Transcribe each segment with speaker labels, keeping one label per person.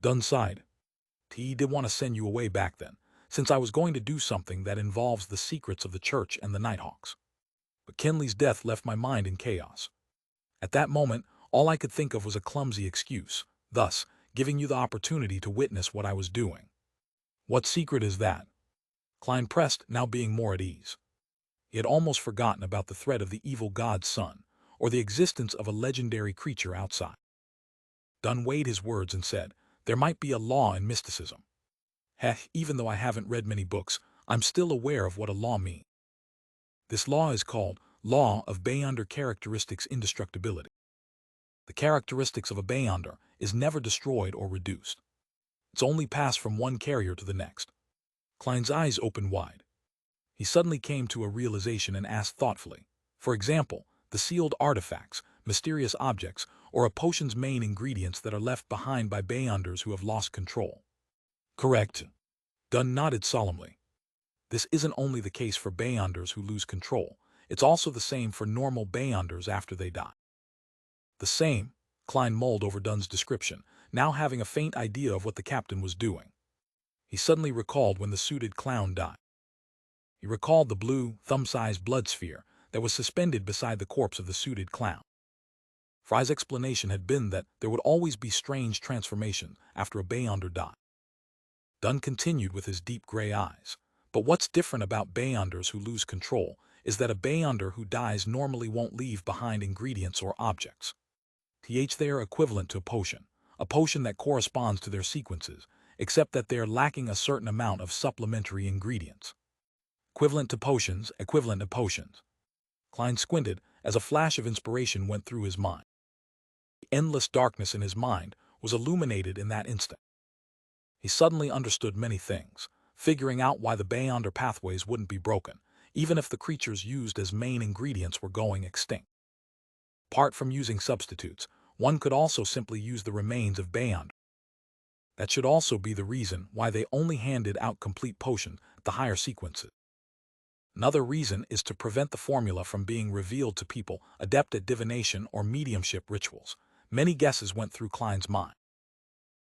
Speaker 1: Dunn sighed. He did want to send you away back then, since I was going to do something that involves the secrets of the church and the Nighthawks. But Kinley's death left my mind in chaos. At that moment, all I could think of was a clumsy excuse, thus, giving you the opportunity to witness what I was doing. What secret is that? Klein pressed, now being more at ease. He had almost forgotten about the threat of the evil god's son, or the existence of a legendary creature outside. Dunn weighed his words and said, there might be a law in mysticism. Heck, even though I haven't read many books, I'm still aware of what a law means. This law is called Law of Beyonder Characteristics Indestructibility. The characteristics of a Beyonder is never destroyed or reduced. It's only passed from one carrier to the next. Klein's eyes opened wide. He suddenly came to a realization and asked thoughtfully, for example, the sealed artifacts, mysterious objects, or a potion's main ingredients that are left behind by Beyonders who have lost control. Correct. Dunn nodded solemnly. This isn't only the case for Beyonders who lose control, it's also the same for normal Beyonders after they die. The same, Klein mulled over Dunn's description, now having a faint idea of what the captain was doing. He suddenly recalled when the suited clown died. He recalled the blue, thumb-sized blood sphere that was suspended beside the corpse of the suited clown. Fry's explanation had been that there would always be strange transformations after a Beyonder died. Dunn continued with his deep gray eyes. But what's different about Beyonders who lose control is that a Beyonder who dies normally won't leave behind ingredients or objects. They are equivalent to a potion that corresponds to their sequences, except that they are lacking a certain amount of supplementary ingredients. Equivalent to potions, equivalent to potions. Klein squinted as a flash of inspiration went through his mind. The endless darkness in his mind was illuminated in that instant. He suddenly understood many things, figuring out why the Beyonder pathways wouldn't be broken, even if the creatures used as main ingredients were going extinct. Apart from using substitutes, one could also simply use the remains of Beyonder. That should also be the reason why they only handed out complete potions at the higher sequences. Another reason is to prevent the formula from being revealed to people adept at divination or mediumship rituals. Many guesses went through Klein's mind.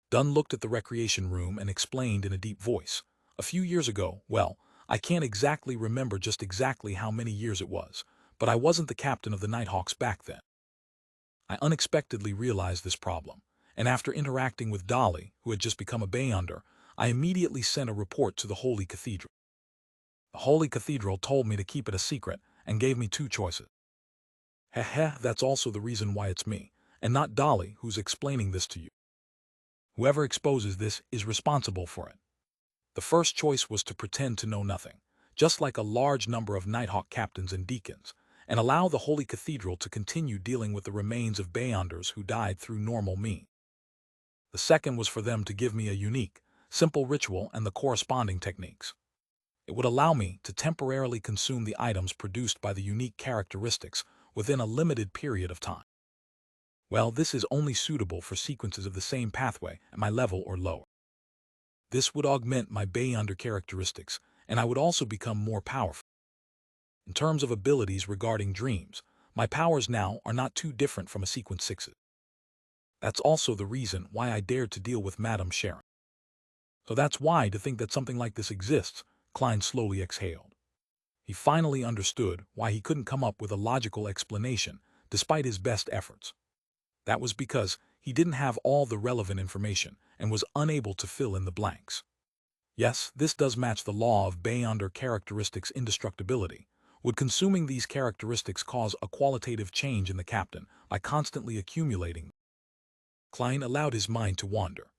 Speaker 1: Dunn looked at the recreation room and explained in a deep voice. A few years ago, well, I can't exactly remember just exactly how many years it was, but I wasn't the captain of the Nighthawks back then. I unexpectedly realized this problem, and after interacting with Dolly, who had just become a Beyonder, I immediately sent a report to the Holy Cathedral. The Holy Cathedral told me to keep it a secret and gave me two choices. That's also the reason why it's me, and not Dolly, who's explaining this to you. Whoever exposes this is responsible for it. The first choice was to pretend to know nothing, just like a large number of Nighthawk captains and deacons, and allow the Holy Cathedral to continue dealing with the remains of Beyonders who died through normal means. The second was for them to give me a unique, simple ritual and the corresponding techniques. It would allow me to temporarily consume the items produced by the unique characteristics within a limited period of time. Well, this is only suitable for sequences of the same pathway at my level or lower. This would augment my Beyonder characteristics, and I would also become more powerful. In terms of abilities regarding dreams, my powers now are not too different from a sequence 6's. That's also the reason why I dared to deal with Madame Sharon. So that's why to think that something like this exists, Klein slowly exhaled. He finally understood why he couldn't come up with a logical explanation despite his best efforts. That was because he didn't have all the relevant information and was unable to fill in the blanks. Yes, this does match the law of Beyonder characteristics indestructibility. Would consuming these characteristics cause a qualitative change in the captain by constantly accumulating them? Klein allowed his mind to wander.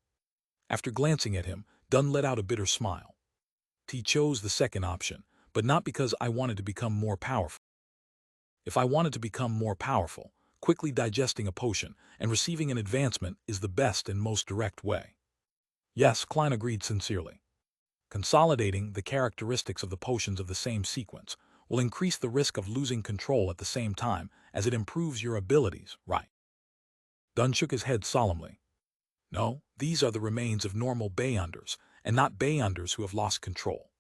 Speaker 1: After glancing at him, Dunn let out a bitter smile. He chose the second option, but not because I wanted to become more powerful. If I wanted to become more powerful, quickly digesting a potion and receiving an advancement is the best and most direct way. Yes, Klein agreed sincerely. Consolidating the characteristics of the potions of the same sequence will increase the risk of losing control at the same time as it improves your abilities, right? Dunn shook his head solemnly. No, these are the remains of normal Beyonders, and not Beyonders who have lost control.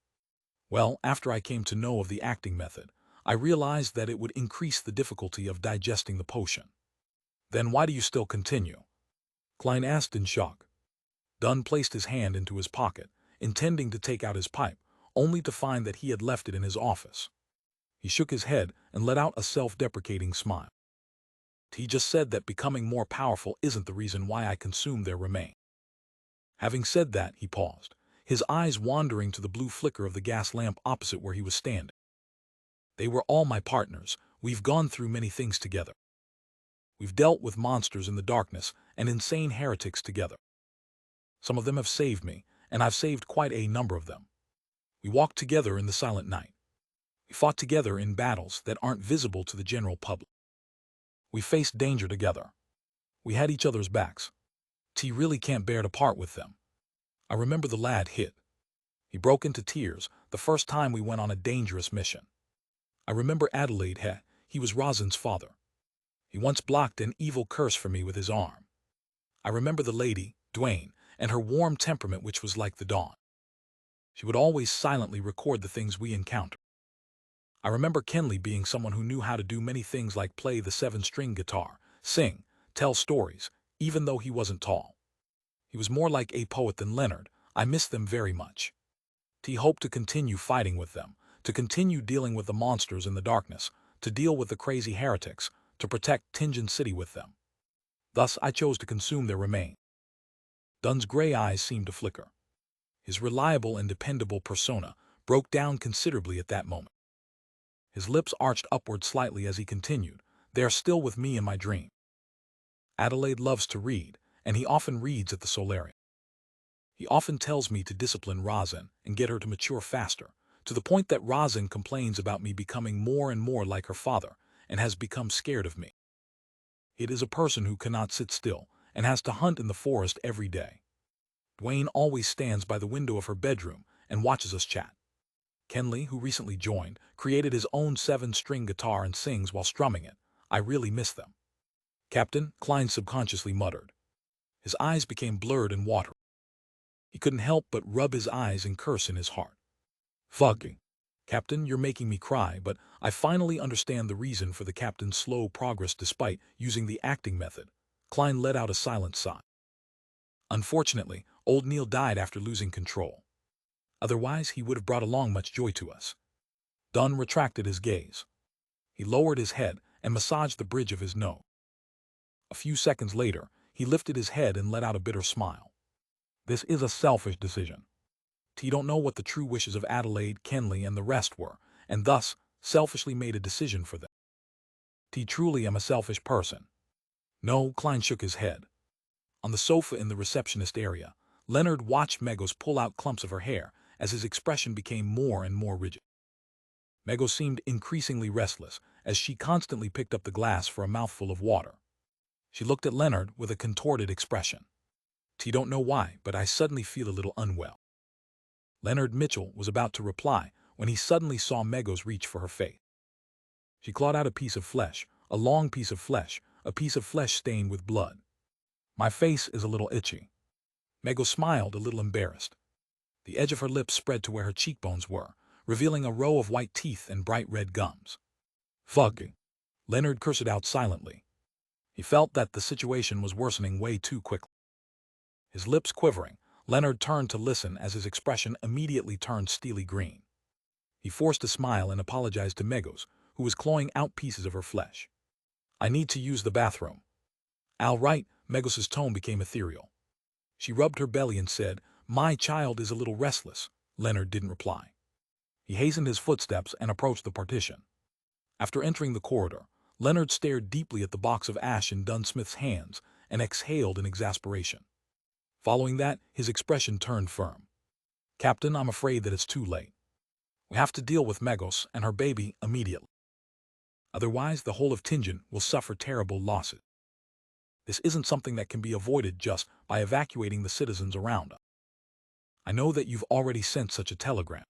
Speaker 1: Well, after I came to know of the acting method, I realized that it would increase the difficulty of digesting the potion. Then why do you still continue? Klein asked in shock. Dunn placed his hand into his pocket, intending to take out his pipe, only to find that he had left it in his office. He shook his head and let out a self-deprecating smile. He just said that becoming more powerful isn't the reason why I consume their remains. Having said that, he paused, his eyes wandering to the blue flicker of the gas lamp opposite where he was standing. They were all my partners. We've gone through many things together. We've dealt with monsters in the darkness and insane heretics together. Some of them have saved me, and I've saved quite a number of them. We walked together in the silent night. We fought together in battles that aren't visible to the general public. We faced danger together. We had each other's backs. T really can't bear to part with them. I remember the lad hit. He broke into tears the first time we went on a dangerous mission. I remember Adelaide. He was Rosin's father. He once blocked an evil curse for me with his arm. I remember the lady, Dwayne, and her warm temperament which was like the dawn. She would always silently record the things we encountered. I remember Kenley being someone who knew how to do many things like play the 7-string guitar, sing, tell stories, even though he wasn't tall. He was more like a poet than Leonard. I miss them very much. He hoped to continue fighting with them, to continue dealing with the monsters in the darkness, to deal with the crazy heretics, to protect Tingen City with them. Thus I chose to consume their remains. Dunn's gray eyes seemed to flicker. His reliable and dependable persona broke down considerably at that moment. His lips arched upward slightly as he continued, "They are still with me in my dream. Adelaide loves to read, and he often reads at the solarium. He often tells me to discipline Rosin and get her to mature faster, to the point that Rosin complains about me becoming more and more like her father and has become scared of me. It is a person who cannot sit still and has to hunt in the forest every day. Dwayne always stands by the window of her bedroom and watches us chat. Kenley, who recently joined, created his own 7-string guitar and sings while strumming it. I really miss them." "Captain," Klein subconsciously muttered. His eyes became blurred and watery. He couldn't help but rub his eyes and curse in his heart. "Fucking. Captain, you're making me cry, but I finally understand the reason for the captain's slow progress despite using the acting method." Klein let out a silent sigh. "Unfortunately, old Neil died after losing control. Otherwise, he would have brought along much joy to us." Dunn retracted his gaze. He lowered his head and massaged the bridge of his nose. A few seconds later, he lifted his head and let out a bitter smile. "This is a selfish decision. You don't know what the true wishes of Adelaide, Kenley, and the rest were, and thus selfishly made a decision for them. I truly am a selfish person." "No," Klein shook his head. On the sofa in the receptionist area, Leonard watched Megos pull out clumps of her hair as his expression became more and more rigid. Megos seemed increasingly restless as she constantly picked up the glass for a mouthful of water. She looked at Leonard with a contorted expression. "You don't know why, but I suddenly feel a little unwell." Leonard Mitchell was about to reply when he suddenly saw Megos reach for her face. She clawed out a piece of flesh, a long piece of flesh stained with blood. "My face is a little itchy." Megos smiled, a little embarrassed. The edge of her lips spread to where her cheekbones were, revealing a row of white teeth and bright red gums. "Fucking." Leonard cursed out silently. He felt that the situation was worsening way too quickly. His lips quivering, Leonard turned to listen as his expression immediately turned steely green. He forced a smile and apologized to Megos, who was clawing out pieces of her flesh. "I need to use the bathroom." "All right," Megos's tone became ethereal. She rubbed her belly and said, "My child is a little restless." Leonard didn't reply. He hastened his footsteps and approached the partition. After entering the corridor, Leonard stared deeply at the box of ash in Dunsmith's hands and exhaled in exasperation. Following that, his expression turned firm. "Captain, I'm afraid that it's too late. We have to deal with Megos and her baby immediately. Otherwise, the whole of Tingen will suffer terrible losses. This isn't something that can be avoided just by evacuating the citizens around us. I know that you've already sent such a telegram."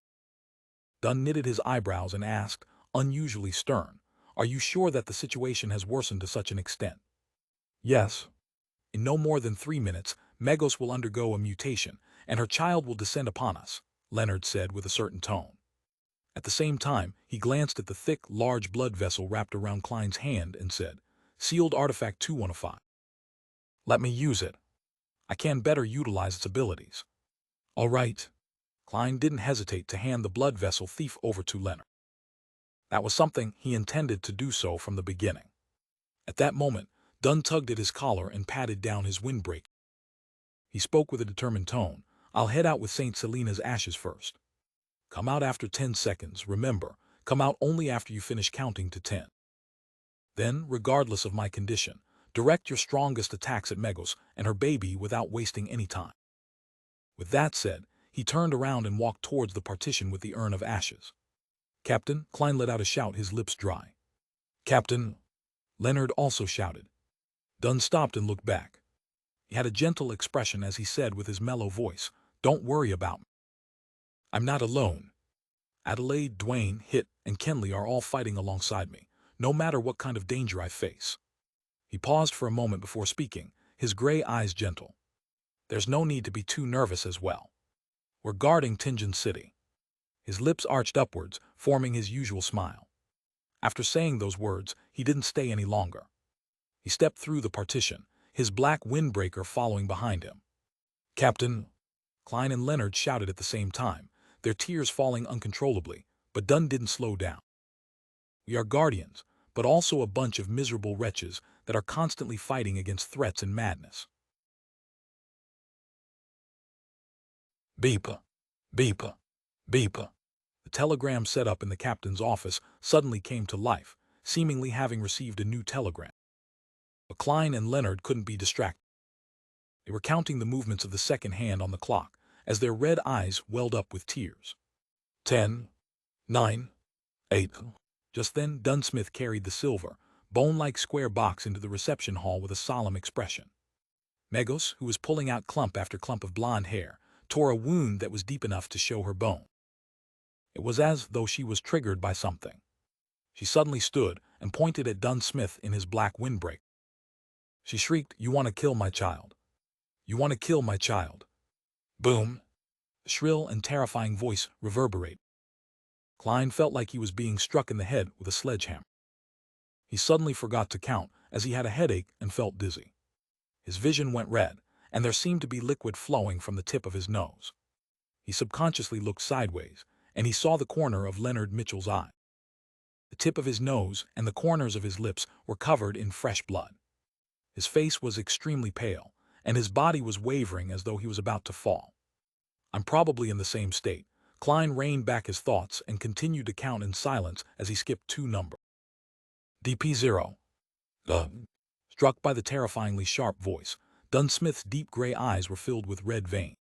Speaker 1: Dunn knitted his eyebrows and asked, unusually stern, "Are you sure that the situation has worsened to such an extent?" "Yes. In no more than 3 minutes, Megos will undergo a mutation, and her child will descend upon us," Leonard said with a certain tone. At the same time, he glanced at the thick, large blood vessel wrapped around Klein's hand and said, "Sealed artifact 2105. Let me use it. I can better utilize its abilities. All right. Klein didn't hesitate to hand the blood vessel thief over to Leonard. That was something he intended to do so from the beginning. At that moment, Dunn tugged at his collar and patted down his windbreak. He spoke with a determined tone. I'll head out with St. Selena's ashes first. Come out after 10 seconds, remember, come out only after you finish counting to 10. Then, regardless of my condition, direct your strongest attacks at Megos and her baby without wasting any time. With that said, he turned around and walked towards the partition with the urn of ashes. Captain, Klein let out a shout, his lips dry. Captain, Leonard also shouted. Dunn stopped and looked back. He had a gentle expression as he said with his mellow voice, Don't worry about me. I'm not alone. Adelaide, Dwayne, Hit, and Kenley are all fighting alongside me, no matter what kind of danger I face. He paused for a moment before speaking, his gray eyes gentle. There's no need to be too nervous as well. We're guarding Tingen City. His lips arched upwards, forming his usual smile. After saying those words, he didn't stay any longer. He stepped through the partition, his black windbreaker following behind him. Captain, Klein and Leonard shouted at the same time, their tears falling uncontrollably, but Dunn didn't slow down. We are guardians, but also a bunch of miserable wretches that are constantly fighting against threats and madness. Beep, beep, beep. The telegram set up in the captain's office suddenly came to life, seemingly having received a new telegram. But Klein and Leonard couldn't be distracted. They were counting the movements of the second hand on the clock as their red eyes welled up with tears. 10, 9, 8. Just then, Dunsmith carried the silver, bone-like square box into the reception hall with a solemn expression. Megos, who was pulling out clump after clump of blonde hair, tore a wound that was deep enough to show her bone. It was as though she was triggered by something. She suddenly stood and pointed at Dunsmith in his black windbreak. She shrieked, You want to kill my child. You want to kill my child. Boom. The shrill and terrifying voice reverberated. Klein felt like he was being struck in the head with a sledgehammer. He suddenly forgot to count as he had a headache and felt dizzy. His vision went red, and there seemed to be liquid flowing from the tip of his nose. He subconsciously looked sideways, and he saw the corner of Leonard Mitchell's eye. The tip of his nose and the corners of his lips were covered in fresh blood. His face was extremely pale, and his body was wavering as though he was about to fall. I'm probably in the same state. Klein reined back his thoughts and continued to count in silence as he skipped 2 numbers. DP0. Struck by the terrifyingly sharp voice, Dunsmith's deep gray eyes were filled with red veins.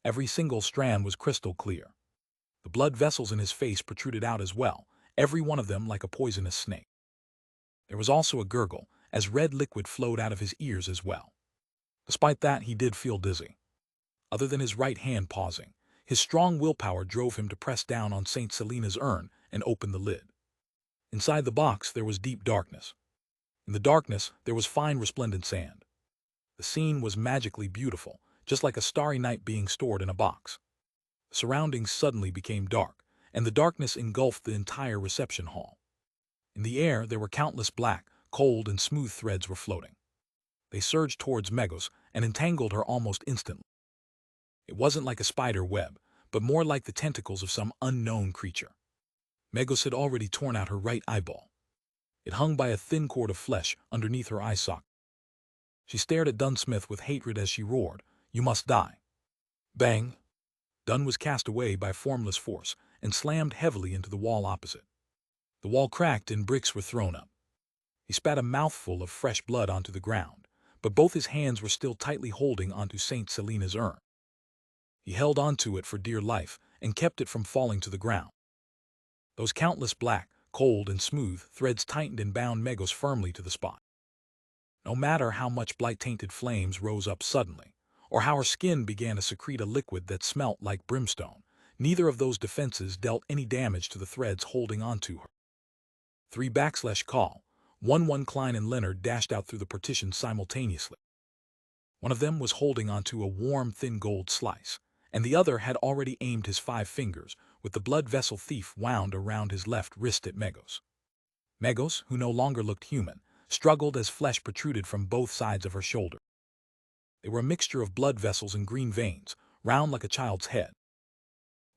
Speaker 1: Every single strand was crystal clear. The blood vessels in his face protruded out as well, every one of them like a poisonous snake. There was also a gurgle, as red liquid flowed out of his ears as well. Despite that, he did feel dizzy. Other than his right hand pausing, his strong willpower drove him to press down on St. Selena's urn and open the lid. Inside the box there was deep darkness. In the darkness there was fine resplendent sand. The scene was magically beautiful, just like a starry night being stored in a box. The surroundings suddenly became dark, and the darkness engulfed the entire reception hall. In the air there were countless black, cold, and smooth threads were floating. They surged towards Megos and entangled her almost instantly. It wasn't like a spider web, but more like the tentacles of some unknown creature. Megos had already torn out her right eyeball. It hung by a thin cord of flesh underneath her eye socket. She stared at Dunsmith with hatred as she roared, You must die. Bang! Dunn was cast away by formless force and slammed heavily into the wall opposite. The wall cracked and bricks were thrown up. He spat a mouthful of fresh blood onto the ground, but both his hands were still tightly holding onto St. Selena's urn. He held onto it for dear life and kept it from falling to the ground. Those countless black, cold, and smooth threads tightened and bound Megos firmly to the spot. No matter how much blight-tainted flames rose up suddenly, or how her skin began to secrete a liquid that smelt like brimstone, neither of those defenses dealt any damage to the threads holding onto her. 3/call. 1 Klein and Leonard dashed out through the partition simultaneously. One of them was holding onto a warm, thin gold slice, and the other had already aimed his 5 fingers, with the blood vessel thief wound around his left wrist at Megos. Megos, who no longer looked human, struggled as flesh protruded from both sides of her shoulder. They were a mixture of blood vessels and green veins, round like a child's head.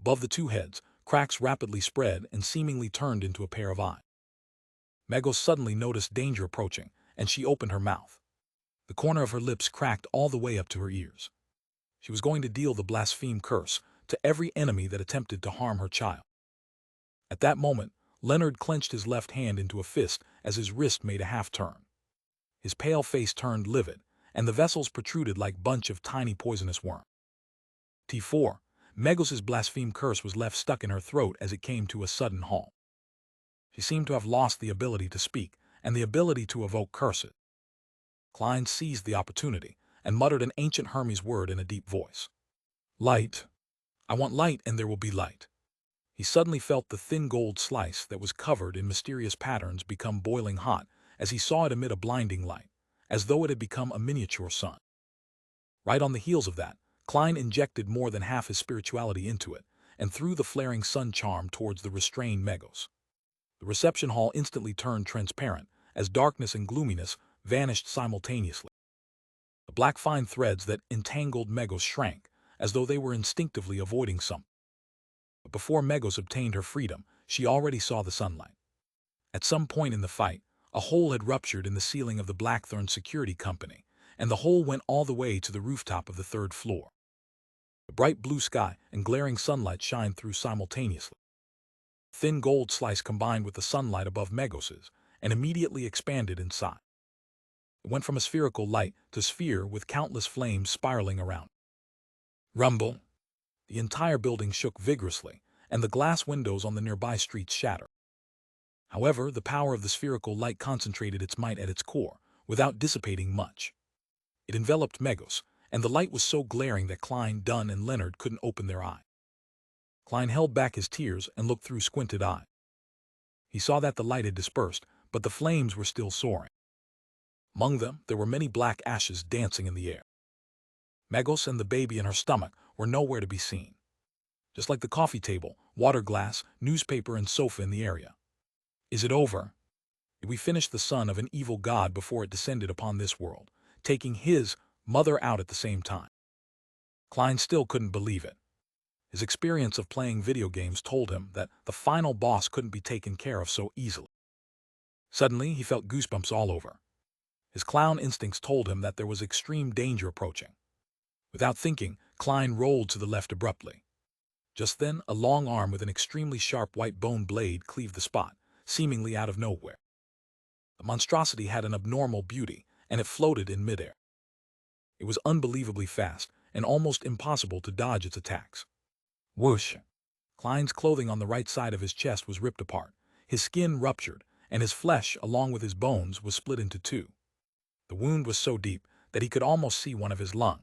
Speaker 1: Above the two heads, cracks rapidly spread and seemingly turned into a pair of eyes. Megos suddenly noticed danger approaching, and she opened her mouth. The corner of her lips cracked all the way up to her ears. She was going to deal the blaspheme curse to every enemy that attempted to harm her child. At that moment, Leonard clenched his left hand into a fist as his wrist made a half-turn. His pale face turned livid, and the vessels protruded like a bunch of tiny poisonous worms. T4. Megos' blaspheme curse was left stuck in her throat as it came to a sudden halt. She seemed to have lost the ability to speak and the ability to evoke curses. Klein seized the opportunity and muttered an ancient Hermes word in a deep voice. Light. I want light and there will be light. He suddenly felt the thin gold slice that was covered in mysterious patterns become boiling hot as he saw it emit a blinding light, as though it had become a miniature sun. Right on the heels of that, Klein injected more than half his spirituality into it and threw the flaring sun charm towards the restrained Megos. The reception hall instantly turned transparent as darkness and gloominess vanished simultaneously. The black fine threads that entangled Megos shrank, as though they were instinctively avoiding something. But before Megos obtained her freedom, she already saw the sunlight. At some point in the fight, a hole had ruptured in the ceiling of the Blackthorn Security Company, and the hole went all the way to the rooftop of the third floor. The bright blue sky and glaring sunlight shined through simultaneously. Thin gold slice combined with the sunlight above Megos's and immediately expanded in size. It went from a spherical light to sphere with countless flames spiraling around. Rumble! The entire building shook vigorously, and the glass windows on the nearby streets shattered. However, the power of the spherical light concentrated its might at its core, without dissipating much. It enveloped Megos, and the light was so glaring that Klein, Dunn, and Leonard couldn't open their eyes. Klein held back his tears and looked through squinted eyes. He saw that the light had dispersed, but the flames were still soaring. Among them, there were many black ashes dancing in the air. Megos and the baby in her stomach were nowhere to be seen. Just like the coffee table, water glass, newspaper, and sofa in the area. Is it over? Did we finish the son of an evil god before it descended upon this world, taking his mother out at the same time? Klein still couldn't believe it. His experience of playing video games told him that the final boss couldn't be taken care of so easily. Suddenly, he felt goosebumps all over. His clown instincts told him that there was extreme danger approaching. Without thinking, Klein rolled to the left abruptly. Just then, a long arm with an extremely sharp white bone blade cleaved the spot, seemingly out of nowhere. The monstrosity had an abnormal beauty, and it floated in midair. It was unbelievably fast and almost impossible to dodge its attacks. Whoosh! Klein's clothing on the right side of his chest was ripped apart, his skin ruptured, and his flesh, along with his bones, was split into two. The wound was so deep that he could almost see one of his lungs.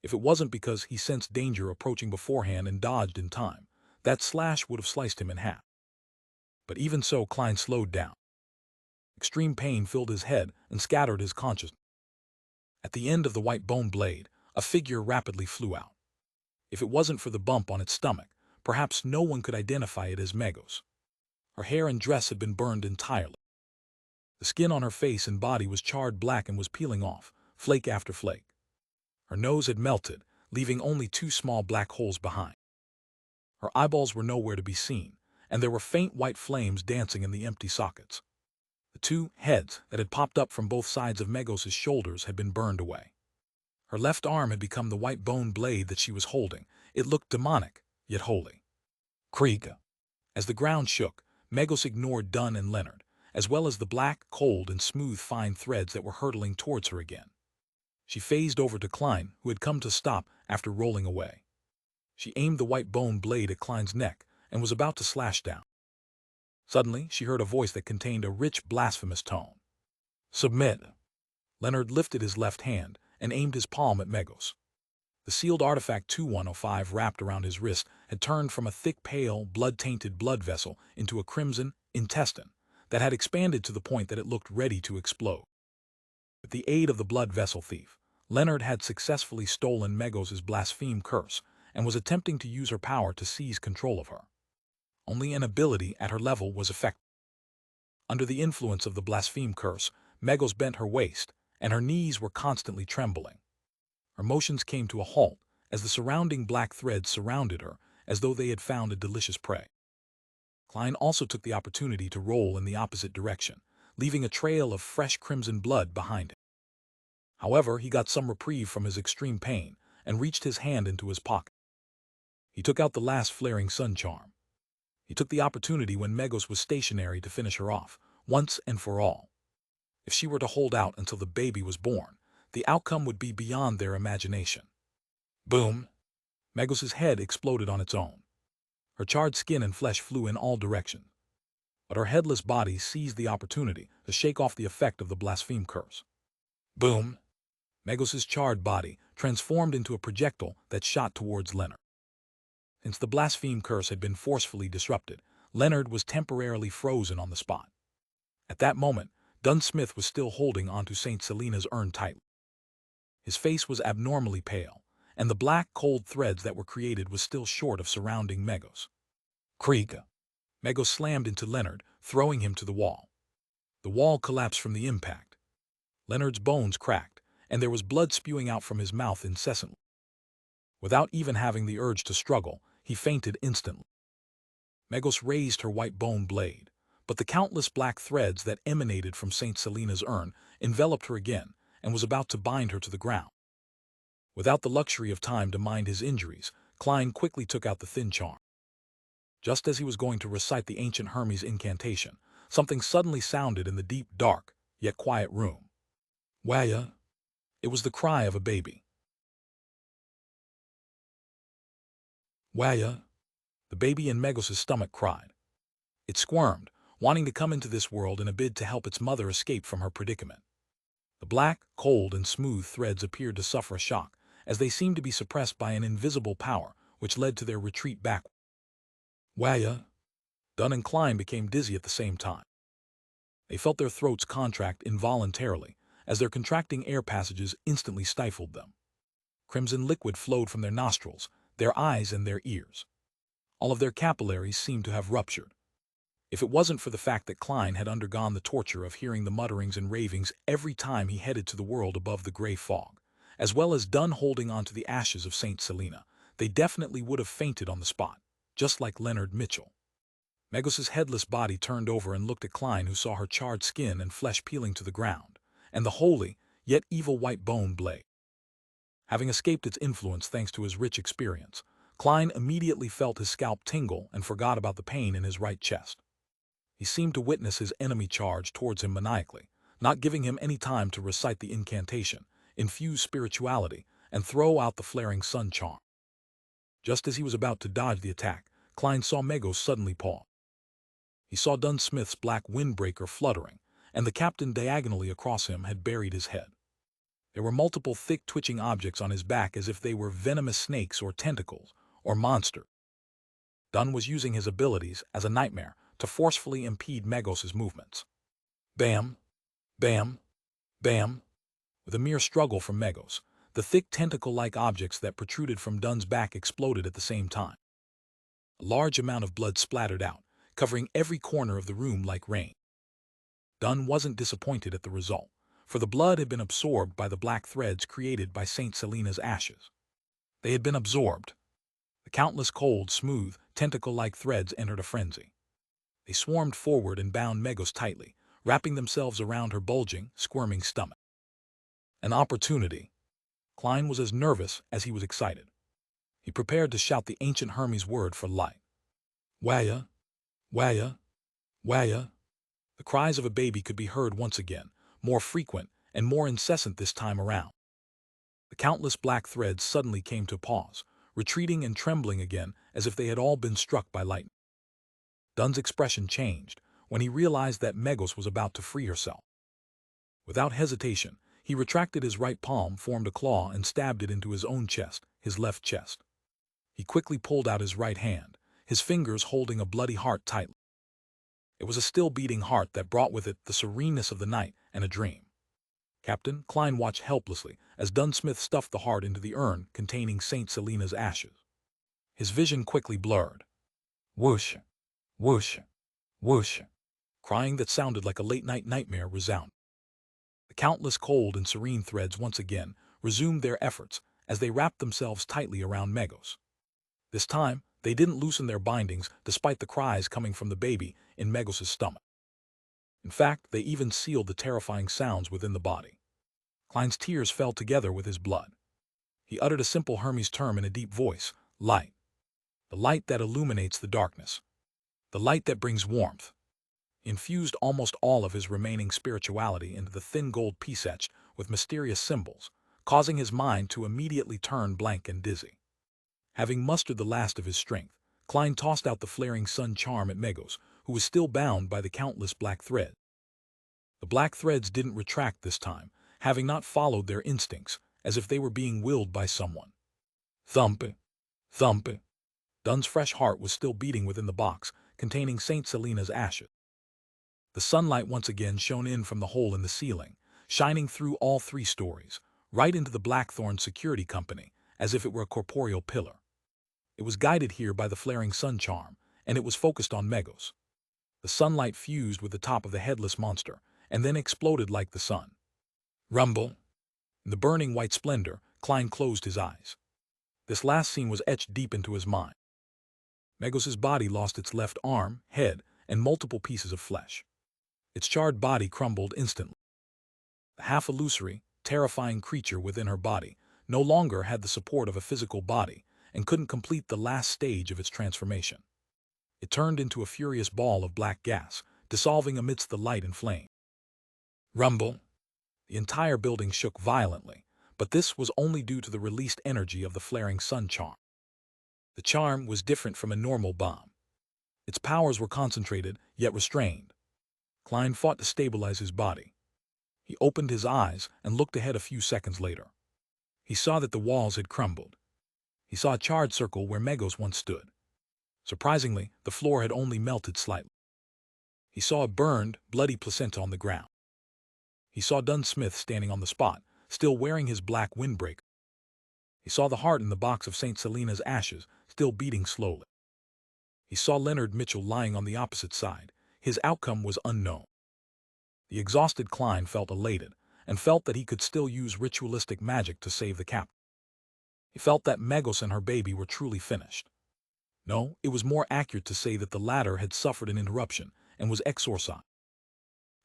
Speaker 1: If it wasn't because he sensed danger approaching beforehand and dodged in time, that slash would have sliced him in half. But even so, Klein slowed down. Extreme pain filled his head and scattered his consciousness. At the end of the white bone blade, a figure rapidly flew out. If it wasn't for the bump on its stomach, perhaps no one could identify it as Megos. Her hair and dress had been burned entirely. The skin on her face and body was charred black and was peeling off, flake after flake. Her nose had melted, leaving only two small black holes behind. Her eyeballs were nowhere to be seen, and there were faint white flames dancing in the empty sockets. The two heads that had popped up from both sides of Megos' shoulders had been burned away. Her left arm had become the white bone blade that she was holding. It looked demonic, yet holy. Krieg. As the ground shook, Megos ignored Dunn and Leonard, as well as the black, cold, and smooth fine threads that were hurtling towards her again. She phased over to Klein, who had come to stop after rolling away. She aimed the white bone blade at Klein's neck and was about to slash down. Suddenly, she heard a voice that contained a rich, blasphemous tone. Submit. Leonard lifted his left hand and aimed his palm at Megos. The sealed artifact 2105 wrapped around his wrist had turned from a thick, pale, blood-tainted blood vessel into a crimson intestine that had expanded to the point that it looked ready to explode. With the aid of the blood vessel thief, Leonard had successfully stolen Megos' blaspheme curse and was attempting to use her power to seize control of her. Only an ability at her level was effective. Under the influence of the blaspheme curse, Megos bent her waist, and her knees were constantly trembling. Her motions came to a halt as the surrounding black threads surrounded her as though they had found a delicious prey. Klein also took the opportunity to roll in the opposite direction, leaving a trail of fresh crimson blood behind him. However, he got some reprieve from his extreme pain and reached his hand into his pocket. He took out the last flaring sun charm. He took the opportunity when Megos was stationary to finish her off, once and for all. If she were to hold out until the baby was born, the outcome would be beyond their imagination. Boom! Megos's head exploded on its own. Her charred skin and flesh flew in all directions. But her headless body seized the opportunity to shake off the effect of the blaspheme curse. Boom! Megos's charred body transformed into a projectile that shot towards Leonard. Since the blaspheme curse had been forcefully disrupted, Leonard was temporarily frozen on the spot. At that moment, Dunsmith was still holding onto St. Selena's urn tightly. His face was abnormally pale, and the black, cold threads that were created was still short of surrounding Megos. Krieg! Megos slammed into Leonard, throwing him to the wall. The wall collapsed from the impact. Leonard's bones cracked, and there was blood spewing out from his mouth incessantly. Without even having the urge to struggle, he fainted instantly. Megos raised her white bone blade, but the countless black threads that emanated from St. Selena's urn enveloped her again and was about to bind her to the ground. Without the luxury of time to mind his injuries, Klein quickly took out the thin charm. Just as he was going to recite the ancient Hermes incantation, something suddenly sounded in the deep, dark, yet quiet room. Waya! It was the cry of a baby. Waya! The baby in Megos' stomach cried. It squirmed, wanting to come into this world in a bid to help its mother escape from her predicament. The black, cold, and smooth threads appeared to suffer a shock, as they seemed to be suppressed by an invisible power, which led to their retreat backward. Waya! Dunn and Klein became dizzy at the same time. They felt their throats contract involuntarily, as their contracting air passages instantly stifled them. Crimson liquid flowed from their nostrils, their eyes, and their ears. All of their capillaries seemed to have ruptured. If it wasn't for the fact that Klein had undergone the torture of hearing the mutterings and ravings every time he headed to the world above the gray fog, as well as Dunn holding onto the ashes of St. Selena, they definitely would have fainted on the spot, just like Leonard Mitchell. Megos' headless body turned over and looked at Klein, who saw her charred skin and flesh peeling to the ground, and the holy, yet evil white bone blade. Having escaped its influence thanks to his rich experience, Klein immediately felt his scalp tingle and forgot about the pain in his right chest. He seemed to witness his enemy charge towards him maniacally, not giving him any time to recite the incantation, infuse spirituality, and throw out the flaring sun charm. Just as he was about to dodge the attack, Klein saw Megos suddenly pause. He saw Dunsmith's black windbreaker fluttering, and the captain diagonally across him had buried his head. There were multiple thick twitching objects on his back as if they were venomous snakes or tentacles, or monsters. Dunn was using his abilities as a nightmare to forcefully impede Megos' movements. Bam! Bam! Bam! With a mere struggle from Megos, the thick tentacle-like objects that protruded from Dunn's back exploded at the same time. A large amount of blood splattered out, covering every corner of the room like rain. Dunn wasn't disappointed at the result, for the blood had been absorbed by the black threads created by St. Selena's ashes. They had been absorbed. The countless cold, smooth, tentacle-like threads entered a frenzy. They swarmed forward and bound Megos tightly, wrapping themselves around her bulging, squirming stomach. An opportunity. Klein was as nervous as he was excited. He prepared to shout the ancient Hermes word for light. Waya! Waya! Waya! The cries of a baby could be heard once again, more frequent and more incessant this time around. The countless black threads suddenly came to a pause, retreating and trembling again as if they had all been struck by lightning. Dunn's expression changed when he realized that Megos was about to free herself. Without hesitation, he retracted his right palm, formed a claw, and stabbed it into his own chest, his left chest. He quickly pulled out his right hand, his fingers holding a bloody heart tightly. It was a still-beating heart that brought with it the sereneness of the night and a dream. Captain Klein watched helplessly as Dunsmith stuffed the heart into the urn containing St. Selena's ashes. His vision quickly blurred. Whoosh! Whoosh! Whoosh! Crying that sounded like a late-night nightmare resounded. The countless cold and serene threads once again resumed their efforts as they wrapped themselves tightly around Megos. This time, they didn't loosen their bindings despite the cries coming from the baby in Megos' stomach. In fact, they even sealed the terrifying sounds within the body. Klein's tears fell together with his blood. He uttered a simple Hermes term in a deep voice, light. The light that illuminates the darkness. The light that brings warmth. He infused almost all of his remaining spirituality into the thin gold piece etched with mysterious symbols, causing his mind to immediately turn blank and dizzy. Having mustered the last of his strength, Klein tossed out the flaring sun charm at Megos, who was still bound by the countless black threads. The black threads didn't retract this time, having not followed their instincts, as if they were being willed by someone. Thump! Thump! Dunn's fresh heart was still beating within the box, containing Saint Selena's ashes. The sunlight once again shone in from the hole in the ceiling, shining through all 3 stories, right into the Blackthorn Security Company, as if it were a corporeal pillar. It was guided here by the flaring sun charm, and it was focused on Megos. The sunlight fused with the top of the headless monster, and then exploded like the sun. Rumble! In the burning white splendor, Klein closed his eyes. This last scene was etched deep into his mind. Megos' body lost its left arm, head, and multiple pieces of flesh. Its charred body crumbled instantly. The half-illusory, terrifying creature within her body no longer had the support of a physical body and couldn't complete the last stage of its transformation. It turned into a furious ball of black gas, dissolving amidst the light and flame. Rumble! The entire building shook violently, but this was only due to the released energy of the flaring sun charm. The charm was different from a normal bomb. Its powers were concentrated, yet restrained. Klein fought to stabilize his body. He opened his eyes and looked ahead a few seconds later. He saw that the walls had crumbled. He saw a charred circle where Megos once stood. Surprisingly, the floor had only melted slightly. He saw a burned, bloody placenta on the ground. He saw Dunn Smith standing on the spot, still wearing his black windbreaker. He saw the heart in the box of St. Selena's ashes, still beating slowly. He saw Leonard Mitchell lying on the opposite side. His outcome was unknown. The exhausted Klein felt elated, and felt that he could still use ritualistic magic to save the captain. He felt that Megos and her baby were truly finished. No, it was more accurate to say that the latter had suffered an interruption and was exorcised.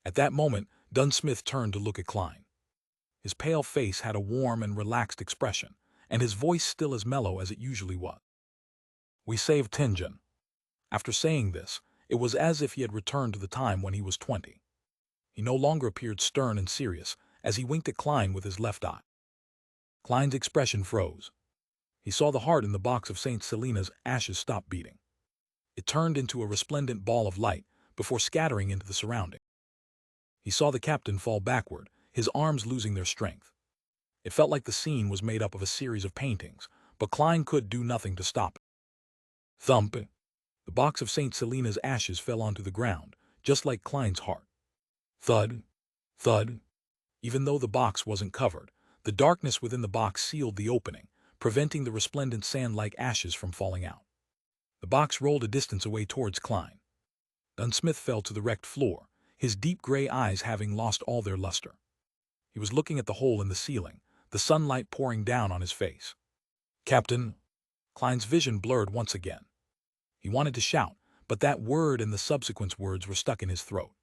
Speaker 1: At that moment, Dunn Smith turned to look at Klein. His pale face had a warm and relaxed expression, and his voice still as mellow as it usually was. "We saved Tingen." After saying this, it was as if he had returned to the time when he was 20. He no longer appeared stern and serious as he winked at Klein with his left eye. Klein's expression froze. He saw the heart in the box of St. Selena's ashes stop beating. It turned into a resplendent ball of light before scattering into the surrounding. He saw the captain fall backward, his arms losing their strength. It felt like the scene was made up of a series of paintings, but Klein could do nothing to stop it. Thump! The box of St. Selena's ashes fell onto the ground, just like Klein's heart. Thud! Thud! Even though the box wasn't covered, the darkness within the box sealed the opening, preventing the resplendent sand-like ashes from falling out. The box rolled a distance away towards Klein. Dunn Smith fell to the wrecked floor, his deep gray eyes having lost all their luster. He was looking at the hole in the ceiling, the sunlight pouring down on his face. "Captain!" Klein's vision blurred once again. He wanted to shout, but that word and the subsequent words were stuck in his throat.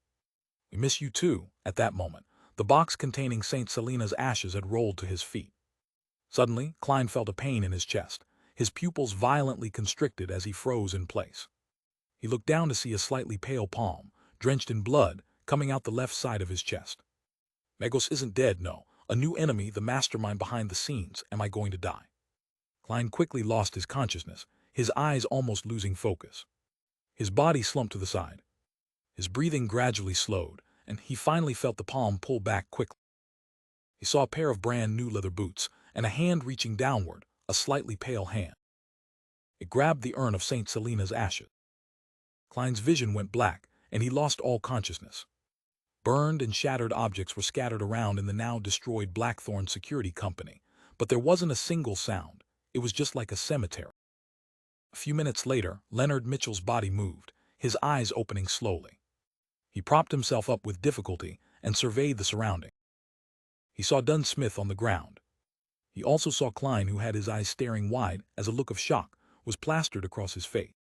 Speaker 1: "We miss you too." At that moment, the box containing St. Selena's ashes had rolled to his feet. Suddenly, Klein felt a pain in his chest, his pupils violently constricted as he froze in place. He looked down to see a slightly pale palm, drenched in blood, coming out the left side of his chest. "Megos isn't dead, no. A new enemy, the mastermind behind the scenes. Am I going to die?" Klein quickly lost his consciousness, his eyes almost losing focus. His body slumped to the side. His breathing gradually slowed, and he finally felt the palm pull back quickly. He saw a pair of brand new leather boots, and a hand reaching downward, a slightly pale hand. It grabbed the urn of St. Selena's ashes. Klein's vision went black, and he lost all consciousness. Burned and shattered objects were scattered around in the now destroyed Blackthorn Security Company, but there wasn't a single sound. It was just like a cemetery. A few minutes later, Leonard Mitchell's body moved, his eyes opening slowly. He propped himself up with difficulty and surveyed the surrounding. He saw Dunn Smith on the ground. He also saw Klein, who had his eyes staring wide as a look of shock was plastered across his face.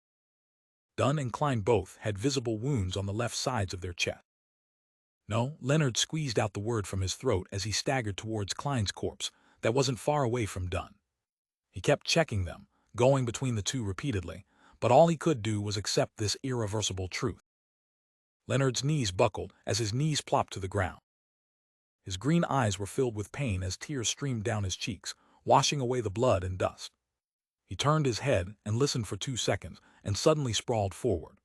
Speaker 1: Dunn and Klein both had visible wounds on the left sides of their chest. No, Leonard squeezed out the word from his throat as he staggered towards Klein's corpse that wasn't far away from Dunn. He kept checking them, going between the two repeatedly, but all he could do was accept this irreversible truth. Leonard's knees buckled as his knees plopped to the ground. His green eyes were filled with pain as tears streamed down his cheeks, washing away the blood and dust. He turned his head and listened for 2 seconds and suddenly sprawled forward.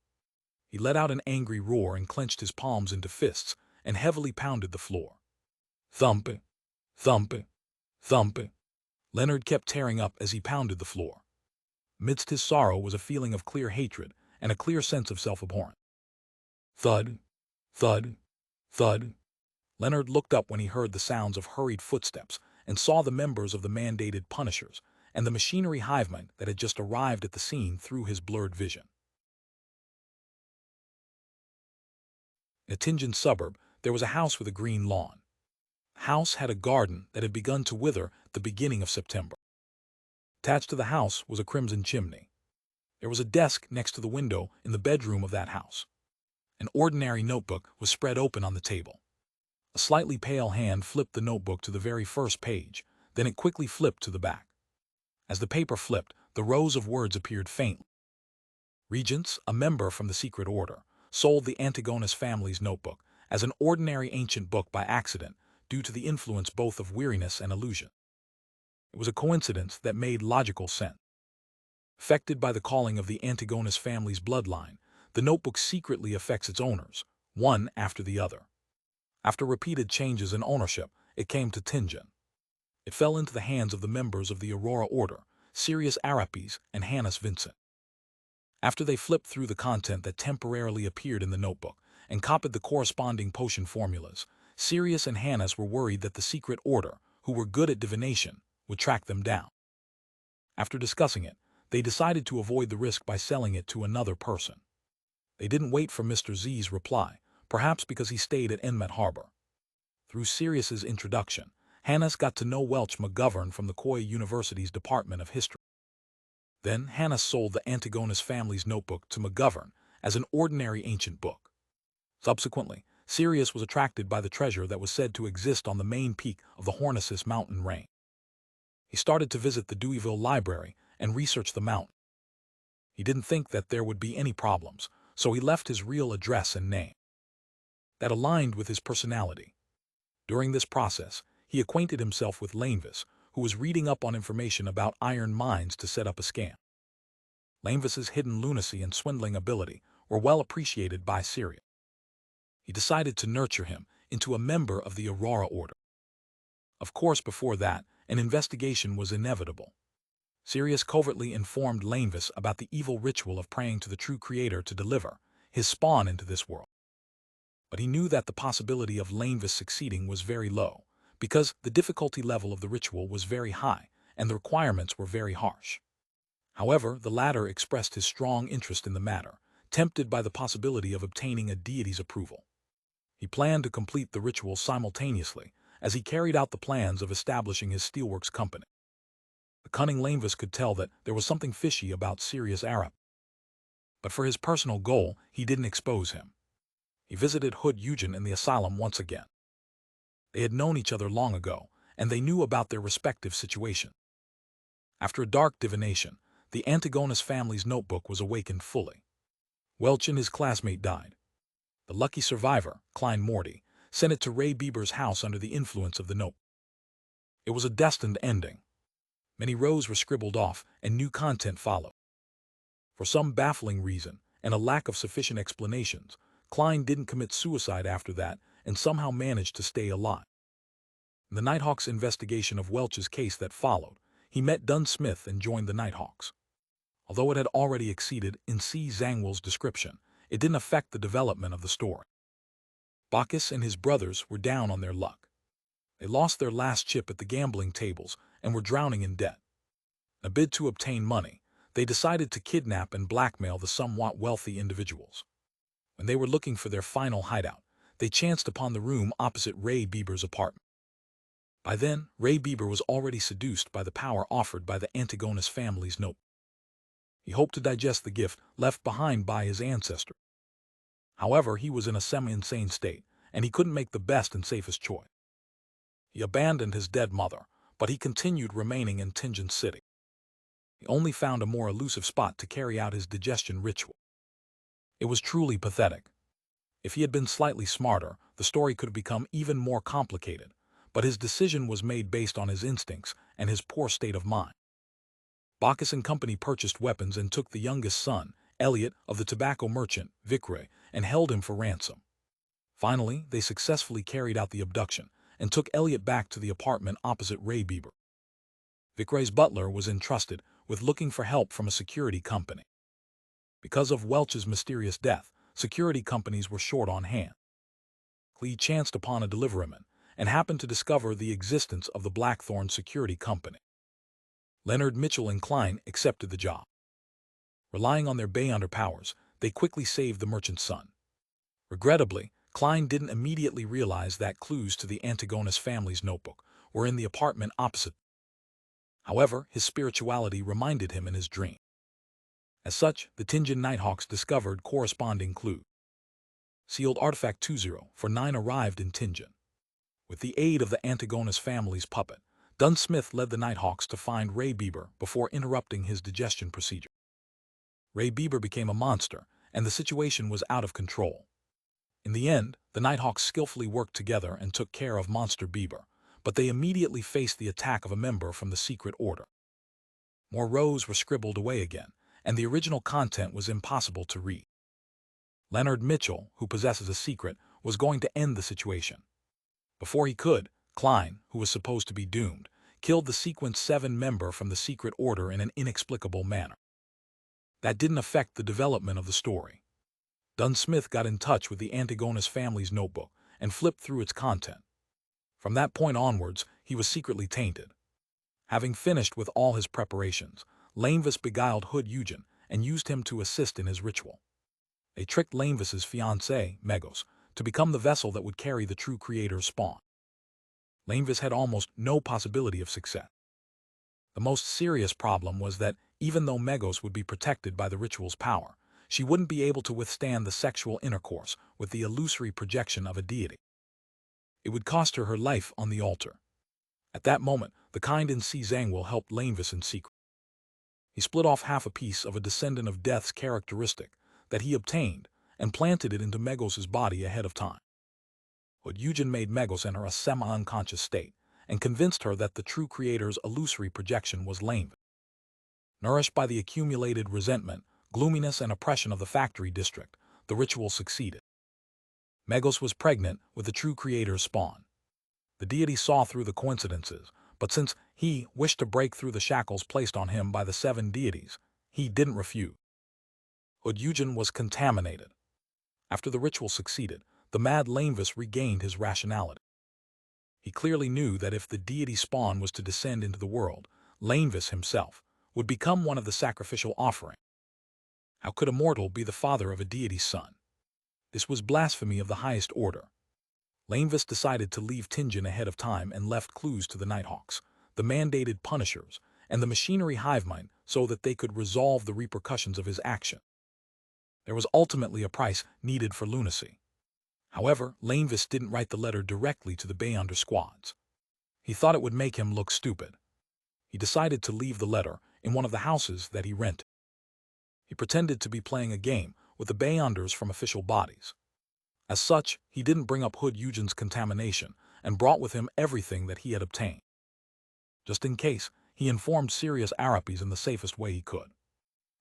Speaker 1: He let out an angry roar and clenched his palms into fists and heavily pounded the floor. Thump, thump, thump. Leonard kept tearing up as he pounded the floor. Amidst his sorrow was a feeling of clear hatred and a clear sense of self-abhorrence. Thud, thud, thud. Leonard looked up when he heard the sounds of hurried footsteps and saw the members of the mandated punishers and the machinery hivemen that had just arrived at the scene through his blurred vision. In a Tingen suburb, there was a house with a green lawn. The house had a garden that had begun to wither at the beginning of September. Attached to the house was a crimson chimney. There was a desk next to the window in the bedroom of that house. An ordinary notebook was spread open on the table. A slightly pale hand flipped the notebook to the very first page, then it quickly flipped to the back. As the paper flipped, the rows of words appeared faintly. Regents, a member from the secret order, sold the Antigonus family's notebook as an ordinary ancient book by accident due to the influence both of weariness and illusion. It was a coincidence that made logical sense. Affected by the calling of the Antigonus family's bloodline, the notebook secretly affects its owners, one after the other. After repeated changes in ownership, it came to Tingen. It fell into the hands of the members of the Aurora Order, Sirius Arapes and Hannes Vincent. After they flipped through the content that temporarily appeared in the notebook and copied the corresponding potion formulas, Sirius and Hannes were worried that the secret order, who were good at divination, would track them down. After discussing it, they decided to avoid the risk by selling it to another person. They didn't wait for Mr. Z's reply, perhaps because he stayed at Enmet Harbor. Through Sirius's introduction, Hannes got to know Welch McGovern from the Koya University's Department of History. Then Hannes sold the Antigonus family's notebook to McGovern as an ordinary ancient book. Subsequently, Sirius was attracted by the treasure that was said to exist on the main peak of the Hornisus mountain range. He started to visit the Deweyville Library and research the mountain. He didn't think that there would be any problems, so he left his real address and name. That aligned with his personality. During this process, he acquainted himself with Lainvis, who was reading up on information about iron mines to set up a scam. Lainvis's hidden lunacy and swindling ability were well appreciated by Sirius. He decided to nurture him into a member of the Aurora Order. Of course, before that, an investigation was inevitable. Sirius covertly informed Lainvis about the evil ritual of praying to the true Creator to deliver his spawn into this world. But he knew that the possibility of Lainvis succeeding was very low, because the difficulty level of the ritual was very high and the requirements were very harsh. However, the latter expressed his strong interest in the matter, tempted by the possibility of obtaining a deity's approval. He planned to complete the ritual simultaneously as he carried out the plans of establishing his steelworks company. The cunning Lainvis could tell that there was something fishy about Sirius Arap. But for his personal goal, he didn't expose him. He visited Hood Eugen in the asylum once again. They had known each other long ago, and they knew about their respective situation. After a dark divination, the Antigonus family's notebook was awakened fully. Welch and his classmate died. The lucky survivor, Klein Morty, sent it to Ray Bieber's house under the influence of the note. It was a destined ending. Many rows were scribbled off, and new content followed. For some baffling reason, and a lack of sufficient explanations, Klein didn't commit suicide after that and somehow managed to stay alive. In the Nighthawks investigation of Welch's case that followed, he met Dunn Smith and joined the Nighthawks. Although it had already exceeded in C. Zangwill's description, it didn't affect the development of the story. Bacchus and his brothers were down on their luck. They lost their last chip at the gambling tables and were drowning in debt. In a bid to obtain money, they decided to kidnap and blackmail the somewhat wealthy individuals. When they were looking for their final hideout, they chanced upon the room opposite Ray Bieber's apartment. By then, Ray Bieber was already seduced by the power offered by the Antigonus family's note. He hoped to digest the gift left behind by his ancestor. However, he was in a semi-insane state, and he couldn't make the best and safest choice. He abandoned his dead mother, but he continued remaining in Tingen City. He only found a more elusive spot to carry out his digestion ritual. It was truly pathetic. If he had been slightly smarter, the story could have become even more complicated, but his decision was made based on his instincts and his poor state of mind. Bacchus and company purchased weapons and took the youngest son, Elliot, of the tobacco merchant, Vicre, and held him for ransom. Finally, they successfully carried out the abduction and took Elliot back to the apartment opposite Ray Bieber. Vicre's butler was entrusted with looking for help from a security company. Because of Welch's mysterious death, security companies were short on hand. Clee chanced upon a deliveryman and happened to discover the existence of the Blackthorn Security Company. Leonard Mitchell and Klein accepted the job. Relying on their Beyonder powers, they quickly saved the merchant's son. Regrettably, Klein didn't immediately realize that clues to the Antigonus family's notebook were in the apartment opposite. However, his spirituality reminded him in his dream. As such, the Tingen Nighthawks discovered corresponding clues. Sealed Artifact 2049 arrived in Tingen. With the aid of the Antigonus family's puppet, Dunn Smith led the Nighthawks to find Ray Bieber before interrupting his digestion procedure. Ray Bieber became a monster, and the situation was out of control. In the end, the Nighthawks skillfully worked together and took care of Monster Bieber, but they immediately faced the attack of a member from the secret order. More rows were scribbled away again, and the original content was impossible to read. Leonard Mitchell, who possesses a secret, was going to end the situation. Before he could, Klein, who was supposed to be doomed, killed the Sequence 7 member from the secret order in an inexplicable manner. That didn't affect the development of the story. Dunn Smith got in touch with the Antigonus family's notebook and flipped through its content. From that point onwards, he was secretly tainted. Having finished with all his preparations, Lanevis beguiled Hood Eugen and used him to assist in his ritual. They tricked Lanevis's fiancée, Megos, to become the vessel that would carry the true creator's spawn. Lanevis had almost no possibility of success. The most serious problem was that, even though Megos would be protected by the ritual's power, she wouldn't be able to withstand the sexual intercourse with the illusory projection of a deity. It would cost her her life on the altar. At that moment, the kind in Si Zhangwell helped Lanevis in secret. He split off half a piece of a descendant of death's characteristic that he obtained and planted it into Megos' body ahead of time. Hood Eugen made Megos enter a semi-unconscious state and convinced her that the true creator's illusory projection was Lanevis. Nourished by the accumulated resentment, gloominess, and oppression of the factory district, the ritual succeeded. Megos was pregnant with the true creator's spawn. The deity saw through the coincidences, but since he wished to break through the shackles placed on him by the 7 deities, he didn't refuse. Hood Eugen was contaminated. After the ritual succeeded, the mad Lanevis regained his rationality. He clearly knew that if the deity spawn was to descend into the world, Lanevis himself would become one of the sacrificial offering. How could a mortal be the father of a deity's son? This was blasphemy of the highest order. Lanevis decided to leave Tingen ahead of time and left clues to the Nighthawks, the mandated punishers, and the machinery hivemind so that they could resolve the repercussions of his action. There was ultimately a price needed for lunacy. However, Lanevis didn't write the letter directly to the Beyonder squads. He thought it would make him look stupid. He decided to leave the letter in one of the houses that he rented. He pretended to be playing a game with the Beyonders from official bodies. As such, he didn't bring up Hood Eugen's contamination and brought with him everything that he had obtained. Just in case, he informed Sirius Arapes in the safest way he could.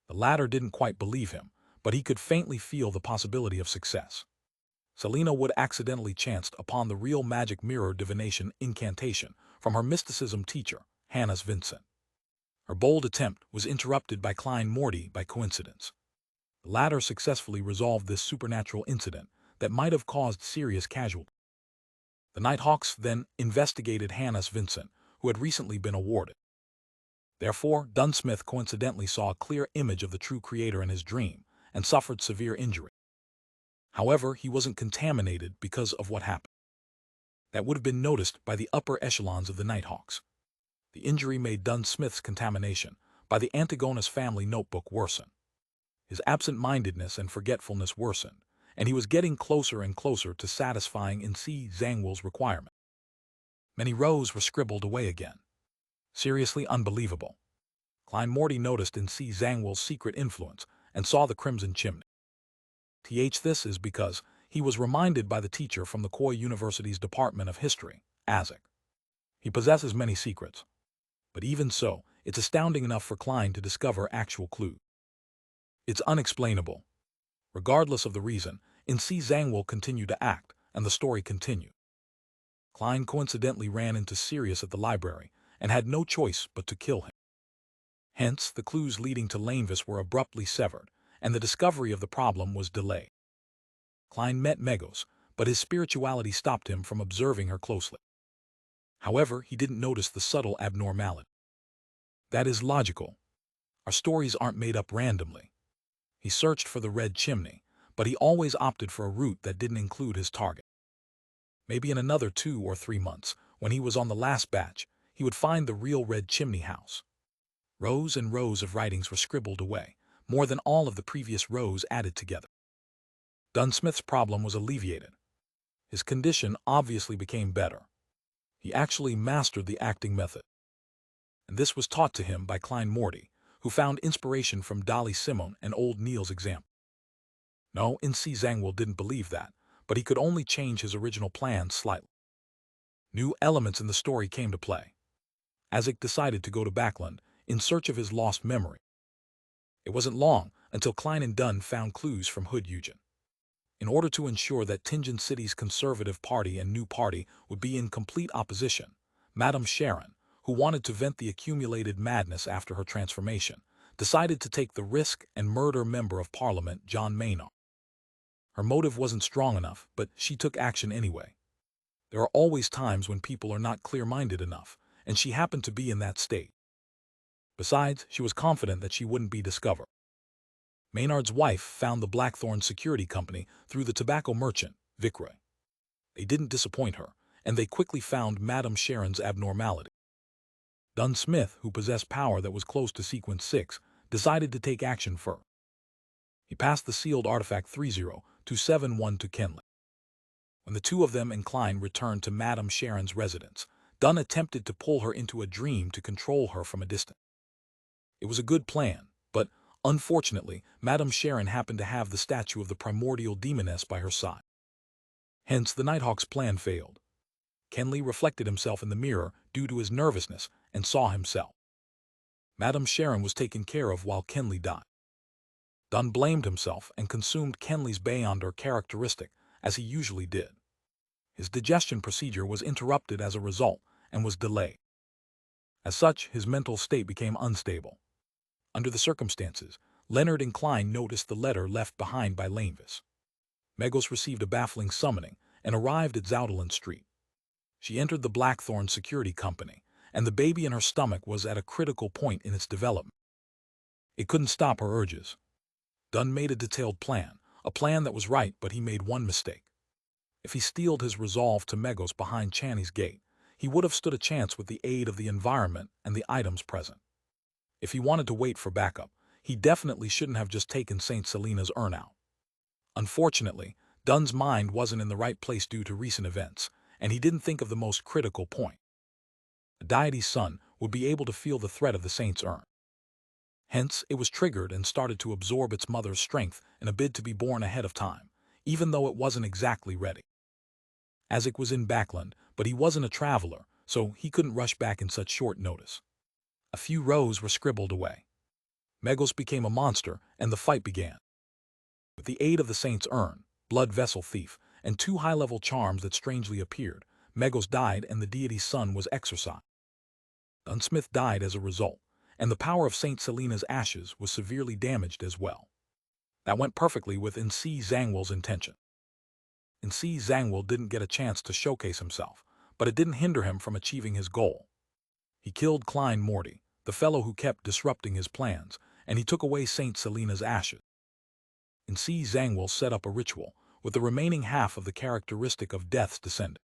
Speaker 1: The latter didn't quite believe him, but he could faintly feel the possibility of success. Selena Wood accidentally chanced upon the real magic mirror divination incantation from her mysticism teacher, Hannes Vincent. Her bold attempt was interrupted by Klein Morty by coincidence. The latter successfully resolved this supernatural incident that might have caused serious casualties. The Nighthawks then investigated Hannes Vincent, who had recently been awarded. Therefore, Dunn Smith coincidentally saw a clear image of the true creator in his dream and suffered severe injury. However, he wasn't contaminated because of what happened. that would have been noticed by the upper echelons of the Nighthawks. The injury made Dunn Smith's contamination by the Antigonus family notebook worsen. His absent-mindedness and forgetfulness worsened, and he was getting closer and closer to satisfying N.C. Zangwill's requirement. Many rows were scribbled away again. Seriously unbelievable. Klein Morty noticed N.C. Zangwill's secret influence and saw the crimson chimney. This is because he was reminded by the teacher from the Koi University's Department of History, Azek. He possesses many secrets. But even so, it's astounding enough for Klein to discover actual clues. It's unexplainable. Regardless of the reason, N.C. Zangwill continued to act, and the story continued. Klein coincidentally ran into Sirius at the library and had no choice but to kill him. Hence, the clues leading to Lanevis were abruptly severed, and the discovery of the problem was delayed. Klein met Megos, but his spirituality stopped him from observing her closely. However, he didn't notice the subtle abnormality. That is logical. Our stories aren't made up randomly. He searched for the red chimney, but he always opted for a route that didn't include his target. Maybe in another 2 or 3 months, when he was on the last batch, he would find the real red chimney house. Rows and rows of writings were scribbled away, more than all of the previous rows added together. Dunn Smith's problem was alleviated. His condition obviously became better. He actually mastered the acting method. And this was taught to him by Klein Morty, who found inspiration from Dolly Simone and Old Neil's example. No, N.C. Zangwill didn't believe that, but he could only change his original plan slightly. New elements in the story came to play. Azek decided to go to Backland in search of his lost memory. It wasn't long until Klein and Dunn found clues from Hood Eugen. In order to ensure that Tingen City's Conservative Party and New Party would be in complete opposition, Madame Sharon, who wanted to vent the accumulated madness after her transformation, decided to take the risk and murder Member of Parliament John Maynard. Her motive wasn't strong enough, but she took action anyway. There are always times when people are not clear-minded enough, and she happened to be in that state. Besides, she was confident that she wouldn't be discovered. Maynard's wife found the Blackthorn Security Company through the tobacco merchant, Viceroy. They didn't disappoint her, and they quickly found Madame Sharon's abnormality. Dunn Smith, who possessed power that was close to Sequence 6, decided to take action first. He passed the sealed artifact 30271 to Kenley. When the two of them and Klein returned to Madame Sharon's residence, Dunn attempted to pull her into a dream to control her from a distance. It was a good plan, but unfortunately, Madame Sharon happened to have the statue of the primordial demoness by her side. Hence, the Nighthawk's plan failed. Kenley reflected himself in the mirror due to his nervousness and saw himself. Madame Sharon was taken care of while Kenley died. Dunn blamed himself and consumed Kenley's Beyonder characteristic, as he usually did. His digestion procedure was interrupted as a result and was delayed. As such, his mental state became unstable. Under the circumstances, Leonard and Klein noticed the letter left behind by Lanevis. Megos received a baffling summoning and arrived at Zoudeland Street. She entered the Blackthorn Security Company, and the baby in her stomach was at a critical point in its development. It couldn't stop her urges. Dunn made a detailed plan, a plan that was right, but he made one mistake. If he steeled his resolve to Megos behind Channy's gate, he would have stood a chance with the aid of the environment and the items present. If he wanted to wait for backup, he definitely shouldn't have just taken St. Selena's urn out. Unfortunately, Dunn's mind wasn't in the right place due to recent events, and he didn't think of the most critical point. A deity's son would be able to feel the threat of the saint's urn. Hence, it was triggered and started to absorb its mother's strength in a bid to be born ahead of time, even though it wasn't exactly ready. Azek was in Backland, but he wasn't a traveler, so he couldn't rush back in such short notice. A few rows were scribbled away. Megos became a monster, and the fight began. With the aid of the saint's urn, blood vessel thief, and 2 high-level charms that strangely appeared, Megos died and the deity's son was exorcised. Dunn Smith died as a result, and the power of St. Selena's ashes was severely damaged as well. That went perfectly with N.C. Zangwill's intention. N.C. Zangwill didn't get a chance to showcase himself, but it didn't hinder him from achieving his goal. He killed Klein Morty, the fellow who kept disrupting his plans, and he took away St. Selena's ashes. N.C. Zangwill set up a ritual, with the remaining half of the characteristic of Death's descendant.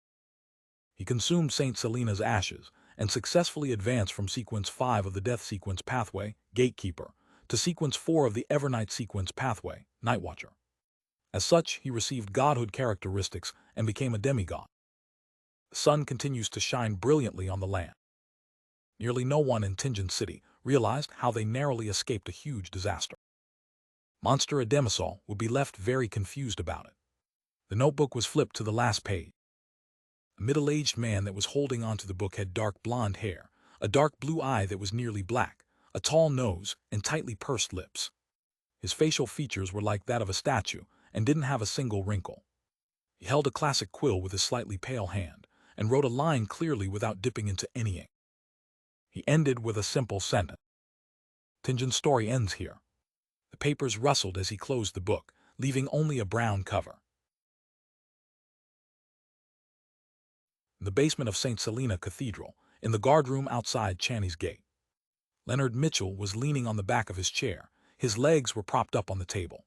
Speaker 1: He consumed St. Selena's ashes and successfully advanced from Sequence 5 of the Death Sequence pathway, Gatekeeper, to Sequence 4 of the Evernight Sequence pathway, Nightwatcher. As such, he received godhood characteristics and became a demigod. The sun continues to shine brilliantly on the land. Nearly no one in Tinjin City realized how they narrowly escaped a huge disaster. Monster Ademisol would be left very confused about it. The notebook was flipped to the last page. A middle-aged man that was holding onto the book had dark blonde hair, a dark blue eye that was nearly black, a tall nose, and tightly pursed lips. His facial features were like that of a statue and didn't have a single wrinkle. He held a classic quill with his slightly pale hand and wrote a line clearly without dipping into any ink. He ended with a simple sentence. Tinjin's story ends here. The papers rustled as he closed the book, leaving only a brown cover. In the basement of St. Selena Cathedral, in the guardroom outside Channy's gate, Leonard Mitchell was leaning on the back of his chair. His legs were propped up on the table.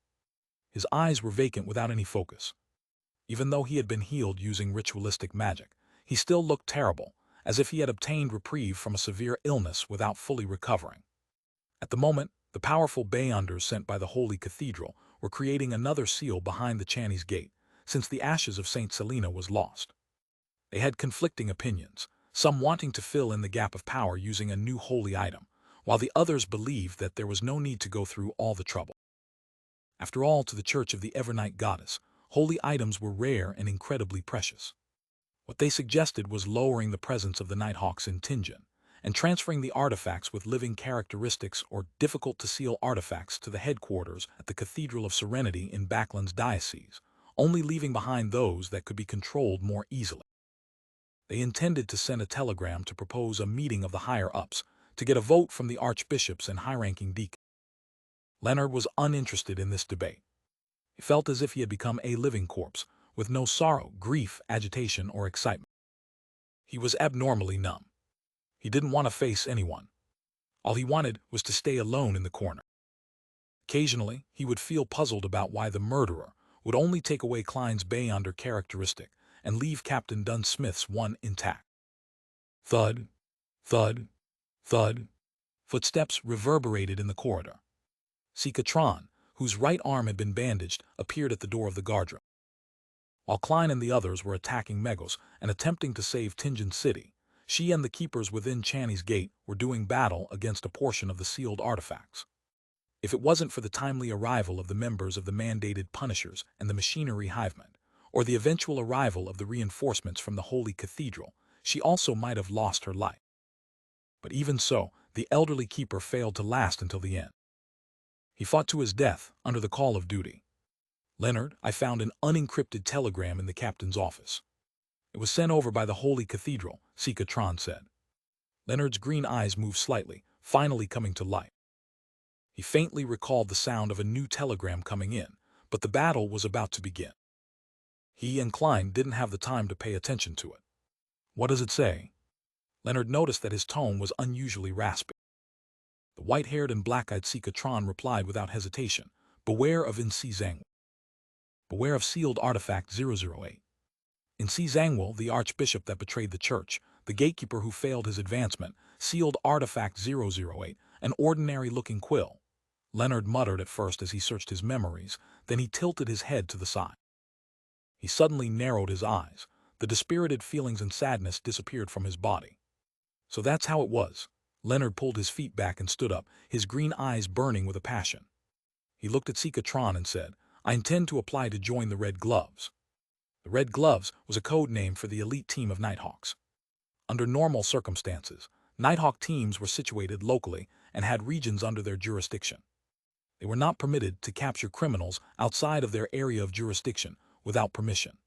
Speaker 1: His eyes were vacant without any focus. Even though he had been healed using ritualistic magic, he still looked terrible, as if he had obtained reprieve from a severe illness without fully recovering. At the moment, the powerful Bayonders sent by the Holy Cathedral were creating another seal behind the Channy's gate, since the ashes of St. Selena was lost. They had conflicting opinions, some wanting to fill in the gap of power using a new holy item, while the others believed that there was no need to go through all the trouble. After all, to the Church of the Evernight Goddess, holy items were rare and incredibly precious. What they suggested was lowering the presence of the Nighthawks in Tinjin and transferring the artifacts with living characteristics or difficult-to-seal artifacts to the headquarters at the Cathedral of Serenity in Backland's diocese, only leaving behind those that could be controlled more easily. They intended to send a telegram to propose a meeting of the higher-ups to get a vote from the archbishops and high-ranking deacons. Leonard was uninterested in this debate. He felt as if he had become a living corpse, with no sorrow, grief, agitation, or excitement. He was abnormally numb. He didn't want to face anyone. All he wanted was to stay alone in the corner. Occasionally, he would feel puzzled about why the murderer would only take away Klein's Bayonder characteristic and leave Captain Dunn Smith's one intact. Thud, thud, thud. Footsteps reverberated in the corridor. Sikatron, whose right arm had been bandaged, appeared at the door of the guardroom. While Klein and the others were attacking Megos and attempting to save Tinjin City, she and the keepers within Channy's gate were doing battle against a portion of the sealed artifacts. If it wasn't for the timely arrival of the members of the mandated Punishers and the Machinery Hivemen, or the eventual arrival of the reinforcements from the Holy Cathedral, she also might have lost her life. But even so, the elderly keeper failed to last until the end. He fought to his death under the call of duty. Leonard, I found an unencrypted telegram in the captain's office. It was sent over by the Holy Cathedral, Sikatron said. Leonard's green eyes moved slightly, finally coming to life. He faintly recalled the sound of a new telegram coming in, but the battle was about to begin. He and Klein didn't have the time to pay attention to it. What does it say? Leonard noticed that his tone was unusually raspy. The white-haired and black-eyed Sikatron replied without hesitation, "Beware of Insi Zangwell. Beware of sealed artifact 008. Insi Zangwell, the archbishop that betrayed the church, the gatekeeper who failed his advancement, sealed artifact 008, an ordinary-looking quill." Leonard muttered at first as he searched his memories, then he tilted his head to the side. He suddenly narrowed his eyes. The dispirited feelings and sadness disappeared from his body. So that's how it was. Leonard pulled his feet back and stood up, his green eyes burning with a passion. He looked at Sikatron and said, "I intend to apply to join the Red Gloves." The Red Gloves was a code name for the elite team of Nighthawks. Under normal circumstances, Nighthawk teams were situated locally and had regions under their jurisdiction. They were not permitted to capture criminals outside of their area of jurisdiction without permission.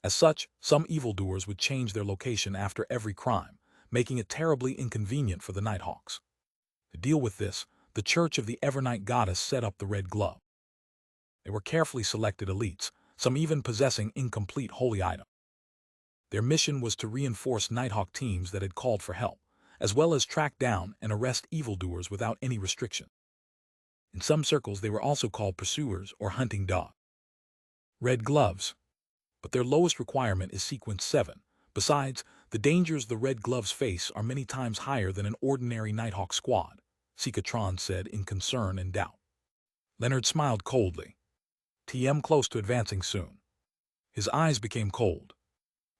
Speaker 1: As such, some evildoers would change their location after every crime, making it terribly inconvenient for the Nighthawks. To deal with this, the Church of the Evernight Goddess set up the Red Glove. They were carefully selected elites, some even possessing incomplete holy items. Their mission was to reinforce Nighthawk teams that had called for help, as well as track down and arrest evildoers without any restriction. In some circles they were also called pursuers or hunting dogs. Red Gloves. But their lowest requirement is Sequence 7, Besides, the dangers the Red Gloves face are many times higher than an ordinary Nighthawk squad, Sikatron said in concern and doubt. Leonard smiled coldly. TM close to advancing soon. His eyes became cold.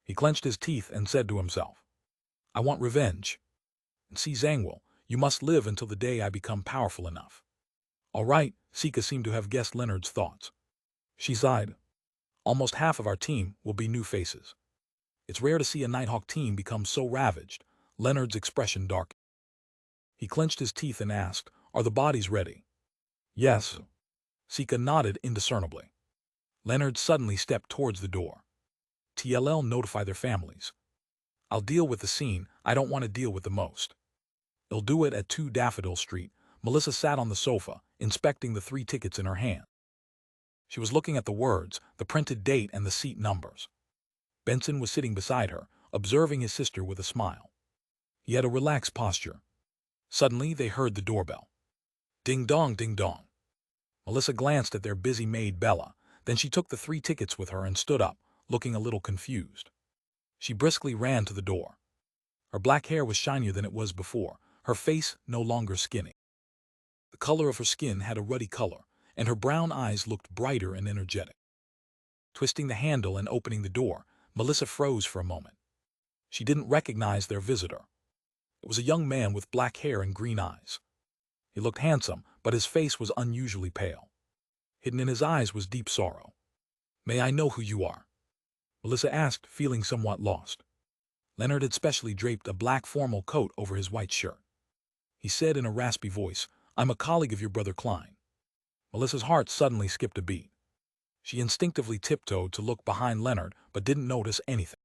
Speaker 1: He clenched his teeth and said to himself, I want revenge. And see Zangwill, you must live until the day I become powerful enough. All right, Sika seemed to have guessed Leonard's thoughts. She sighed. Almost half of our team will be new faces. It's rare to see a Nighthawk team become so ravaged. Leonard's expression darkened. He clenched his teeth and asked, Are the bodies ready? Yes. Sika nodded indiscernibly. Leonard suddenly stepped towards the door. TLL notify their families. I'll deal with the scene I don't want to deal with the most. They'll do it at 2 Daffodil Street. Melissa sat on the sofa, inspecting the 3 tickets in her hand. She was looking at the words, the printed date and the seat numbers. Benson was sitting beside her, observing his sister with a smile. He had a relaxed posture. Suddenly, they heard the doorbell. Ding dong, ding dong. Melissa glanced at their busy maid Bella, then she took the 3 tickets with her and stood up, looking a little confused. She briskly ran to the door. Her black hair was shinier than it was before, her face no longer skinny. The color of her skin had a ruddy color, and her brown eyes looked brighter and energetic. Twisting the handle and opening the door, Melissa froze for a moment. She didn't recognize their visitor. It was a young man with black hair and green eyes. He looked handsome, but his face was unusually pale. Hidden in his eyes was deep sorrow. May I know who you are? Melissa asked, feeling somewhat lost. Leonard had specially draped a black formal coat over his white shirt. He said in a raspy voice, I'm a colleague of your brother Klein. Melissa's heart suddenly skipped a beat. She instinctively tiptoed to look behind Leonard, but didn't notice anything.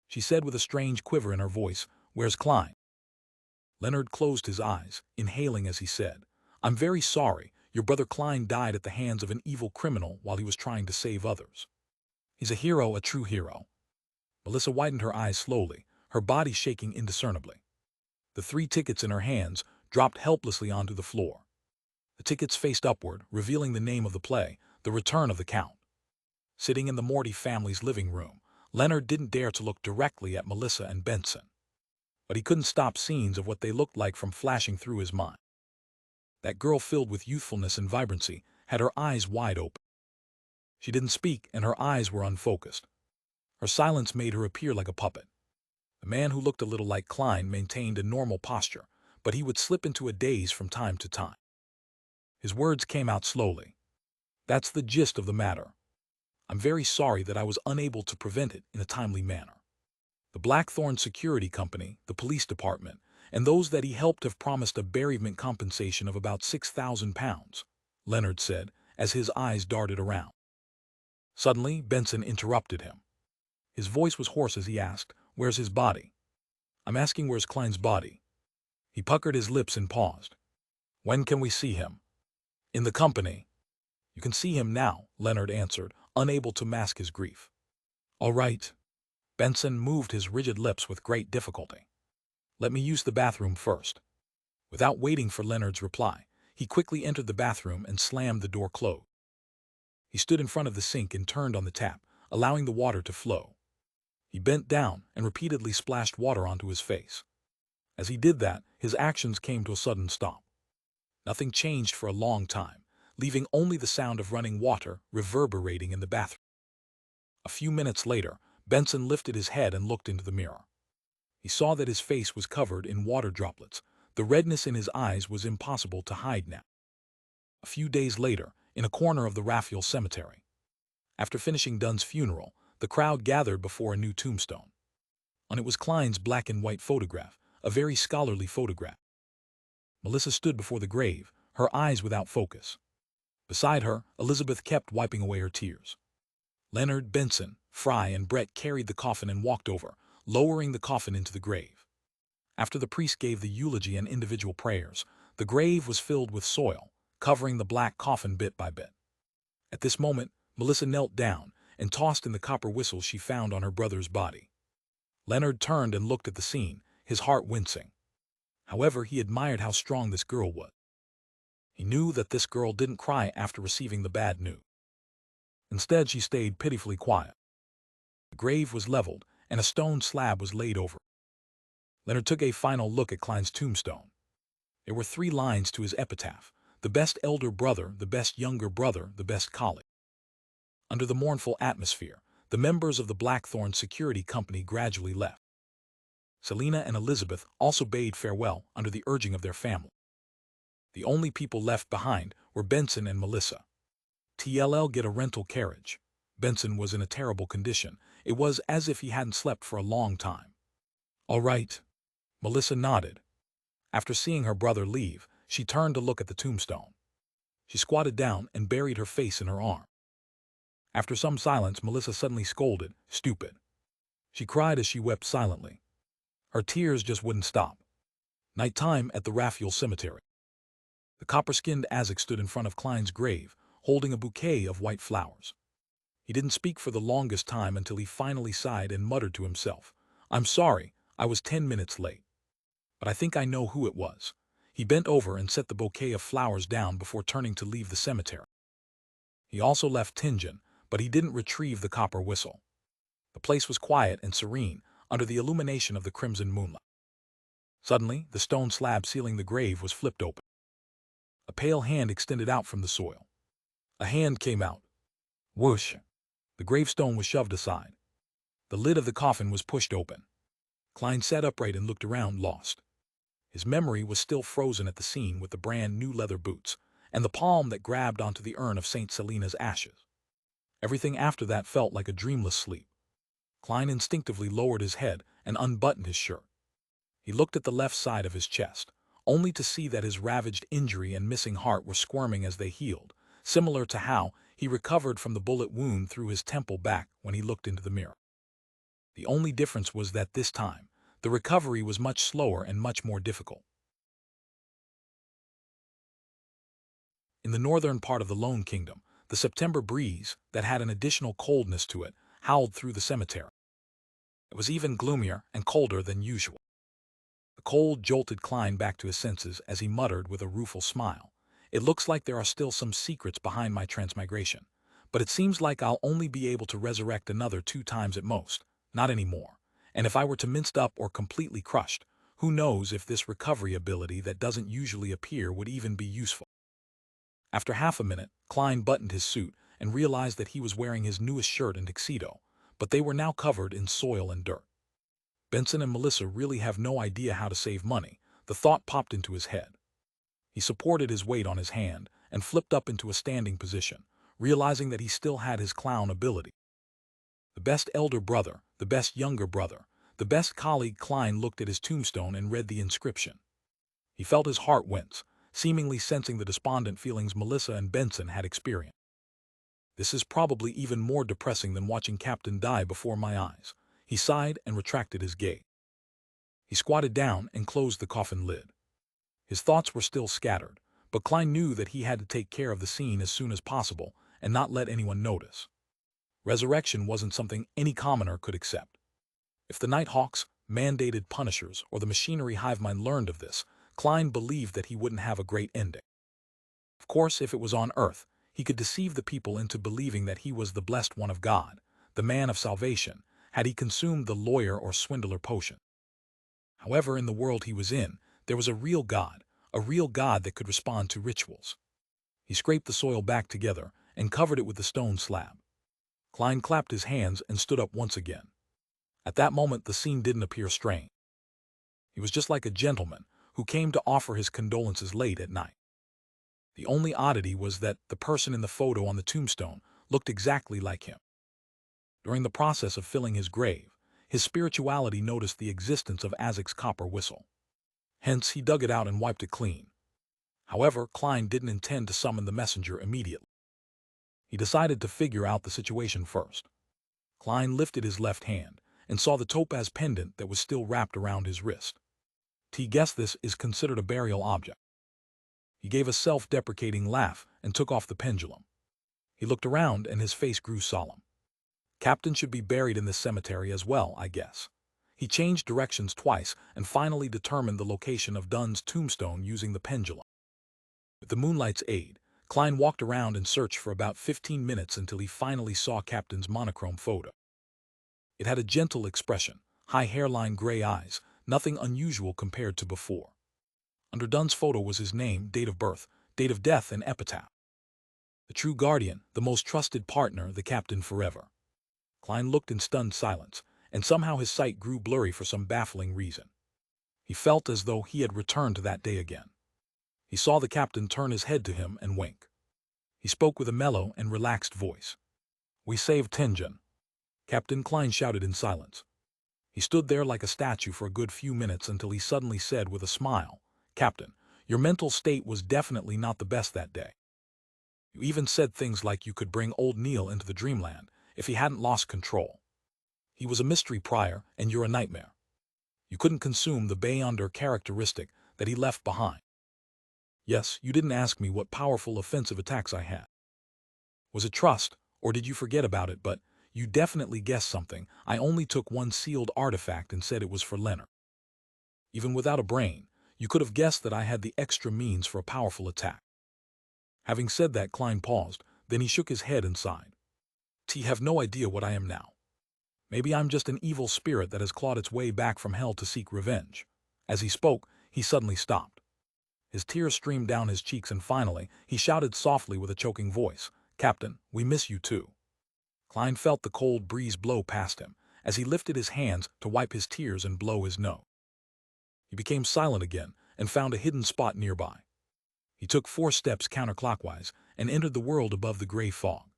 Speaker 1: She said with a strange quiver in her voice, Where's Klein? Leonard closed his eyes, inhaling as he said, I'm very sorry, your brother Klein died at the hands of an evil criminal while he was trying to save others. He's a hero, a true hero. Melissa widened her eyes slowly, her body shaking indiscernibly. The 3 tickets in her hands dropped helplessly onto the floor. The tickets faced upward, revealing the name of the play, The Return of the Count. Sitting in the Morty family's living room, Leonard didn't dare to look directly at Melissa and Benson. But he couldn't stop scenes of what they looked like from flashing through his mind. That girl filled with youthfulness and vibrancy had her eyes wide open. She didn't speak, and her eyes were unfocused. Her silence made her appear like a puppet. The man who looked a little like Klein maintained a normal posture, but he would slip into a daze from time to time. His words came out slowly. That's the gist of the matter. I'm very sorry that I was unable to prevent it in a timely manner. The Blackthorn Security Company, the police department, and those that he helped have promised a bereavement compensation of about £6,000, Leonard said, as his eyes darted around. Suddenly, Benson interrupted him. His voice was hoarse as he asked, Where's his body? I'm asking where's Klein's body. He puckered his lips and paused. When can we see him? In the company. You can see him now, Leonard answered, unable to mask his grief. All right. Benson moved his rigid lips with great difficulty. Let me use the bathroom first. Without waiting for Leonard's reply, he quickly entered the bathroom and slammed the door closed. He stood in front of the sink and turned on the tap, allowing the water to flow. He bent down and repeatedly splashed water onto his face. As he did that, his actions came to a sudden stop. Nothing changed for a long time, leaving only the sound of running water reverberating in the bathroom. A few minutes later, Benson lifted his head and looked into the mirror. He saw that his face was covered in water droplets. The redness in his eyes was impossible to hide now. A few days later, in a corner of the Raphael Cemetery. After finishing Dunn's funeral, the crowd gathered before a new tombstone. On it was Klein's black and white photograph, a very scholarly photograph. Melissa stood before the grave, her eyes without focus. Beside her, Elizabeth kept wiping away her tears. Leonard, Benson, Fry, and Brett carried the coffin and walked over, lowering the coffin into the grave. After the priest gave the eulogy and individual prayers, the grave was filled with soil, covering the black coffin bit by bit. At this moment, Melissa knelt down and tossed in the copper whistle she found on her brother's body. Leonard turned and looked at the scene, his heart wincing. However, he admired how strong this girl was. He knew that this girl didn't cry after receiving the bad news. Instead, she stayed pitifully quiet. The grave was leveled, and a stone slab was laid over it. Leonard took a final look at Klein's tombstone. There were 3 lines to his epitaph: the best elder brother, the best younger brother, the best colleague. Under the mournful atmosphere, the members of the Blackthorn Security Company gradually left. Selina and Elizabeth also bade farewell under the urging of their family. The only people left behind were Benson and Melissa. "TLL get a rental carriage." Benson was in a terrible condition. It was as if he hadn't slept for a long time. "All right." Melissa nodded. After seeing her brother leave, she turned to look at the tombstone. She squatted down and buried her face in her arm. After some silence, Melissa suddenly scolded, "Stupid." She cried as she wept silently. Her tears just wouldn't stop. Nighttime at the Raphael Cemetery. The copper-skinned Azek stood in front of Klein's grave, holding a bouquet of white flowers. He didn't speak for the longest time until he finally sighed and muttered to himself, "I'm sorry, I was 10 minutes late. But I think I know who it was." He bent over and set the bouquet of flowers down before turning to leave the cemetery. He also left Tingen, but he didn't retrieve the copper whistle. The place was quiet and serene, under the illumination of the crimson moonlight. Suddenly, the stone slab sealing the grave was flipped open. A pale hand extended out from the soil. A hand came out. Whoosh! The gravestone was shoved aside. The lid of the coffin was pushed open. Klein sat upright and looked around, lost. His memory was still frozen at the scene with the brand-new leather boots and the palm that grabbed onto the urn of St. Selina's ashes. Everything after that felt like a dreamless sleep. Klein instinctively lowered his head and unbuttoned his shirt. He looked at the left side of his chest, only to see that his ravaged injury and missing heart were squirming as they healed, similar to how he recovered from the bullet wound through his temple back when he looked into the mirror. The only difference was that this time, the recovery was much slower and much more difficult. In the northern part of the Lone Kingdom, the September breeze, that had an additional coldness to it, howled through the cemetery. It was even gloomier and colder than usual. The cold jolted Klein back to his senses as he muttered with a rueful smile, "It looks like there are still some secrets behind my transmigration, but it seems like I'll only be able to resurrect another 2 times at most, not anymore. And if I were to minced up or completely crushed, who knows if this recovery ability that doesn't usually appear would even be useful." After half a minute, Klein buttoned his suit and realized that he was wearing his newest shirt and tuxedo, but they were now covered in soil and dirt. Benson and Melissa really have no idea how to save money, the thought popped into his head. He supported his weight on his hand and flipped up into a standing position, realizing that he still had his clown ability. The best elder brother, the best younger brother, the best colleague. Klein looked at his tombstone and read the inscription. He felt his heart wince, seemingly sensing the despondent feelings Melissa and Benson had experienced. "This is probably even more depressing than watching Captain die before my eyes." He sighed and retracted his gaze. He squatted down and closed the coffin lid. His thoughts were still scattered, but Klein knew that he had to take care of the scene as soon as possible and not let anyone notice. Resurrection wasn't something any commoner could accept. If the Nighthawks, mandated punishers, or the machinery hive mind learned of this, Klein believed that he wouldn't have a great ending. Of course, if it was on Earth, he could deceive the people into believing that he was the blessed one of God, the man of salvation, had he consumed the lawyer or swindler potion. However, in the world he was in, there was a real God that could respond to rituals. He scraped the soil back together and covered it with the stone slab. Klein clapped his hands and stood up once again. At that moment, the scene didn't appear strange. He was just like a gentleman who came to offer his condolences late at night. The only oddity was that the person in the photo on the tombstone looked exactly like him. During the process of filling his grave, his spirituality noticed the existence of Azek's copper whistle. Hence, he dug it out and wiped it clean. However, Klein didn't intend to summon the messenger immediately. He decided to figure out the situation first. Klein lifted his left hand and saw the topaz pendant that was still wrapped around his wrist. He guessed this is considered a burial object. He gave a self-deprecating laugh and took off the pendulum. He looked around and his face grew solemn. "Captain should be buried in this cemetery as well, I guess." He changed directions twice and finally determined the location of Dunn's tombstone using the pendulum. With the moonlight's aid, Klein walked around and searched for about 15 minutes until he finally saw Captain's monochrome photo. It had a gentle expression, high hairline, gray eyes, nothing unusual compared to before. Under Dunn's photo was his name, date of birth, date of death, and epitaph. The true guardian, the most trusted partner, the captain forever. Klein looked in stunned silence, and somehow his sight grew blurry for some baffling reason. He felt as though he had returned to that day again. He saw the captain turn his head to him and wink. He spoke with a mellow and relaxed voice. "We saved Tingen," Captain Klein shouted in silence. He stood there like a statue for a good few minutes until he suddenly said with a smile, "Captain, your mental state was definitely not the best that day. You even said things like you could bring old Neil into the dreamland if he hadn't lost control. He was a mystery prior, and you're a nightmare. You couldn't consume the Beyonder characteristic that he left behind. Yes, you didn't ask me what powerful offensive attacks I had. Was it trust, or did you forget about it? But you definitely guessed something. I only took one sealed artifact and said it was for Leonard. Even without a brain, you could have guessed that I had the extra means for a powerful attack." Having said that, Klein paused, then he shook his head and sighed. "You have no idea what I am now. Maybe I'm just an evil spirit that has clawed its way back from hell to seek revenge." As he spoke, he suddenly stopped. His tears streamed down his cheeks, and finally, he shouted softly with a choking voice, "Captain, we miss you too." Klein felt the cold breeze blow past him as he lifted his hands to wipe his tears and blow his nose. He became silent again and found a hidden spot nearby. He took 4 steps counterclockwise and entered the world above the gray fog.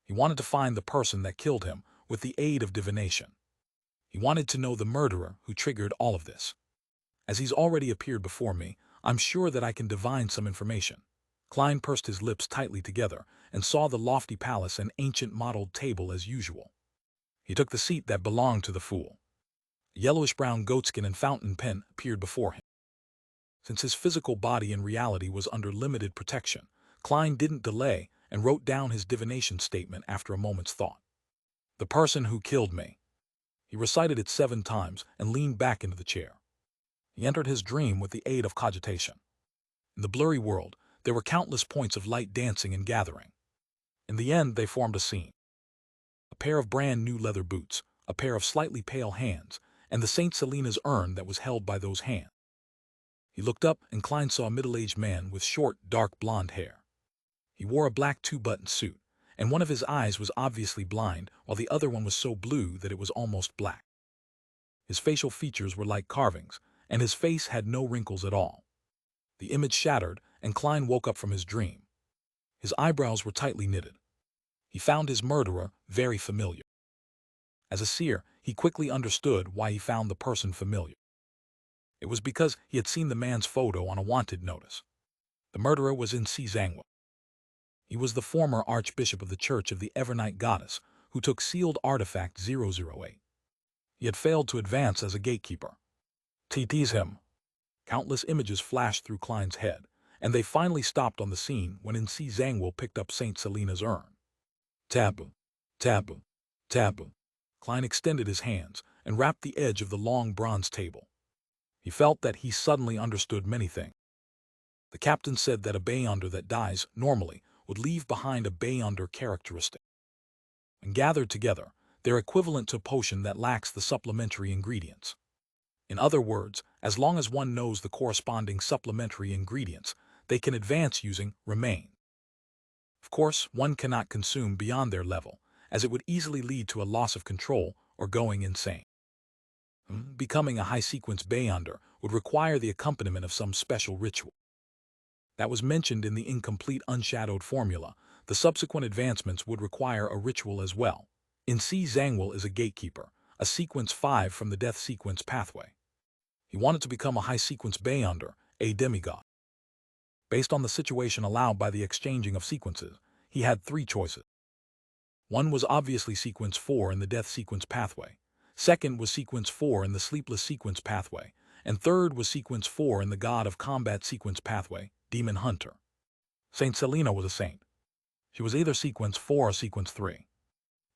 Speaker 1: He wanted to find the person that killed him with the aid of divination. He wanted to know the murderer who triggered all of this. As he's already appeared before me, I'm sure that I can divine some information. Klein pursed his lips tightly together and saw the lofty palace and ancient mottled table as usual. He took the seat that belonged to the fool. A yellowish-brown goatskin and fountain pen appeared before him. Since his physical body in reality was under limited protection, Klein didn't delay and wrote down his divination statement after a moment's thought. "The person who killed me." He recited it 7 times and leaned back into the chair. He entered his dream with the aid of cogitation. In the blurry world, there were countless points of light dancing and gathering. In the end, they formed a scene. A pair of brand new leather boots, a pair of slightly pale hands, and the St. Selena's urn that was held by those hands. He looked up, and Klein saw a middle-aged man with short, dark blonde hair. He wore a black 2-button suit, and one of his eyes was obviously blind, while the other one was so blue that it was almost black. His facial features were like carvings, and his face had no wrinkles at all. The image shattered, and Klein woke up from his dream. His eyebrows were tightly knitted. He found his murderer very familiar. As a seer, he quickly understood why he found the person familiar. It was because he had seen the man's photo on a wanted notice. The murderer was in Zangwa. He was the former Archbishop of the Church of the Evernight Goddess, who took sealed artifact 008. He had failed to advance as a gatekeeper. "Tease him." Countless images flashed through Klein's head, and they finally stopped on the scene when Zangwa picked up St. Selena's urn. "Taboo, taboo, taboo." Klein extended his hands and wrapped the edge of the long bronze table. He felt that he suddenly understood many things. The captain said that a Beyonder that dies normally would leave behind a Beyonder characteristic. When gathered together, they're equivalent to a potion that lacks the supplementary ingredients. In other words, as long as one knows the corresponding supplementary ingredients, they can advance using remain. Of course, one cannot consume beyond their level, as it would easily lead to a loss of control or going insane. Becoming a high-sequence Beyonder would require the accompaniment of some special ritual. That was mentioned in the incomplete unshadowed formula. The subsequent advancements would require a ritual as well. In Zangwa is a gatekeeper, a sequence 5 from the death sequence pathway. He wanted to become a high-sequence Beyonder, a demigod. Based on the situation allowed by the exchanging of sequences, he had 3 choices. One was obviously sequence 4 in the death sequence pathway. Second was sequence 4 in the sleepless sequence pathway, and third was sequence 4 in the god of combat sequence pathway, demon hunter. Saint Selena was a saint. She was either sequence 4 or sequence 3.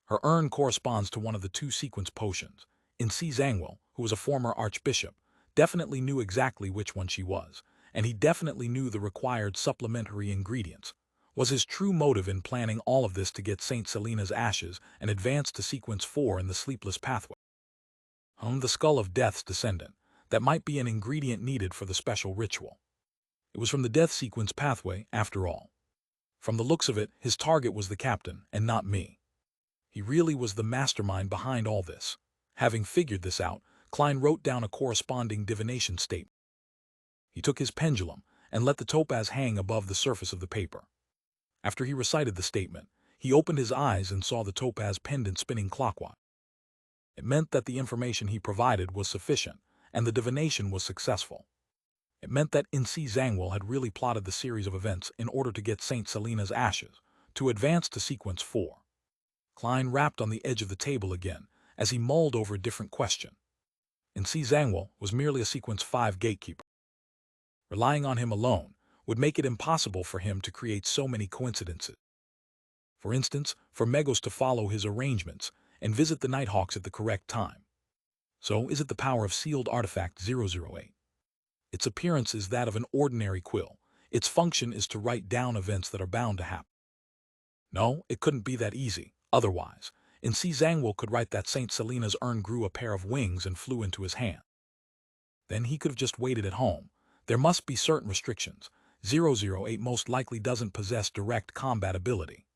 Speaker 1: Her urn corresponds to one of the 2 sequence potions. In Zangwa, who was a former archbishop, definitely knew exactly which one she was, and he definitely knew the required supplementary ingredients. Was his true motive in planning all of this to get St. Selena's ashes and advance to sequence 4 in the sleepless pathway? The skull of Death's descendant. That might be an ingredient needed for the special ritual. It was from the death sequence pathway, after all. From the looks of it, his target was the captain, and not me. He really was the mastermind behind all this. Having figured this out, Klein wrote down a corresponding divination statement. He took his pendulum and let the topaz hang above the surface of the paper. After he recited the statement, he opened his eyes and saw the topaz pendant spinning clockwise. It meant that the information he provided was sufficient, and the divination was successful. It meant that Insi Zangwill had really plotted the series of events in order to get St. Selena's ashes, to advance to sequence 4. Klein rapped on the edge of the table again, as he mulled over a different question. Insi Zangwill was merely a sequence 5 gatekeeper. Relying on him alone would make it impossible for him to create so many coincidences. For instance, for Megos to follow his arrangements and visit the Nighthawks at the correct time. So is it the power of sealed artifact 008? Its appearance is that of an ordinary quill. Its function is to write down events that are bound to happen. No, it couldn't be that easy. Otherwise, Insi Zangwill could write that St. Selena's urn grew a pair of wings and flew into his hand. Then he could have just waited at home. There must be certain restrictions. 008 most likely doesn't possess direct combat ability.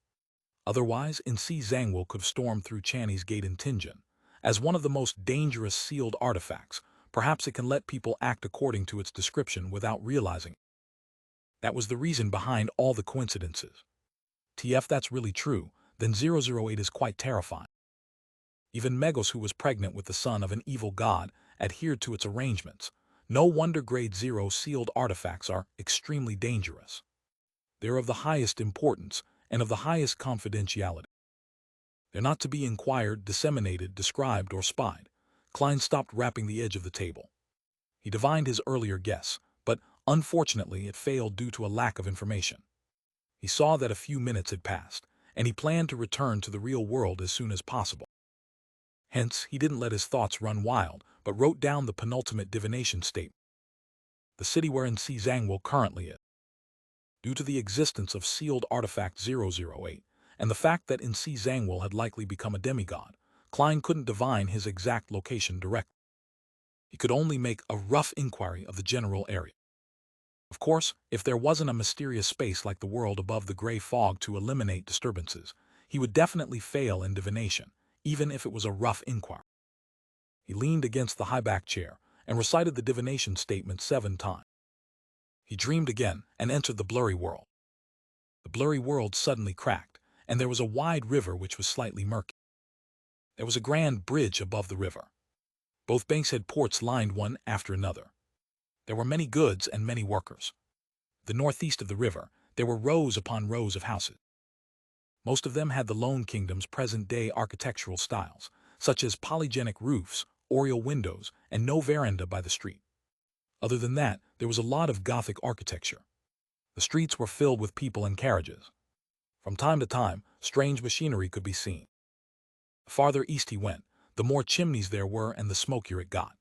Speaker 1: Otherwise, Insi Zangwill could have stormed through Channy's gate in Tinjin. As one of the most dangerous sealed artifacts, perhaps it can let people act according to its description without realizing it. That was the reason behind all the coincidences. If that's really true, then 008 is quite terrifying. Even Megos, who was pregnant with the son of an evil god, adhered to its arrangements. No wonder Grade 0 sealed artifacts are extremely dangerous. They're of the highest importance and of the highest confidentiality. They're not to be inquired, disseminated, described, or spied. Klein stopped rapping the edge of the table. He divined his earlier guess, but unfortunately it failed due to a lack of information. He saw that a few minutes had passed, and he planned to return to the real world as soon as possible. Hence, he didn't let his thoughts run wild, but wrote down the penultimate divination statement. The city where Insi Zangwill currently is. Due to the existence of sealed artifact 008, and the fact that Insi Zangwill had likely become a demigod, Klein couldn't divine his exact location directly. He could only make a rough inquiry of the general area. Of course, if there wasn't a mysterious space like the world above the gray fog to eliminate disturbances, he would definitely fail in divination, even if it was a rough inquiry. He leaned against the high-back chair and recited the divination statement 7 times. He dreamed again and entered the blurry world. The blurry world suddenly cracked, and there was a wide river which was slightly murky. There was a grand bridge above the river. Both banks had ports lined one after another. There were many goods and many workers. The northeast of the river, there were rows upon rows of houses. Most of them had the Lone Kingdom's present-day architectural styles, such as polygenic roofs, oriel windows, and no veranda by the street. Other than that, there was a lot of Gothic architecture. The streets were filled with people and carriages. From time to time, strange machinery could be seen. The farther east he went, the more chimneys there were and the smokier it got.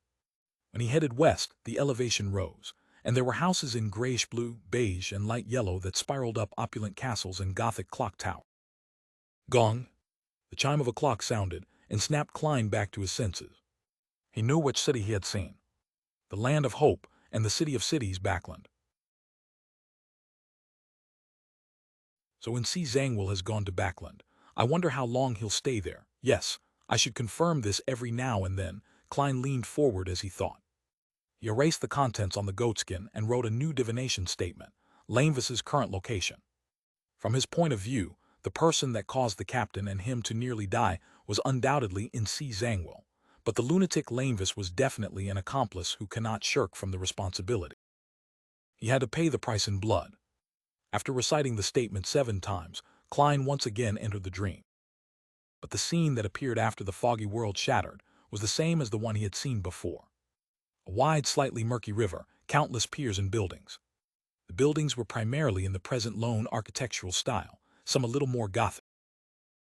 Speaker 1: When he headed west, the elevation rose, and there were houses in grayish-blue, beige, and light yellow that spiraled up opulent castles and Gothic clock towers. Gong! The chime of a clock sounded, and snapped Klein back to his senses. He knew which city he had seen. The Land of Hope and the City of Cities, Backland. So Insi Zangwill has gone to Backland. I wonder how long he'll stay there. Yes, I should confirm this every now and then. Klein leaned forward as he thought. He erased the contents on the goatskin and wrote a new divination statement, Lanevis's current location. From his point of view, the person that caused the captain and him to nearly die was undoubtedly Insi Zangwill, but the lunatic Lanevis was definitely an accomplice who cannot shirk from the responsibility. He had to pay the price in blood. After reciting the statement 7 times, Klein once again entered the dream. But the scene that appeared after the foggy world shattered was the same as the one he had seen before. A wide, slightly murky river, countless piers and buildings. The buildings were primarily in the present lone architectural style, some a little more Gothic.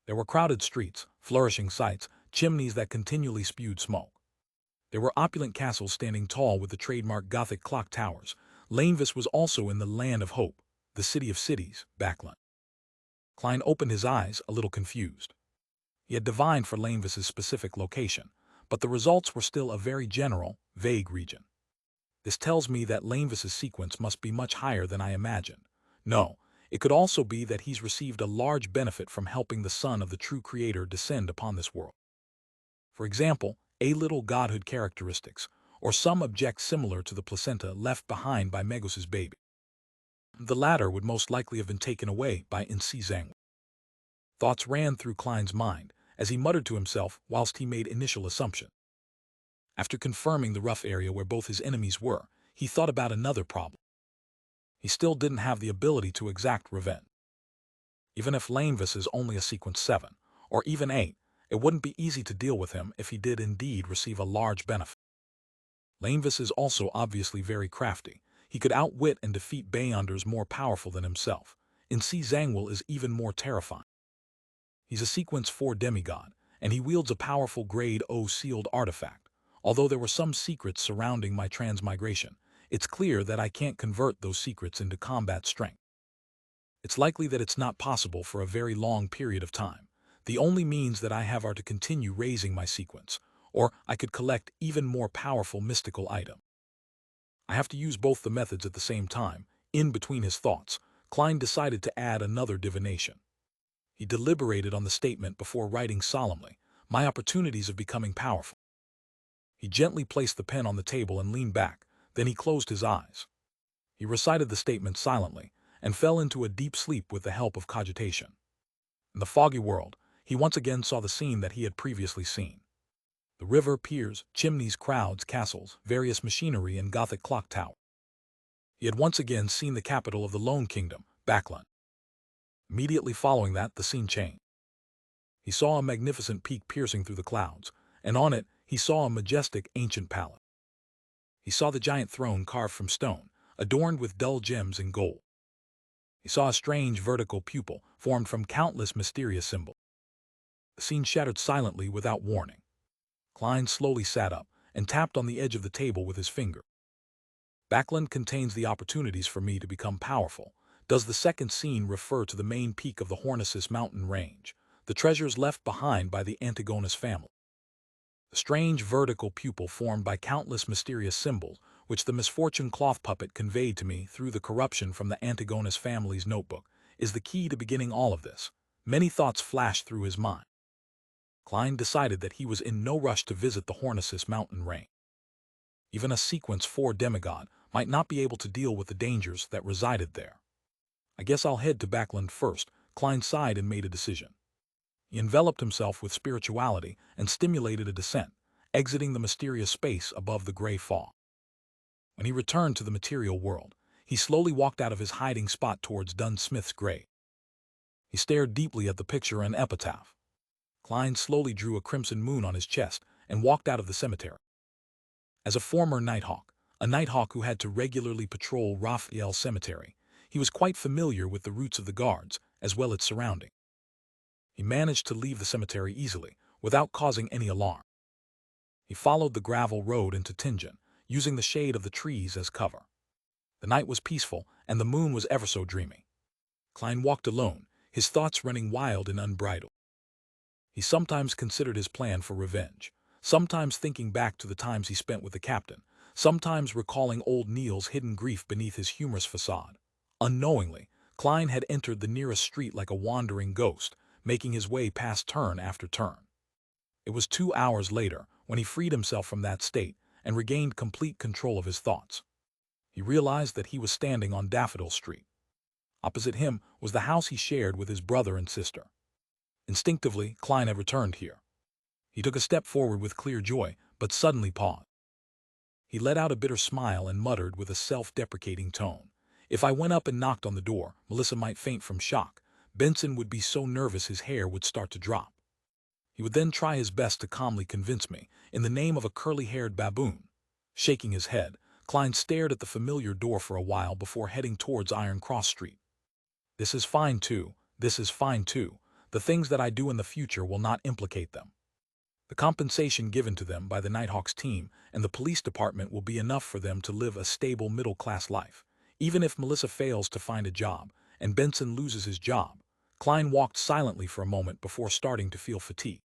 Speaker 1: There were crowded streets, flourishing sites, chimneys that continually spewed smoke. There were opulent castles standing tall with the trademark Gothic clock towers. Lanevis was also in the Land of Hope, the City of Cities, Backland. Klein opened his eyes, a little confused. He had divined for Lanevis's specific location, but the results were still a very general, vague region. This tells me that Lanevis's sequence must be much higher than I imagined. No, it could also be that he's received a large benefit from helping the Son of the true Creator descend upon this world. For example, a little godhood characteristics, or some object similar to the placenta left behind by Megus's baby. The latter would most likely have been taken away by Nc Zhang. Thoughts ran through Klein's mind as he muttered to himself whilst he made initial assumptions. After confirming the rough area where both his enemies were, he thought about another problem. He still didn't have the ability to exact revenge. Even if Lanevis is only a sequence 7, or even 8, it wouldn't be easy to deal with him if he did indeed receive a large benefit. Lanevis is also obviously very crafty. He could outwit and defeat Beyonders more powerful than himself. Nc Zhangwil is even more terrifying. He's a sequence 4 demigod, and he wields a powerful grade O sealed artifact. Although there were some secrets surrounding my transmigration, it's clear that I can't convert those secrets into combat strength. It's likely that it's not possible for a very long period of time. The only means that I have are to continue raising my sequence, or I could collect even more powerful mystical items. I have to use both the methods at the same time. In between his thoughts, Klein decided to add another divination. He deliberated on the statement before writing solemnly, "My opportunities of becoming powerful." He gently placed the pen on the table and leaned back, then he closed his eyes. He recited the statement silently and fell into a deep sleep with the help of cogitation. In the foggy world, he once again saw the scene that he had previously seen. The river, piers, chimneys, crowds, castles, various machinery, and Gothic clock tower. He had once again seen the capital of the Lone Kingdom, Backland. Immediately following that, the scene changed. He saw a magnificent peak piercing through the clouds, and on it, he saw a majestic, ancient palace. He saw the giant throne carved from stone, adorned with dull gems and gold. He saw a strange vertical pupil formed from countless mysterious symbols. The scene shattered silently without warning. Klein slowly sat up and tapped on the edge of the table with his finger. Backland contains the opportunities for me to become powerful. Does the second scene refer to the main peak of the Hornisus mountain range, the treasures left behind by the Antigonus family? The strange vertical pupil formed by countless mysterious symbols, which the misfortune cloth puppet conveyed to me through the corruption from the Antigonus family's notebook, is the key to beginning all of this. Many thoughts flashed through his mind. Klein decided that he was in no rush to visit the Hornisus mountain range. Even a sequence 4 demigod might not be able to deal with the dangers that resided there. I guess I'll head to Backland first. Klein sighed and made a decision. He enveloped himself with spirituality and stimulated a descent, exiting the mysterious space above the gray fog. When he returned to the material world, he slowly walked out of his hiding spot towards Dunn Smith's grave. He stared deeply at the picture and epitaph. Klein slowly drew a crimson moon on his chest and walked out of the cemetery. As a former Nighthawk, a Nighthawk who had to regularly patrol Raphael Cemetery, he was quite familiar with the routes of the guards, as well as its surroundings. He managed to leave the cemetery easily, without causing any alarm. He followed the gravel road into Tingen, using the shade of the trees as cover. The night was peaceful, and the moon was ever so dreamy. Klein walked alone, his thoughts running wild and unbridled. He sometimes considered his plan for revenge, sometimes thinking back to the times he spent with the captain, sometimes recalling old Neil's hidden grief beneath his humorous facade. Unknowingly, Klein had entered the nearest street like a wandering ghost, making his way past turn after turn. It was 2 hours later when he freed himself from that state and regained complete control of his thoughts. He realized that he was standing on Daffodil Street. Opposite him was the house he shared with his brother and sister. Instinctively, Klein had returned here. He took a step forward with clear joy, but suddenly paused. He let out a bitter smile and muttered with a self-deprecating tone, "If I went up and knocked on the door, Melissa might faint from shock. Benson would be so nervous his hair would start to drop. He would then try his best to calmly convince me, in the name of a curly-haired baboon." Shaking his head, Klein stared at the familiar door for a while before heading towards Iron Cross Street. "This is fine too. This is fine too. The things that I do in the future will not implicate them. The compensation given to them by the Nighthawks team and the police department will be enough for them to live a stable middle-class life. Even if Melissa fails to find a job and Benson loses his job, Klein walked silently for a moment before starting to feel fatigue.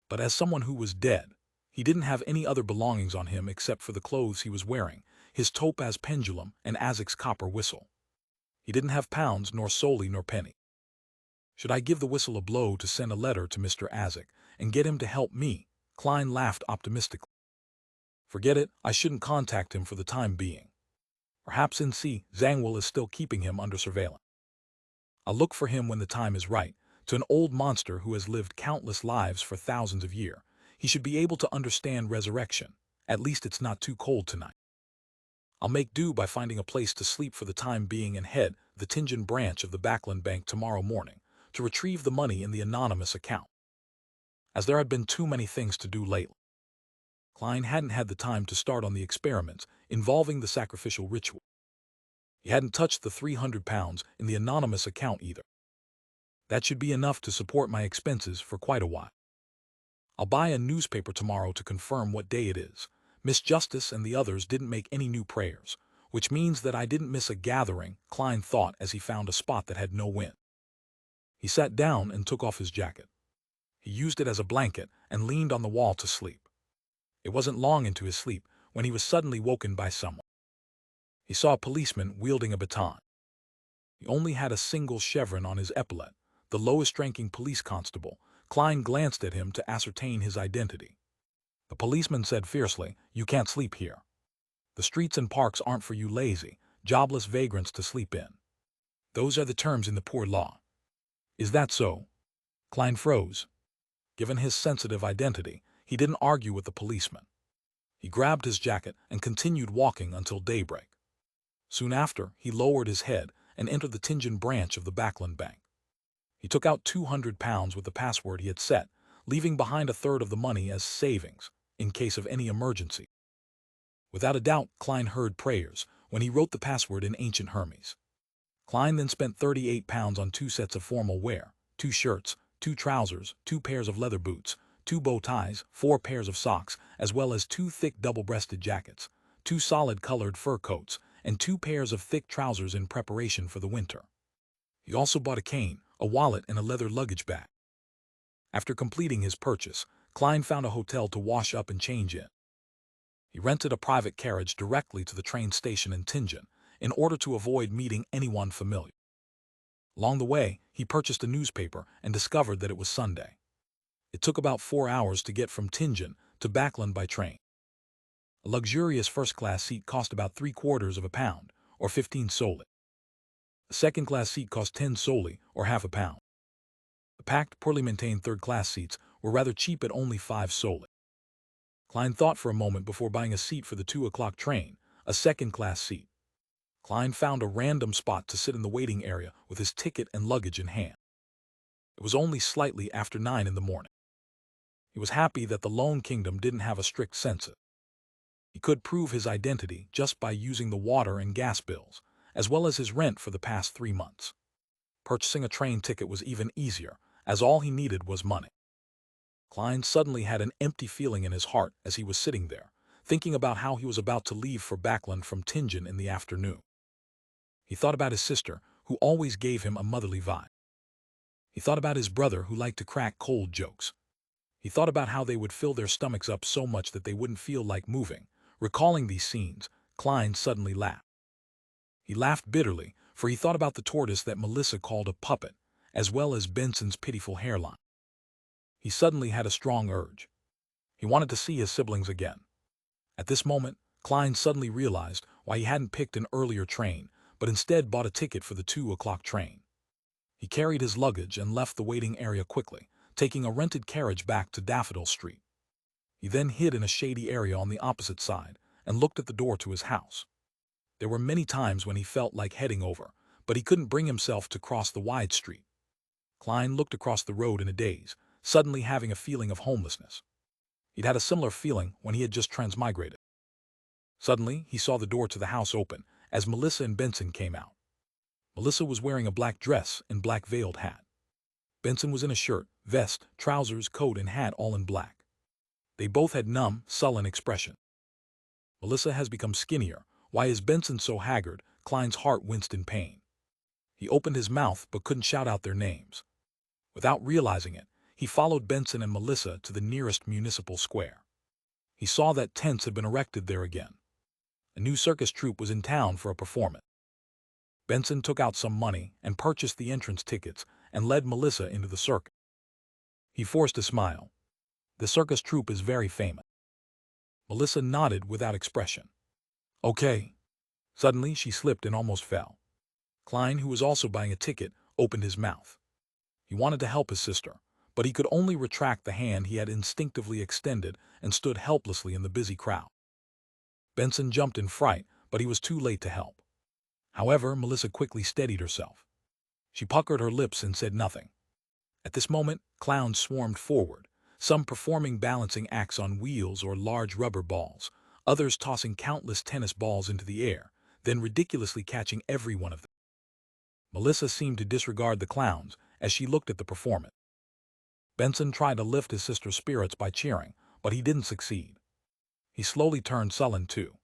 Speaker 1: But as someone who was dead, he didn't have any other belongings on him except for the clothes he was wearing, his topaz pendulum, and Azek's copper whistle. He didn't have pounds, nor solely, nor penny. Should I give the whistle a blow to send a letter to Mr. Azek and get him to help me? Klein laughed optimistically. Forget it, I shouldn't contact him for the time being. Perhaps N.C. Zangwill is still keeping him under surveillance. I'll look for him when the time is right. To an old monster who has lived countless lives for thousands of years, he should be able to understand resurrection. At least it's not too cold tonight. I'll make do by finding a place to sleep for the time being and head the Tingen branch of the Backland Bank tomorrow morning to retrieve the money in the anonymous account. As there had been too many things to do lately, Klein hadn't had the time to start on the experiments involving the sacrificial ritual. He hadn't touched the £300 in the anonymous account either. That should be enough to support my expenses for quite a while. I'll buy a newspaper tomorrow to confirm what day it is. Miss Justice and the others didn't make any new prayers, which means that I didn't miss a gathering, Klein thought as he found a spot that had no wind. He sat down and took off his jacket. He used it as a blanket and leaned on the wall to sleep. It wasn't long into his sleep when he was suddenly woken by someone. He saw a policeman wielding a baton. He only had a single chevron on his epaulette, the lowest-ranking police constable. Klein glanced at him to ascertain his identity. The policeman said fiercely, "You can't sleep here. The streets and parks aren't for you lazy, jobless vagrants to sleep in. Those are the terms in the poor law." "Is that so?" Klein froze. Given his sensitive identity, he didn't argue with the policeman. He grabbed his jacket and continued walking until daybreak. Soon after, he lowered his head and entered the Tingen branch of the Backland Bank. He took out £200 with the password he had set, leaving behind a third of the money as savings, in case of any emergency. Without a doubt, Klein heard prayers when he wrote the password in ancient Hermes. Klein then spent £38 on 2 sets of formal wear, 2 shirts, 2 trousers, 2 pairs of leather boots, 2 bow ties, 4 pairs of socks, as well as 2 thick double-breasted jackets, 2 solid-colored fur coats, and 2 pairs of thick trousers in preparation for the winter. He also bought a cane, a wallet, and a leather luggage bag. After completing his purchase, Klein found a hotel to wash up and change in. He rented a private carriage directly to the train station in Tingen in order to avoid meeting anyone familiar. Along the way, he purchased a newspaper and discovered that it was Sunday. It took about 4 hours to get from Tingen to Backland by train. A luxurious first-class seat cost about £0.75 or 15 soldi. A second-class seat cost 10 soldi or half a pound. The packed, poorly maintained third-class seats were rather cheap at only 5 soldi. Klein thought for a moment before buying a seat for the 2 o'clock train, a second-class seat. Klein found a random spot to sit in the waiting area with his ticket and luggage in hand. It was only slightly after 9 in the morning. He was happy that the Lone Kingdom didn't have a strict census. He could prove his identity just by using the water and gas bills, as well as his rent for the past 3 months. Purchasing a train ticket was even easier, as all he needed was money. Klein suddenly had an empty feeling in his heart as he was sitting there, thinking about how he was about to leave for Backland from Tingen in the afternoon. He thought about his sister, who always gave him a motherly vibe. He thought about his brother, who liked to crack cold jokes. He thought about how they would fill their stomachs up so much that they wouldn't feel like moving. Recalling these scenes, Klein suddenly laughed. He laughed bitterly, for he thought about the tortoise that Melissa called a puppet, as well as Benson's pitiful hairline. He suddenly had a strong urge. He wanted to see his siblings again. At this moment, Klein suddenly realized why he hadn't picked an earlier train, but instead bought a ticket for the 2 o'clock train. He carried his luggage and left the waiting area quickly, taking a rented carriage back to Daffodil Street. He then hid in a shady area on the opposite side and looked at the door to his house. There were many times when he felt like heading over, but he couldn't bring himself to cross the wide street. Klein looked across the road in a daze, suddenly having a feeling of homelessness. He'd had a similar feeling when he had just transmigrated. Suddenly, he saw the door to the house open as Melissa and Benson came out. Melissa was wearing a black dress and black veiled hat. Benson was in a shirt, vest, trousers, coat, and hat all in black. They both had numb, sullen expression. Melissa has become skinnier. Why is Benson so haggard? Klein's heart winced in pain. He opened his mouth but couldn't shout out their names. Without realizing it, he followed Benson and Melissa to the nearest municipal square. He saw that tents had been erected there again. A new circus troupe was in town for a performance. Benson took out some money and purchased the entrance tickets and led Melissa into the circus. He forced a smile. The circus troupe is very famous. Melissa nodded without expression. Okay. Suddenly, she slipped and almost fell. Klein, who was also buying a ticket, opened his mouth. He wanted to help his sister, but he could only retract the hand he had instinctively extended and stood helplessly in the busy crowd. Benson jumped in fright, but he was too late to help. However, Melissa quickly steadied herself. She puckered her lips and said nothing. At this moment, clowns swarmed forward, some performing balancing acts on wheels or large rubber balls, others tossing countless tennis balls into the air, then ridiculously catching every one of them. Melissa seemed to disregard the clowns as she looked at the performance. Benson tried to lift his sister's spirits by cheering, but he didn't succeed. He slowly turned sullen too.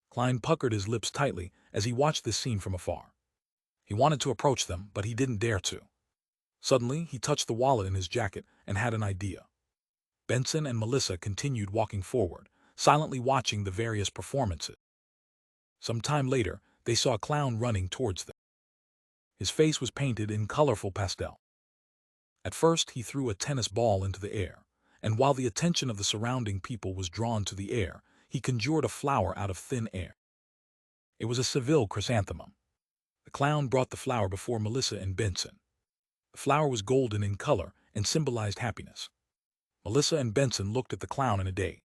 Speaker 1: Klein puckered his lips tightly as he watched this scene from afar. He wanted to approach them, but he didn't dare to. Suddenly, he touched the wallet in his jacket and had an idea. Benson and Melissa continued walking forward, silently watching the various performances. Some time later, they saw a clown running towards them. His face was painted in colorful pastel. At first, he threw a tennis ball into the air, and while the attention of the surrounding people was drawn to the air, he conjured a flower out of thin air. It was a Seville chrysanthemum. The clown brought the flower before Melissa and Benson. The flower was golden in color and symbolized happiness. Melissa and Benson looked at the clown in a daze.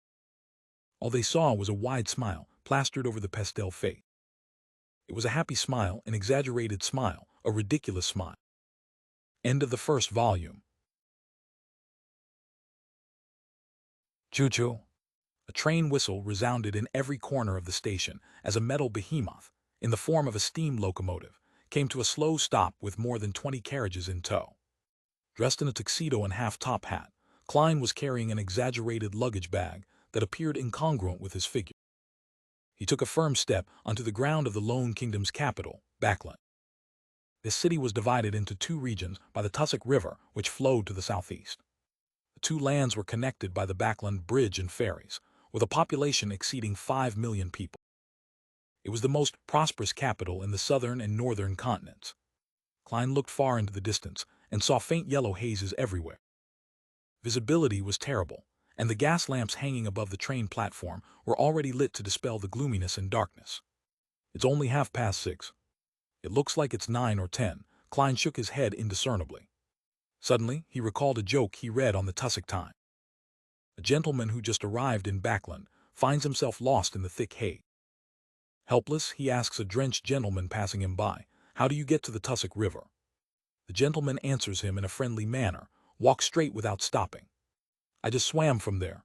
Speaker 1: All they saw was a wide smile plastered over the pastel face. It was a happy smile, an exaggerated smile, a ridiculous smile. End of the first volume. Choo-choo. A train whistle resounded in every corner of the station as a metal behemoth, in the form of a steam locomotive, came to a slow stop with more than 20 carriages in tow. Dressed in a tuxedo and half-top hat, Klein was carrying an exaggerated luggage bag that appeared incongruent with his figure. He took a firm step onto the ground of the Lone Kingdom's capital, Backland. This city was divided into two regions by the Tussock River, which flowed to the southeast. The two lands were connected by the Backland Bridge and ferries, with a population exceeding 5 million people. It was the most prosperous capital in the southern and northern continents. Klein looked far into the distance and saw faint yellow hazes everywhere. Visibility was terrible, and the gas lamps hanging above the train platform were already lit to dispel the gloominess and darkness. It's only 6:30. It looks like it's 9 or 10. Klein shook his head indiscernibly. Suddenly, he recalled a joke he read on the Tussock Times. A gentleman who just arrived in Backland finds himself lost in the thick haze. Helpless, he asks a drenched gentleman passing him by, "How do you get to the Tussock River?" The gentleman answers him in a friendly manner, "Walk straight without stopping. I just swam from there."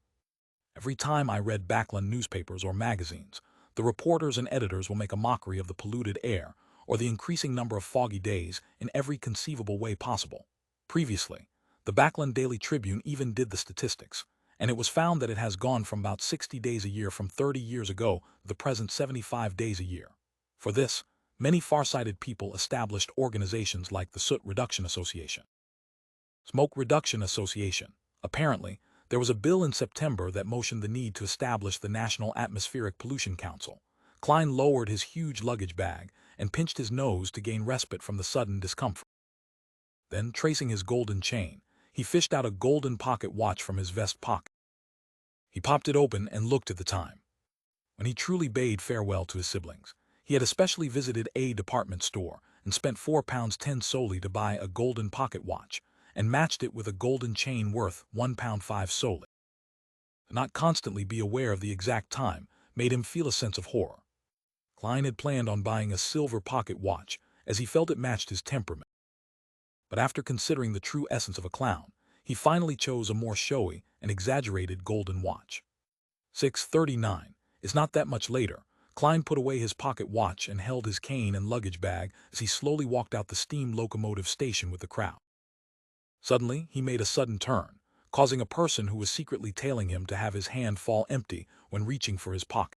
Speaker 1: Every time I read Backland newspapers or magazines, the reporters and editors will make a mockery of the polluted air or the increasing number of foggy days in every conceivable way possible. Previously, the Backland Daily Tribune even did the statistics, and it was found that it has gone from about 60 days a year from 30 years ago to the present 75 days a year. For this, many far-sighted people established organizations like the Soot Reduction Association. Smoke Reduction Association. Apparently, there was a bill in September that motioned the need to establish the National Atmospheric Pollution Council. Klein lowered his huge luggage bag and pinched his nose to gain respite from the sudden discomfort. Then, tracing his golden chain, he fished out a golden pocket watch from his vest pocket. He popped it open and looked at the time. When he truly bade farewell to his siblings, he had especially visited a department store and spent £4.10 solely to buy a golden pocket watch, and matched it with a golden chain worth £1.05 solely. To not constantly be aware of the exact time made him feel a sense of horror. Klein had planned on buying a silver pocket watch, as he felt it matched his temperament. But after considering the true essence of a clown, he finally chose a more showy and exaggerated golden watch. 6:39. Is not that much later. Klein put away his pocket watch and held his cane and luggage bag as he slowly walked out the steam locomotive station with the crowd. Suddenly, he made a sudden turn, causing a person who was secretly tailing him to have his hand fall empty when reaching for his pocket.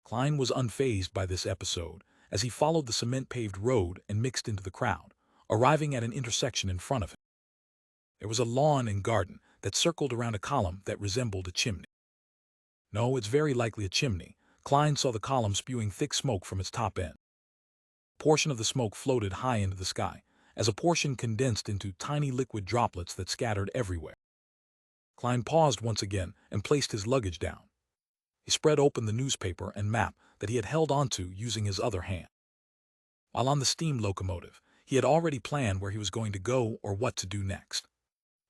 Speaker 1: Klein was unfazed by this episode as he followed the cement-paved road and mixed into the crowd, arriving at an intersection in front of him. There was a lawn and garden that circled around a column that resembled a chimney. No, it's very likely a chimney. Klein saw the column spewing thick smoke from its top end. A portion of the smoke floated high into the sky, as a portion condensed into tiny liquid droplets that scattered everywhere. Klein paused once again and placed his luggage down. He spread open the newspaper and map that he had held onto using his other hand. While on the steam locomotive, he had already planned where he was going to go or what to do next.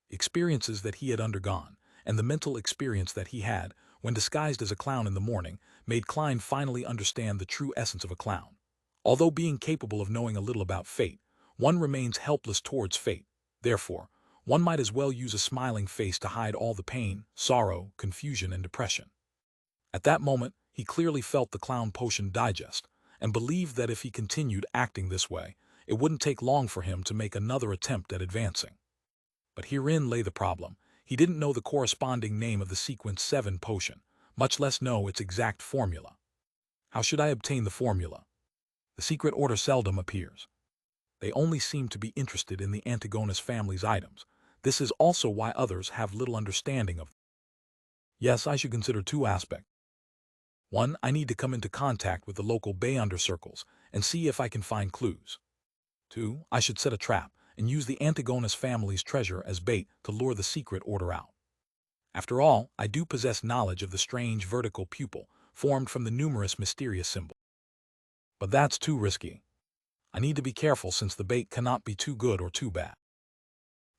Speaker 1: The experiences that he had undergone, and the mental experience that he had when disguised as a clown in the morning, made Klein finally understand the true essence of a clown. Although being capable of knowing a little about fate, one remains helpless towards fate. Therefore, one might as well use a smiling face to hide all the pain, sorrow, confusion, and depression. At that moment, he clearly felt the clown potion digest, and believed that if he continued acting this way, it wouldn't take long for him to make another attempt at advancing. But herein lay the problem. He didn't know the corresponding name of the Sequence 7 potion, much less know its exact formula. How should I obtain the formula? The secret order seldom appears. They only seem to be interested in the Antigonus family's items. This is also why others have little understanding of them. Yes, I should consider two aspects. One, I need to come into contact with the local Beyonder circles and see if I can find clues. Two, I should set a trap and use the Antigonus family's treasure as bait to lure the secret order out. After all, I do possess knowledge of the strange vertical pupil formed from the numerous mysterious symbols. But that's too risky. I need to be careful since the bait cannot be too good or too bad.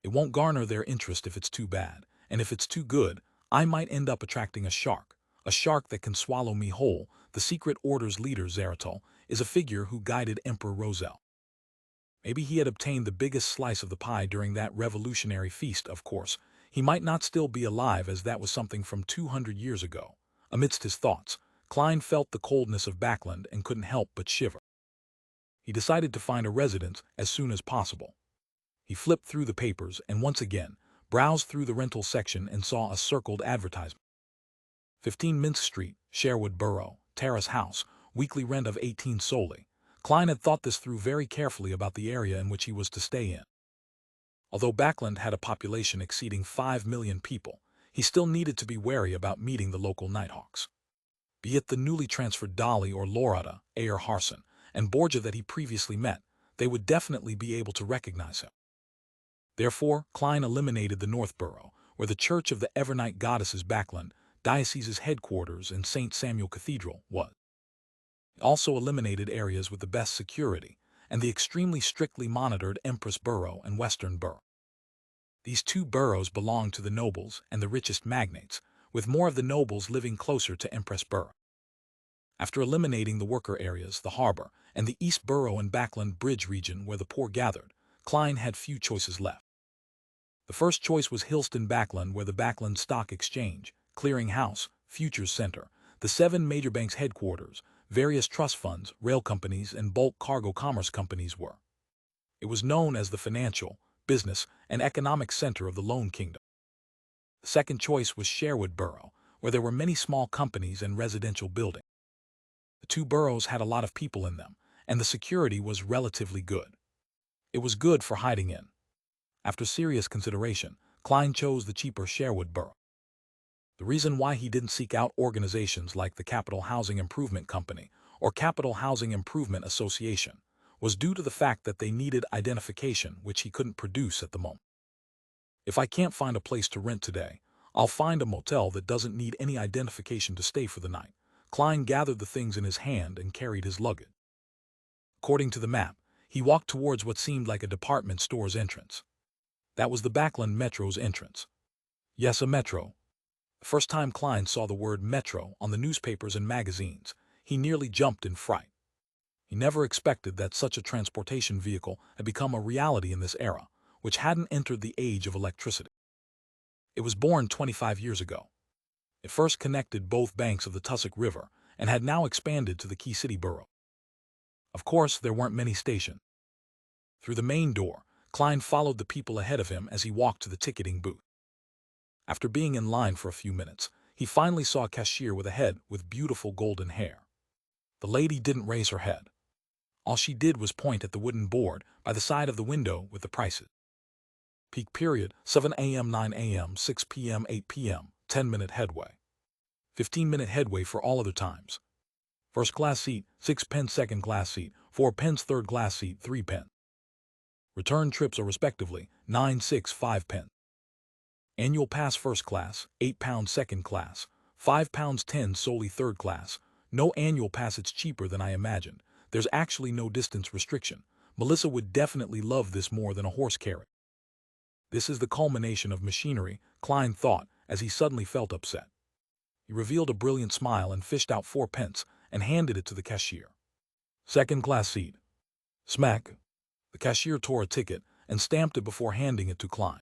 Speaker 1: It won't garner their interest if it's too bad, and if it's too good, I might end up attracting a shark that can swallow me whole. The secret order's leader, Zeratul, is a figure who guided Emperor Roselle. Maybe he had obtained the biggest slice of the pie during that revolutionary feast. Of course, he might not still be alive, as that was something from 200 years ago. Amidst his thoughts, Klein felt the coldness of Backland and couldn't help but shiver. He decided to find a residence as soon as possible. He flipped through the papers and once again browsed through the rental section and saw a circled advertisement. 15 Minsk Street, Sherwood Borough, terrace house, weekly rent of 18 solely. Klein had thought this through very carefully about the area in which he was to stay in. Although Backland had a population exceeding 5 million people, he still needed to be wary about meeting the local Nighthawks. Be it the newly transferred Dolly or Lorada, Ayer Harson, and Borgia that he previously met, they would definitely be able to recognize him. Therefore, Klein eliminated the North Borough, where the Church of the Evernight Goddesses Backland, diocese's headquarters and St. Samuel Cathedral, was. He also eliminated areas with the best security, and the extremely strictly monitored Empress Borough and Western Borough. These two boroughs belonged to the nobles and the richest magnates, with more of the nobles living closer to Empress Borough. After eliminating the worker areas, the harbor, and the East Borough and Backland Bridge region where the poor gathered, Klein had few choices left. The first choice was Hillston Backland, where the Backland Stock Exchange, Clearing House, Futures Center, the 7 major banks' headquarters, various trust funds, rail companies, and bulk cargo commerce companies were. It was known as the financial, business, and economic center of the Lone Kingdom. The second choice was Sherwood Borough, where there were many small companies and residential buildings. The two boroughs had a lot of people in them, and the security was relatively good. It was good for hiding in. After serious consideration, Klein chose the cheaper Sherwood Borough. The reason why he didn't seek out organizations like the Capital Housing Improvement Company or Capital Housing Improvement Association was due to the fact that they needed identification, which he couldn't produce at the moment. If I can't find a place to rent today, I'll find a motel that doesn't need any identification to stay for the night. Klein gathered the things in his hand and carried his luggage. According to the map, he walked towards what seemed like a department store's entrance. That was the Backland Metro's entrance. Yes, a metro. The first time Klein saw the word metro on the newspapers and magazines, he nearly jumped in fright. He never expected that such a transportation vehicle had become a reality in this era, which hadn't entered the age of electricity. It was born 25 years ago. It first connected both banks of the Tussock River and had now expanded to the Key City borough. Of course, there weren't many stations. Through the main door, Klein followed the people ahead of him as he walked to the ticketing booth. After being in line for a few minutes, he finally saw a cashier with a head with beautiful golden hair. The lady didn't raise her head. All she did was point at the wooden board by the side of the window with the prices. Peak period, 7 a.m., 9 a.m., 6 p.m., 8 p.m., 10-minute headway. 15-minute headway for all other times. First class seat, 6 pence. Second class seat, 4 pence. Third class seat, 3 pence. Return trips are respectively 9, 6, 5 pence. Annual pass first class, £8. Second class, £5. 10 solely third class. No annual pass. It's cheaper than I imagined. There's actually no distance restriction. Melissa would definitely love this more than a horse carriage. This is the culmination of machinery, Klein thought as he suddenly felt upset. He revealed a brilliant smile and fished out 4 pence and handed it to the cashier. Second class seat. Smack. The cashier tore a ticket and stamped it before handing it to Klein.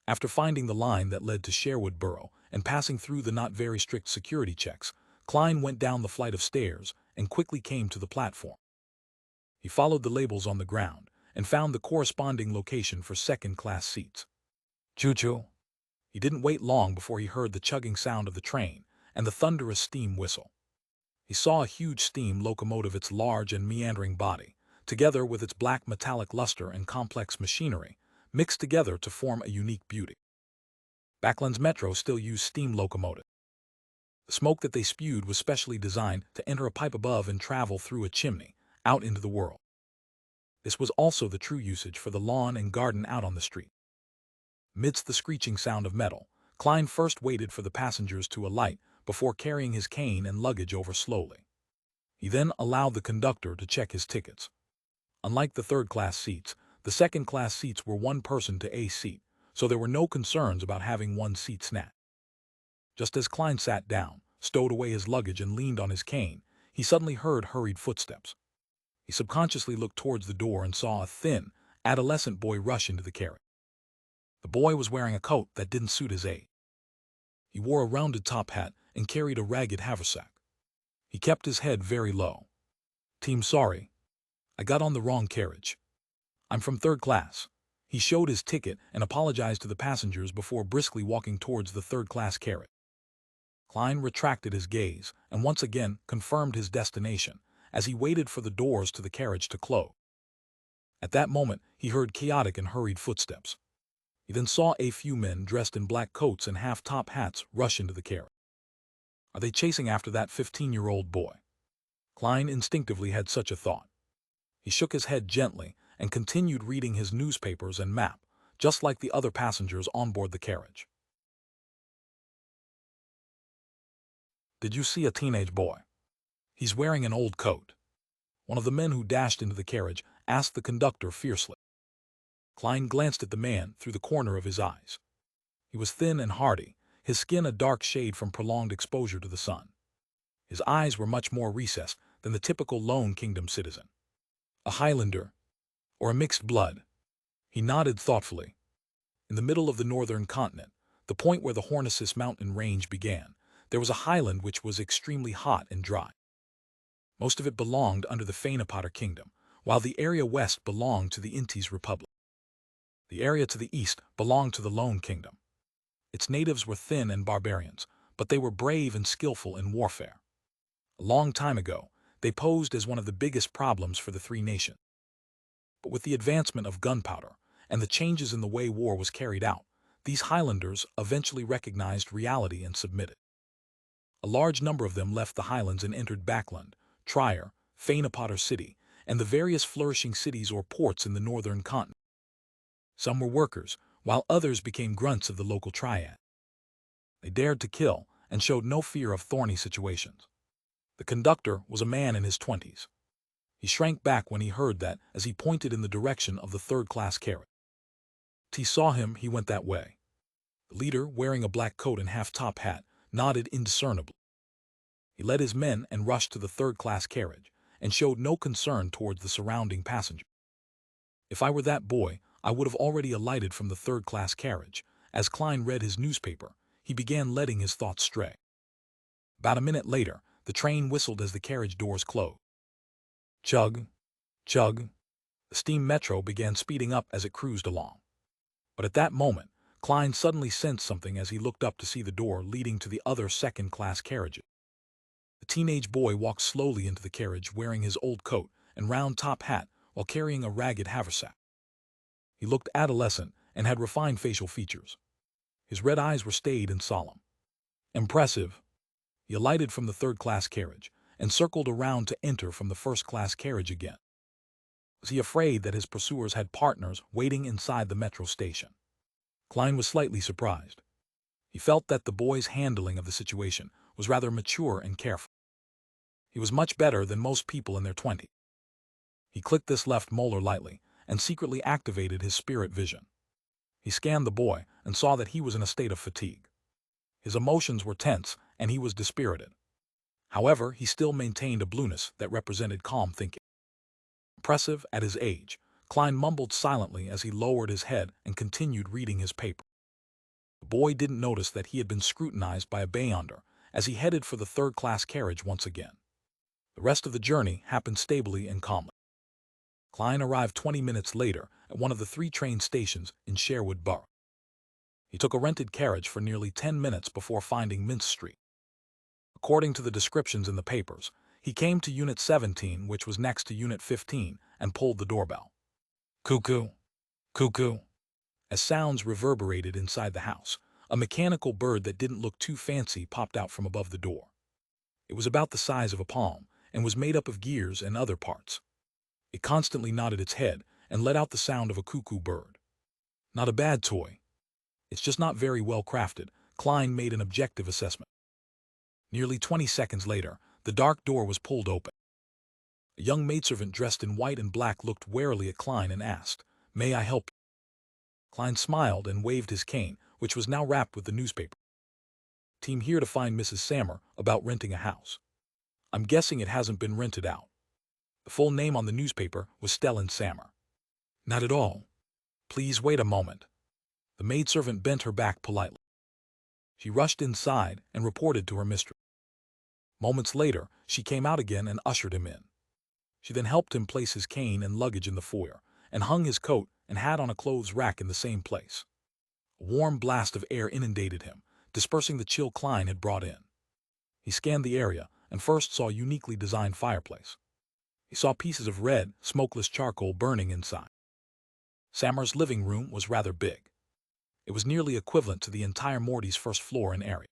Speaker 1: After finding the line that led to Sherwood Borough and passing through the not very strict security checks, Klein went down the flight of stairs and quickly came to the platform. He followed the labels on the ground and found the corresponding location for second-class seats. Choo-choo. He didn't wait long before he heard the chugging sound of the train and the thunderous steam whistle. He saw a huge steam locomotive, its large and meandering body, together with its black metallic luster and complex machinery, mixed together to form a unique beauty. Backland's Metro still used steam locomotives. The smoke that they spewed was specially designed to enter a pipe above and travel through a chimney, out into the world. This was also the true usage for the lawn and garden out on the street. Amidst the screeching sound of metal, Klein first waited for the passengers to alight before carrying his cane and luggage over slowly. He then allowed the conductor to check his tickets. Unlike the third-class seats, the second-class seats were one person to a seat, so there were no concerns about having one seat snatched. Just as Klein sat down, stowed away his luggage and leaned on his cane, he suddenly heard hurried footsteps. He subconsciously looked towards the door and saw a thin, adolescent boy rush into the carriage. The boy was wearing a coat that didn't suit his age. He wore a rounded top hat and carried a ragged haversack. He kept his head very low. "Team, sorry. I got on the wrong carriage. I'm from third class." He showed his ticket and apologized to the passengers before briskly walking towards the third-class carriage. Klein retracted his gaze and once again confirmed his destination as he waited for the doors to the carriage to close. At that moment, he heard chaotic and hurried footsteps. He then saw a few men dressed in black coats and half-top hats rush into the carriage. Are they chasing after that 15-year-old boy? Klein instinctively had such a thought. He shook his head gently and continued reading his newspapers and map, just like the other passengers on board the carriage. Did you see a teenage boy? He's wearing an old coat. One of the men who dashed into the carriage asked the conductor fiercely. Klein glanced at the man through the corner of his eyes. He was thin and hardy, his skin a dark shade from prolonged exposure to the sun. His eyes were much more recessed than the typical Lone Kingdom citizen. A Highlander, or a mixed blood? He nodded thoughtfully. In the middle of the northern continent, the point where the Hornisus mountain range began, there was a highland which was extremely hot and dry. Most of it belonged under the Fainapotter Kingdom, while the area west belonged to the Intis Republic. The area to the east belonged to the Lone Kingdom. Its natives were thin and barbarians, but they were brave and skillful in warfare. A long time ago, they posed as one of the biggest problems for the three nations. But with the advancement of gunpowder and the changes in the way war was carried out, these Highlanders eventually recognized reality and submitted. A large number of them left the Highlands and entered Backland, Trier, Fainapotter City, and the various flourishing cities or ports in the northern continent. Some were workers, while others became grunts of the local triad. They dared to kill and showed no fear of thorny situations. The conductor was a man in his 20s. He shrank back when he heard that as he pointed in the direction of the third-class carriage. T saw him, he went that way. The leader, wearing a black coat and half-top hat, nodded indiscernibly. He led his men and rushed to the third-class carriage and showed no concern towards the surrounding passengers. If I were that boy, I would have already alighted from the third-class carriage. As Klein read his newspaper, he began letting his thoughts stray. About a minute later, the train whistled as the carriage doors closed. Chug, chug. The steam metro began speeding up as it cruised along. But at that moment, Klein suddenly sensed something as he looked up to see the door leading to the other second-class carriages. The teenage boy walked slowly into the carriage wearing his old coat and round top hat while carrying a ragged haversack. He looked adolescent and had refined facial features. His red eyes were staid and solemn. Impressive. He alighted from the third-class carriage and circled around to enter from the first-class carriage again. Was he afraid that his pursuers had partners waiting inside the metro station? Klein was slightly surprised. He felt that the boy's handling of the situation was rather mature and careful. He was much better than most people in their 20s. He clicked this left molar lightly and secretly activated his spirit vision. He scanned the boy and saw that he was in a state of fatigue. His emotions were tense and he was dispirited. However, he still maintained a blueness that represented calm thinking. Impressive at his age, Klein mumbled silently as he lowered his head and continued reading his paper. The boy didn't notice that he had been scrutinized by a beyonder as he headed for the third-class carriage once again. The rest of the journey happened stably and calmly. Klein arrived 20 minutes later at one of the 3 train stations in Sherwood Borough. He took a rented carriage for nearly 10 minutes before finding Mince Street. According to the descriptions in the papers, he came to Unit 17, which was next to Unit 15, and pulled the doorbell. Cuckoo! Cuckoo! As sounds reverberated inside the house, a mechanical bird that didn't look too fancy popped out from above the door. It was about the size of a palm and was made up of gears and other parts. It constantly nodded its head and let out the sound of a cuckoo bird. Not a bad toy. It's just not very well crafted, Klein made an objective assessment. Nearly 20 seconds later, the dark door was pulled open. A young maidservant dressed in white and black looked warily at Klein and asked, "May I help you?" Klein smiled and waved his cane, which was now wrapped with the newspaper. "Team here to find Mrs. Sammer about renting a house. I'm guessing it hasn't been rented out." The full name on the newspaper was Stellan Sammer. "Not at all. Please wait a moment." The maidservant bent her back politely. She rushed inside and reported to her mistress. Moments later, she came out again and ushered him in. She then helped him place his cane and luggage in the foyer and hung his coat and hat on a clothes rack in the same place. A warm blast of air inundated him, dispersing the chill Klein had brought in. He scanned the area and first saw a uniquely designed fireplace. He saw pieces of red, smokeless charcoal burning inside. Sammer's living room was rather big. It was nearly equivalent to the entire Morty's first floor in area.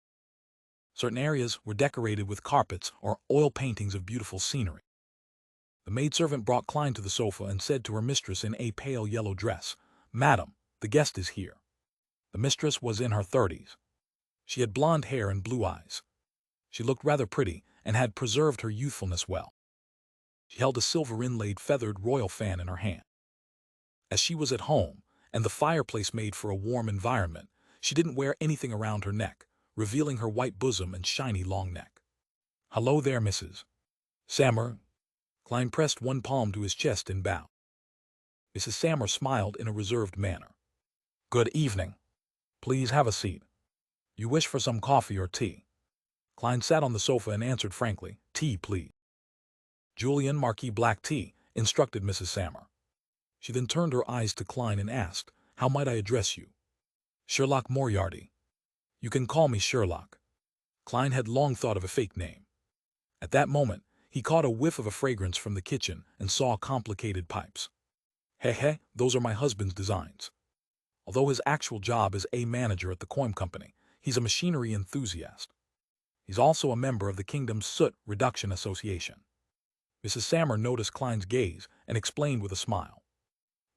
Speaker 1: Certain areas were decorated with carpets or oil paintings of beautiful scenery. The maidservant brought Klein to the sofa and said to her mistress in a pale yellow dress, "Madam, the guest is here." The mistress was in her 30s. She had blonde hair and blue eyes. She looked rather pretty and had preserved her youthfulness well. She held a silver-inlaid feathered royal fan in her hand. As she was at home, and the fireplace made for a warm environment, she didn't wear anything around her neck, revealing her white bosom and shiny long neck. "Hello there, Mrs. Sammer." Klein pressed one palm to his chest and bowed. Mrs. Sammer smiled in a reserved manner. "Good evening. Please have a seat. You wish for some coffee or tea?" Klein sat on the sofa and answered frankly, "Tea, please." "Julian Marquis Black Tea," instructed Mrs. Sammer. She then turned her eyes to Klein and asked, "How might I address you?" "Sherlock Moriarty." "You can call me Sherlock." Klein had long thought of a fake name. At that moment, he caught a whiff of a fragrance from the kitchen and saw complicated pipes. "Heh, those are my husband's designs." Although his actual job is a manager at the coin company, he's a machinery enthusiast. He's also a member of the Kingdom's Soot Reduction Association. Mrs. Sammer noticed Klein's gaze and explained with a smile.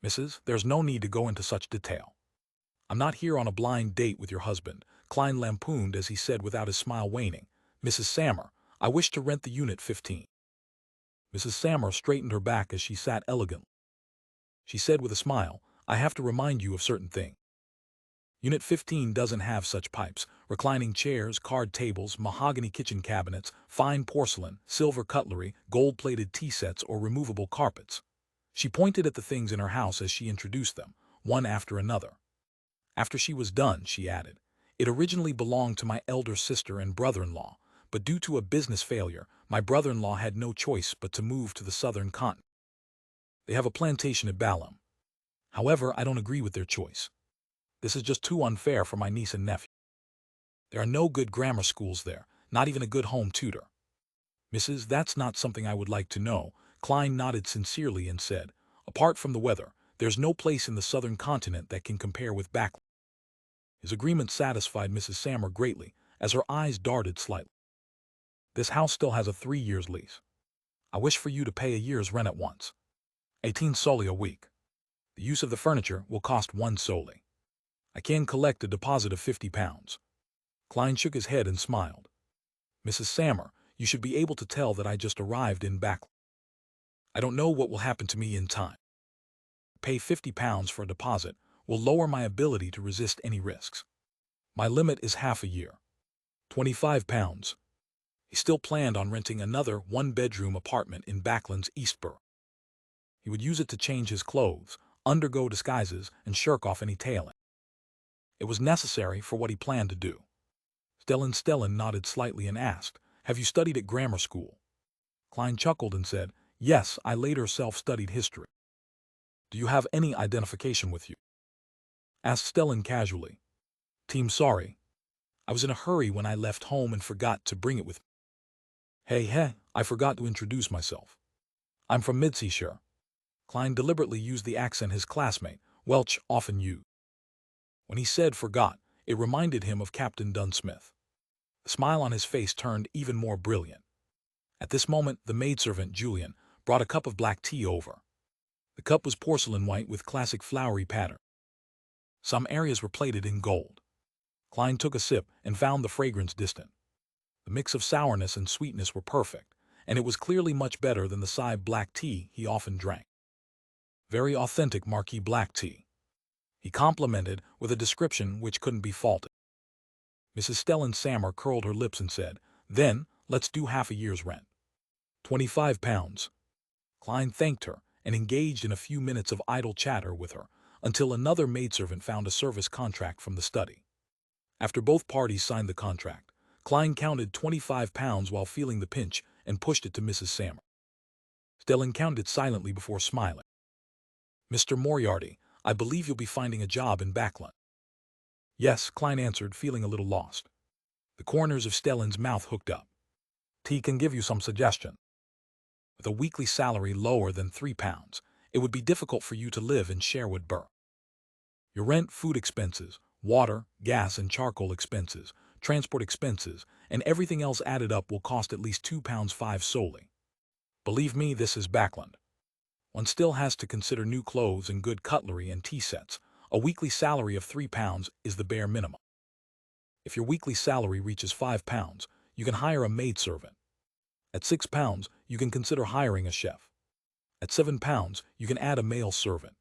Speaker 1: "Mrs., there's no need to go into such detail. I'm not here on a blind date with your husband," Klein lampooned as he said without his smile waning. "Mrs. Sammer, I wish to rent the Unit 15. Mrs. Sammer straightened her back as she sat elegantly. She said with a smile, "I have to remind you of certain things. Unit 15 doesn't have such pipes, reclining chairs, card tables, mahogany kitchen cabinets, fine porcelain, silver cutlery, gold-plated tea sets, or removable carpets." She pointed at the things in her house as she introduced them, one after another. After she was done, she added, "It originally belonged to my elder sister and brother-in-law, but due to a business failure, my brother-in-law had no choice but to move to the southern continent. They have a plantation at Balham. However, I don't agree with their choice. This is just too unfair for my niece and nephew. There are no good grammar schools there, not even a good home tutor." "Mrs., that's not something I would like to know," Klein nodded sincerely and said, "Apart from the weather, there's no place in the southern continent that can compare with Backland." His agreement satisfied Mrs. Sammer greatly, as her eyes darted slightly. "This house still has a 3 years lease. I wish for you to pay a year's rent at once. 18 soldi a week. The use of the furniture will cost 1 soldi. I can collect a deposit of £50. Klein shook his head and smiled. "Mrs. Sammer, you should be able to tell that I just arrived in Backland. I don't know what will happen to me in time. Pay £50 for a deposit will lower my ability to resist any risks. My limit is half a year. £25. He still planned on renting another one-bedroom apartment in Backland's East Borough. He would use it to change his clothes, undergo disguises, and shirk off any tailing. It was necessary for what he planned to do. Stellan nodded slightly and asked, "Have you studied at grammar school?" Klein chuckled and said, "Yes, I later self-studied history." "Do you have any identification with you?" asked Stellan casually. "Team sorry. I was in a hurry when I left home and forgot to bring it with me. Hey, I forgot to introduce myself. I'm from Midseashire." Klein deliberately used the accent his classmate, Welch, often used. When he said forgot, it reminded him of Captain Dunsmith. The smile on his face turned even more brilliant. At this moment, the maidservant, Julian, brought a cup of black tea over. The cup was porcelain white with classic flowery pattern. Some areas were plated in gold. Klein took a sip and found the fragrance distant. The mix of sourness and sweetness were perfect, and it was clearly much better than the Side black tea he often drank. "Very authentic Marquis black tea," he complimented with a description which couldn't be faulted. Mrs. Stellan Sammer curled her lips and said, "Then, let's do half a year's rent. £25. Klein thanked her and engaged in a few minutes of idle chatter with her until another maidservant found a service contract from the study. After both parties signed the contract, Klein counted £25 while feeling the pinch and pushed it to Mrs. Sammer. Stellan counted it silently before smiling. "Mr. Moriarty, I believe you'll be finding a job in Backland." "Yes," Klein answered, feeling a little lost. The corners of Stellan's mouth hooked up. "T can give you some suggestion. With a weekly salary lower than £3, it would be difficult for you to live in Sherwood Borough. Your rent, food expenses, water, gas and charcoal expenses, transport expenses, and everything else added up will cost at least £2.5 solely. Believe me, this is Backland. One still has to consider new clothes and good cutlery and tea sets. A weekly salary of £3 is the bare minimum. If your weekly salary reaches £5, you can hire a maidservant. At £6, you can consider hiring a chef. At £7, you can add a male servant.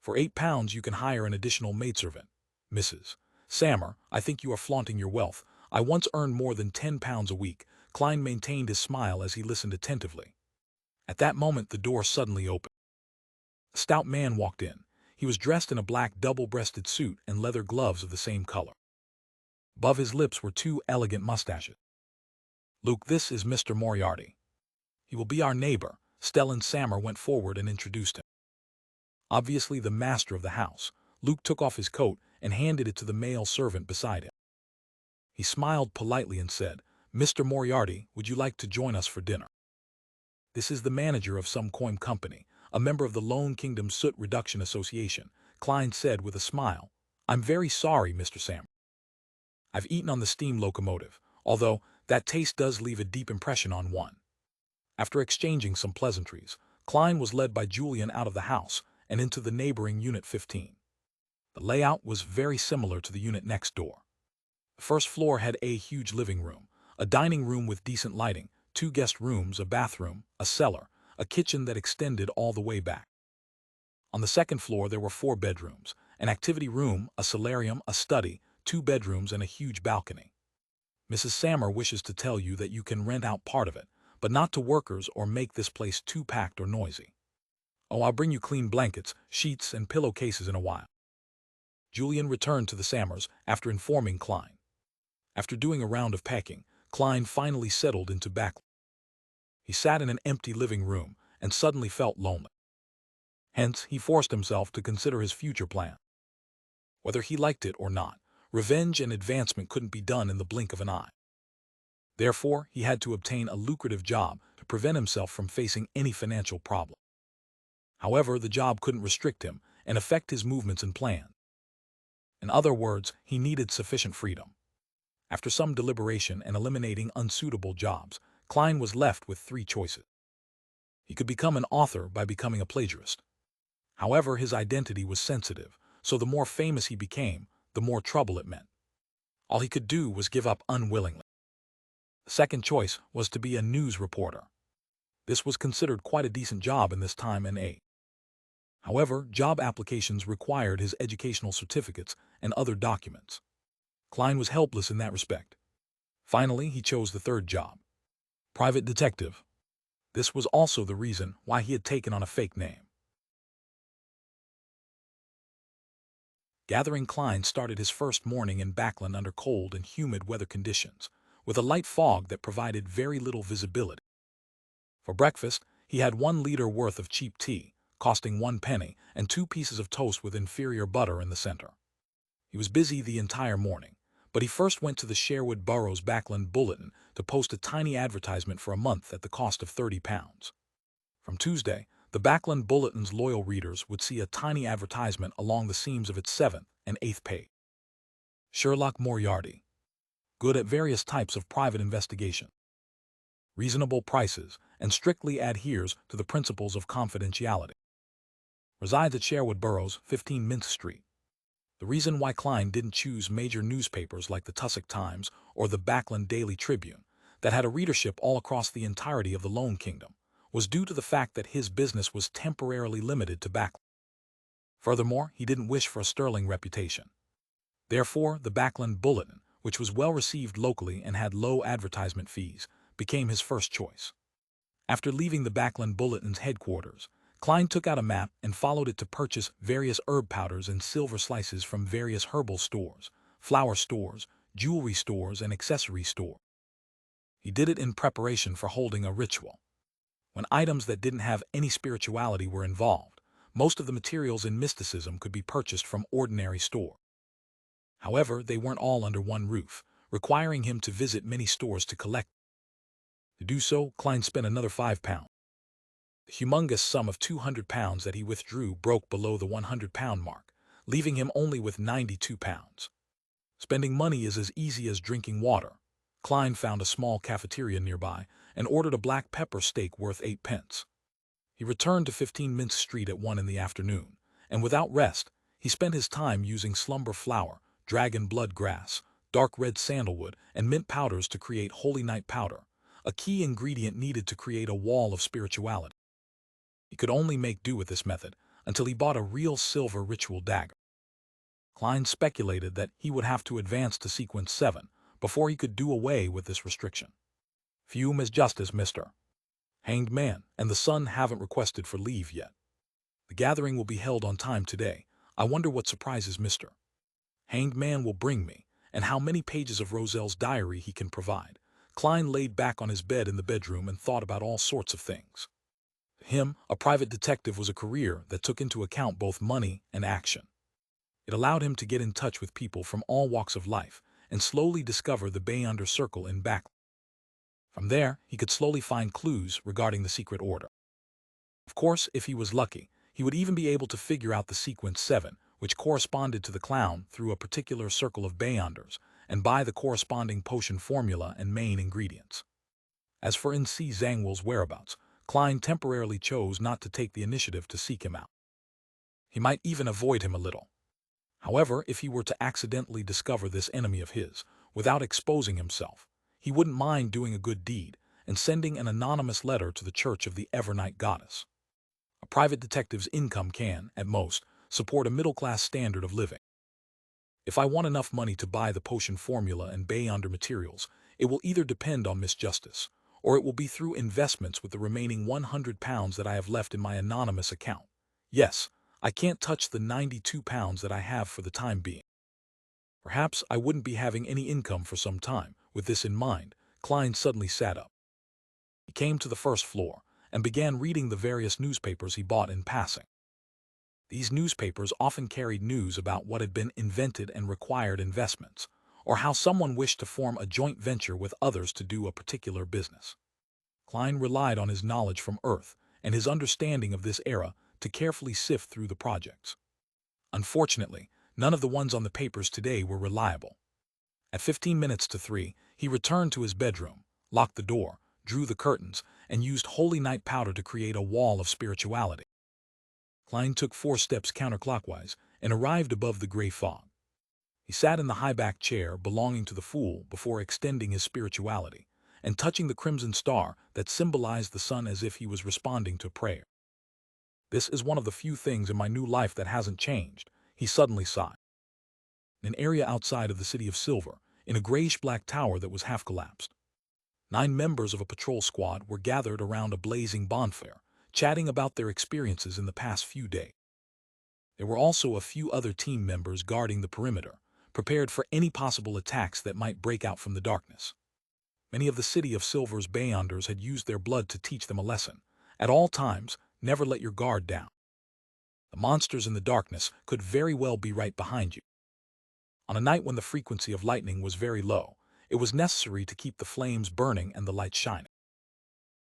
Speaker 1: For £8, you can hire an additional maidservant. Mrs. Sammer, I think you are flaunting your wealth. I once earned more than £10 a week." Klein maintained his smile as he listened attentively. At that moment, the door suddenly opened. A stout man walked in. He was dressed in a black double-breasted suit and leather gloves of the same color. Above his lips were 2 elegant mustaches. "Luke, this is Mr. Moriarty. He will be our neighbor." Stellan Sammer went forward and introduced him. Obviously the master of the house, Luke took off his coat and handed it to the male servant beside him. He smiled politely and said, "Mr. Moriarty, would you like to join us for dinner?" "This is the manager of some coin company, a member of the Lone Kingdom Soot Reduction Association," Klein said with a smile. "I'm very sorry, Mr. Sammer. I've eaten on the steam locomotive, although that taste does leave a deep impression on one." After exchanging some pleasantries, Klein was led by Julian out of the house and into the neighboring Unit 15. The layout was very similar to the unit next door. The first floor had a huge living room, a dining room with decent lighting, 2 guest rooms, a bathroom, a cellar, a kitchen that extended all the way back. On the second floor there were 4 bedrooms, an activity room, a solarium, a study, 2 bedrooms, and a huge balcony. Mrs. Sammer wishes to tell you that you can rent out part of it, but not to workers or make this place too packed or noisy. Oh, I'll bring you clean blankets, sheets, and pillowcases in a while." Julian returned to the Sammers after informing Klein. After doing a round of packing, Klein finally settled into Backland. He sat in an empty living room and suddenly felt lonely. Hence, he forced himself to consider his future plan. Whether he liked it or not, revenge and advancement couldn't be done in the blink of an eye. Therefore, he had to obtain a lucrative job to to prevent himself from facing any financial problem. However, the job couldn't restrict him and affect his movements and plans. In other words, he needed sufficient freedom. After some deliberation and eliminating unsuitable jobs, Klein was left with three choices. He could become an author by becoming a plagiarist. However, his identity was sensitive, so the more famous he became, the more trouble it meant. All he could do was give up unwillingly. The second choice was to be a news reporter. This was considered quite a decent job in this time and age. However, job applications required his educational certificates and other documents. Klein was helpless in that respect. Finally, he chose the third job, private detective. This was also the reason why he had taken on a fake name. Gathering Klein started his first morning in Backland under cold and humid weather conditions, with a light fog that provided very little visibility. For breakfast, he had 1 liter worth of cheap tea, costing 1 penny, and 2 pieces of toast with inferior butter in the center. He was busy the entire morning, but he first went to the Sherwood Borough's Backland Bulletin to post a tiny advertisement for a month at the cost of £30. From Tuesday, the Backland Bulletin's loyal readers would see a tiny advertisement along the seams of its 7th and 8th page. Sherlock Moriarty. Good at various types of private investigation. Reasonable prices, and strictly adheres to the principles of confidentiality. Resides at Sherwood Borough's 15 Mint Street. The reason why Klein didn't choose major newspapers like the Tussock Times or the Backland Daily Tribune, that had a readership all across the entirety of the Lone Kingdom, was due to the fact that his business was temporarily limited to Backland. Furthermore, he didn't wish for a sterling reputation. Therefore, the Backland Bulletin, which was well received locally and had low advertisement fees, became his first choice. After leaving the Backland Bulletin's headquarters, Klein took out a map and followed it to purchase various herb powders and silver slices from various herbal stores, flower stores, jewelry stores, and accessory stores. He did it in preparation for holding a ritual. When items that didn't have any spirituality were involved, most of the materials in mysticism could be purchased from ordinary stores. However, they weren't all under one roof, requiring him to visit many stores to collect. To do so, Klein spent another £5. The humongous sum of £200 that he withdrew broke below the £100 mark, leaving him only with £92. Spending money is as easy as drinking water. Klein found a small cafeteria nearby and ordered a black pepper steak worth 8 pence. He returned to 15 Mint Street at 1 in the afternoon, and without rest, he spent his time using slumber flower, dragon blood grass, dark red sandalwood, and mint powders to create holy night powder, a key ingredient needed to create a wall of spirituality. He could only make do with this method until he bought a real silver ritual dagger. Klein speculated that he would have to advance to sequence 7 before he could do away with this restriction. Fume as justice, Mr. Hanged Man and the Son haven't requested for leave yet. The gathering will be held on time today. I wonder what surprises Mr. Hanged Man will bring me, and how many pages of Roselle's diary he can provide. Klein laid back on his bed in the bedroom and thought about all sorts of things. To him, a private detective was a career that took into account both money and action. It allowed him to get in touch with people from all walks of life and slowly discover the Bayonder Circle in Backland. From there, he could slowly find clues regarding the secret order. Of course, if he was lucky, he would even be able to figure out the sequence 7, which corresponded to the clown, through a particular circle of Bayonders, and buy the corresponding potion formula and main ingredients. As for N.C. Zangwill's whereabouts, Klein temporarily chose not to take the initiative to seek him out. He might even avoid him a little. However, if he were to accidentally discover this enemy of his, without exposing himself, he wouldn't mind doing a good deed and sending an anonymous letter to the Church of the Evernight Goddess. A private detective's income can, at most, support a middle-class standard of living. If I want enough money to buy the potion formula and Bayonder materials, it will either depend on Miss Justice, or it will be through investments with the remaining £100 that I have left in my anonymous account. Yes, I can't touch the £92 that I have for the time being. Perhaps I wouldn't be having any income for some time. With this in mind, Klein suddenly sat up. He came to the first floor and began reading the various newspapers he bought in passing. These newspapers often carried news about what had been invented and required investments, or how someone wished to form a joint venture with others to do a particular business. Klein relied on his knowledge from Earth and his understanding of this era to carefully sift through the projects. Unfortunately, none of the ones on the papers today were reliable. At 15 minutes to 3, he returned to his bedroom, locked the door, drew the curtains, and used holy night powder to create a wall of spirituality. Klein took 4 steps counterclockwise and arrived above the gray fog. He sat in the high-backed chair belonging to the Fool before extending his spirituality and touching the crimson star that symbolized the sun as if he was responding to prayer. "This is one of the few things in my new life that hasn't changed," he suddenly sighed. In an area outside of the city of Silver, in a grayish-black tower that was half-collapsed, 9 members of a patrol squad were gathered around a blazing bonfire, chatting about their experiences in the past few days. There were also a few other team members guarding the perimeter, prepared for any possible attacks that might break out from the darkness. Many of the city of Silver's Beyonders had used their blood to teach them a lesson. At all times, never let your guard down. The monsters in the darkness could very well be right behind you. On a night when the frequency of lightning was very low, it was necessary to keep the flames burning and the light shining.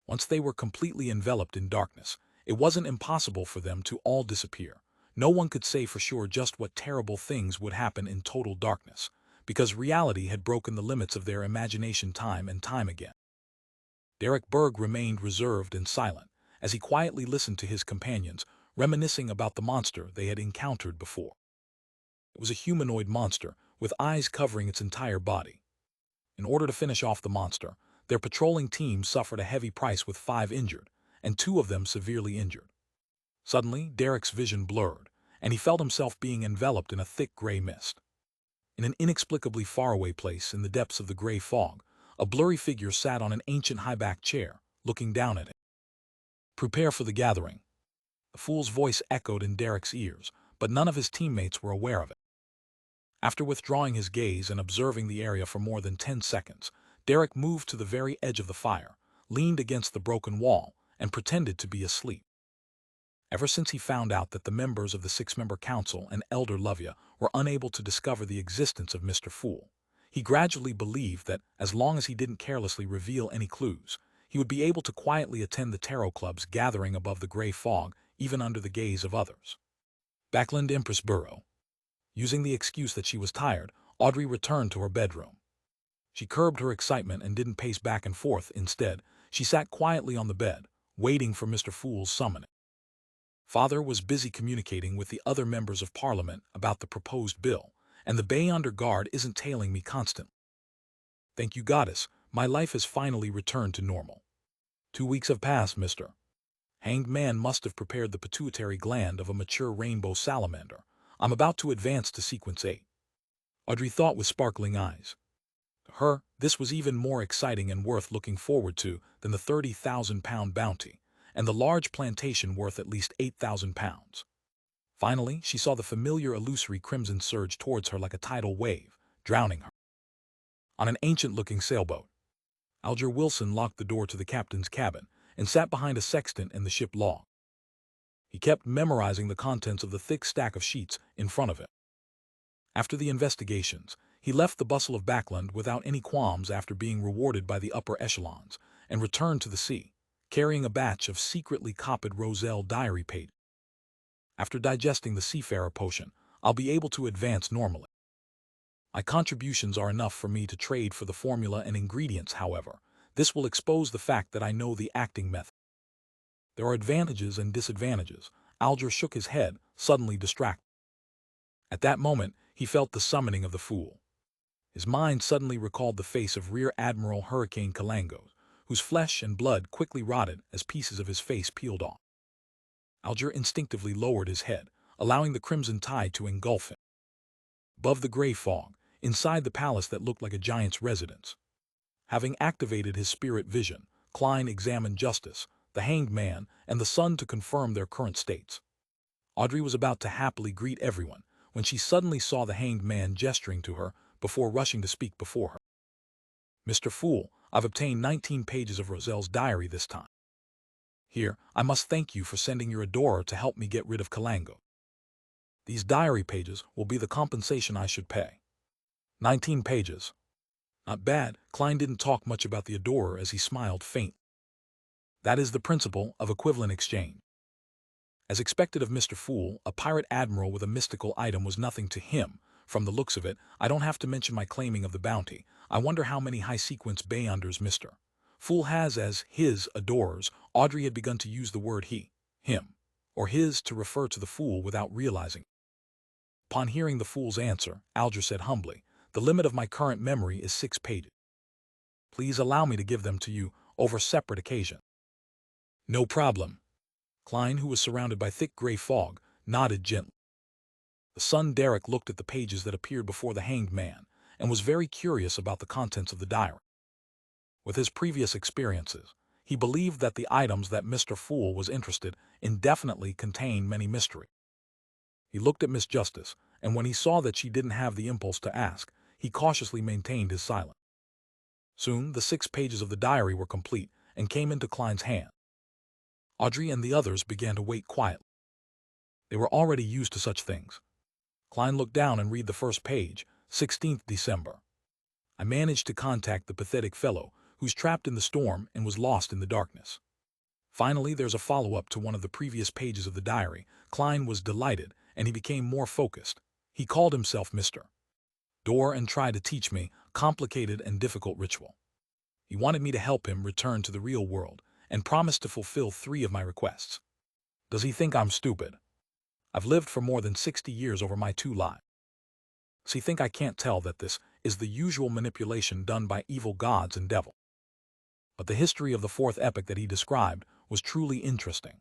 Speaker 1: Once they were completely enveloped in darkness, it wasn't impossible for them to all disappear. No one could say for sure just what terrible things would happen in total darkness, because reality had broken the limits of their imagination time and time again. Derek Berg remained reserved and silent, as he quietly listened to his companions, reminiscing about the monster they had encountered before. It was a humanoid monster, with eyes covering its entire body. In order to finish off the monster, their patrolling team suffered a heavy price with 5 injured, and 2 of them severely injured. Suddenly, Derek's vision blurred, and he felt himself being enveloped in a thick gray mist. In an inexplicably faraway place in the depths of the gray fog, a blurry figure sat on an ancient high-backed chair, looking down at him. "Prepare for the gathering." The Fool's voice echoed in Derek's ears, but none of his teammates were aware of it. After withdrawing his gaze and observing the area for more than 10 seconds, Derek moved to the very edge of the fire, leaned against the broken wall, and pretended to be asleep. Ever since he found out that the members of the 6-member council and Elder Lovia were unable to discover the existence of Mr. Fool, he gradually believed that, as long as he didn't carelessly reveal any clues, he would be able to quietly attend the tarot club's gathering above the gray fog, even under the gaze of others. Backland Empress Burrow. Using the excuse that she was tired, Audrey returned to her bedroom. She curbed her excitement and didn't pace back and forth. Instead, she sat quietly on the bed, waiting for Mr. Fool's summoning. Father was busy communicating with the other members of Parliament about the proposed bill, and the Beyonder Guard isn't tailing me constantly. "Thank you, Goddess, my life has finally returned to normal. 2 weeks have passed, Mr. Hanged Man must have prepared the pituitary gland of a mature rainbow salamander. I'm about to advance to sequence 8. Audrey thought with sparkling eyes. To her, this was even more exciting and worth looking forward to than the £30,000 bounty, and the large plantation worth at least £8,000. Finally, she saw the familiar illusory crimson surge towards her like a tidal wave, drowning her. On an ancient-looking sailboat, Alger Wilson locked the door to the captain's cabin and sat behind a sextant in the ship log. He kept memorizing the contents of the thick stack of sheets in front of him. After the investigations, he left the bustle of Backland without any qualms after being rewarded by the upper echelons, and returned to the sea, carrying a batch of secretly copied Roselle diary pages. After digesting the Seafarer potion, I'll be able to advance normally. My contributions are enough for me to trade for the formula and ingredients, however. This will expose the fact that I know the acting method. There are advantages and disadvantages. Alger shook his head, suddenly distracted. At that moment, he felt the summoning of the Fool. His mind suddenly recalled the face of Rear Admiral Hurricane Kalangos, whose flesh and blood quickly rotted as pieces of his face peeled off. Alger instinctively lowered his head, allowing the crimson tide to engulf him. Above the gray fog, inside the palace that looked like a giant's residence. Having activated his spirit vision, Klein examined Justice, the Hanged Man, and the Sun to confirm their current states. Audrey was about to happily greet everyone when she suddenly saw the Hanged Man gesturing to her before rushing to speak before her. "Mr. Fool, I've obtained 19 pages of Roselle's diary this time. Here, I must thank you for sending your adorer to help me get rid of Kalango. These diary pages will be the compensation I should pay." 19 pages. Not bad. Klein didn't talk much about the adorer as he smiled faintly. That is the principle of equivalent exchange. As expected of Mr. Fool, a pirate admiral with a mystical item was nothing to him. From the looks of it, I don't have to mention my claiming of the bounty. I wonder how many high-sequence Bayunders Mr. Fool has as his adorers. Audrey had begun to use the word he, him, or his to refer to the fool without realizing. Upon hearing the fool's answer, Alger said humbly, "The limit of my current memory is 6 pages. Please allow me to give them to you over separate occasion." "No problem." Klein, who was surrounded by thick gray fog, nodded gently. The son Derek looked at the pages that appeared before the hanged man and was very curious about the contents of the diary. With his previous experiences, he believed that the items that Mr. Fool was interested in definitely contained many mysteries. He looked at Miss Justice, and when he saw that she didn't have the impulse to ask, he cautiously maintained his silence. Soon, the 6 pages of the diary were complete and came into Klein's hand. Audrey and the others began to wait quietly. They were already used to such things. Klein looked down and read the first page, 16th December. I managed to contact the pathetic fellow who's trapped in the storm and was lost in the darkness. Finally, there's a follow-up to one of the previous pages of the diary. Klein was delighted, and he became more focused. He called himself Mr. Door and tried to teach me a complicated and difficult ritual. He wanted me to help him return to the real world and promised to fulfill 3 of my requests. Does he think I'm stupid? I've lived for more than 60 years over my 2 lives. Does he think I can't tell that this is the usual manipulation done by evil gods and devils? But the history of the 4th epoch that he described was truly interesting.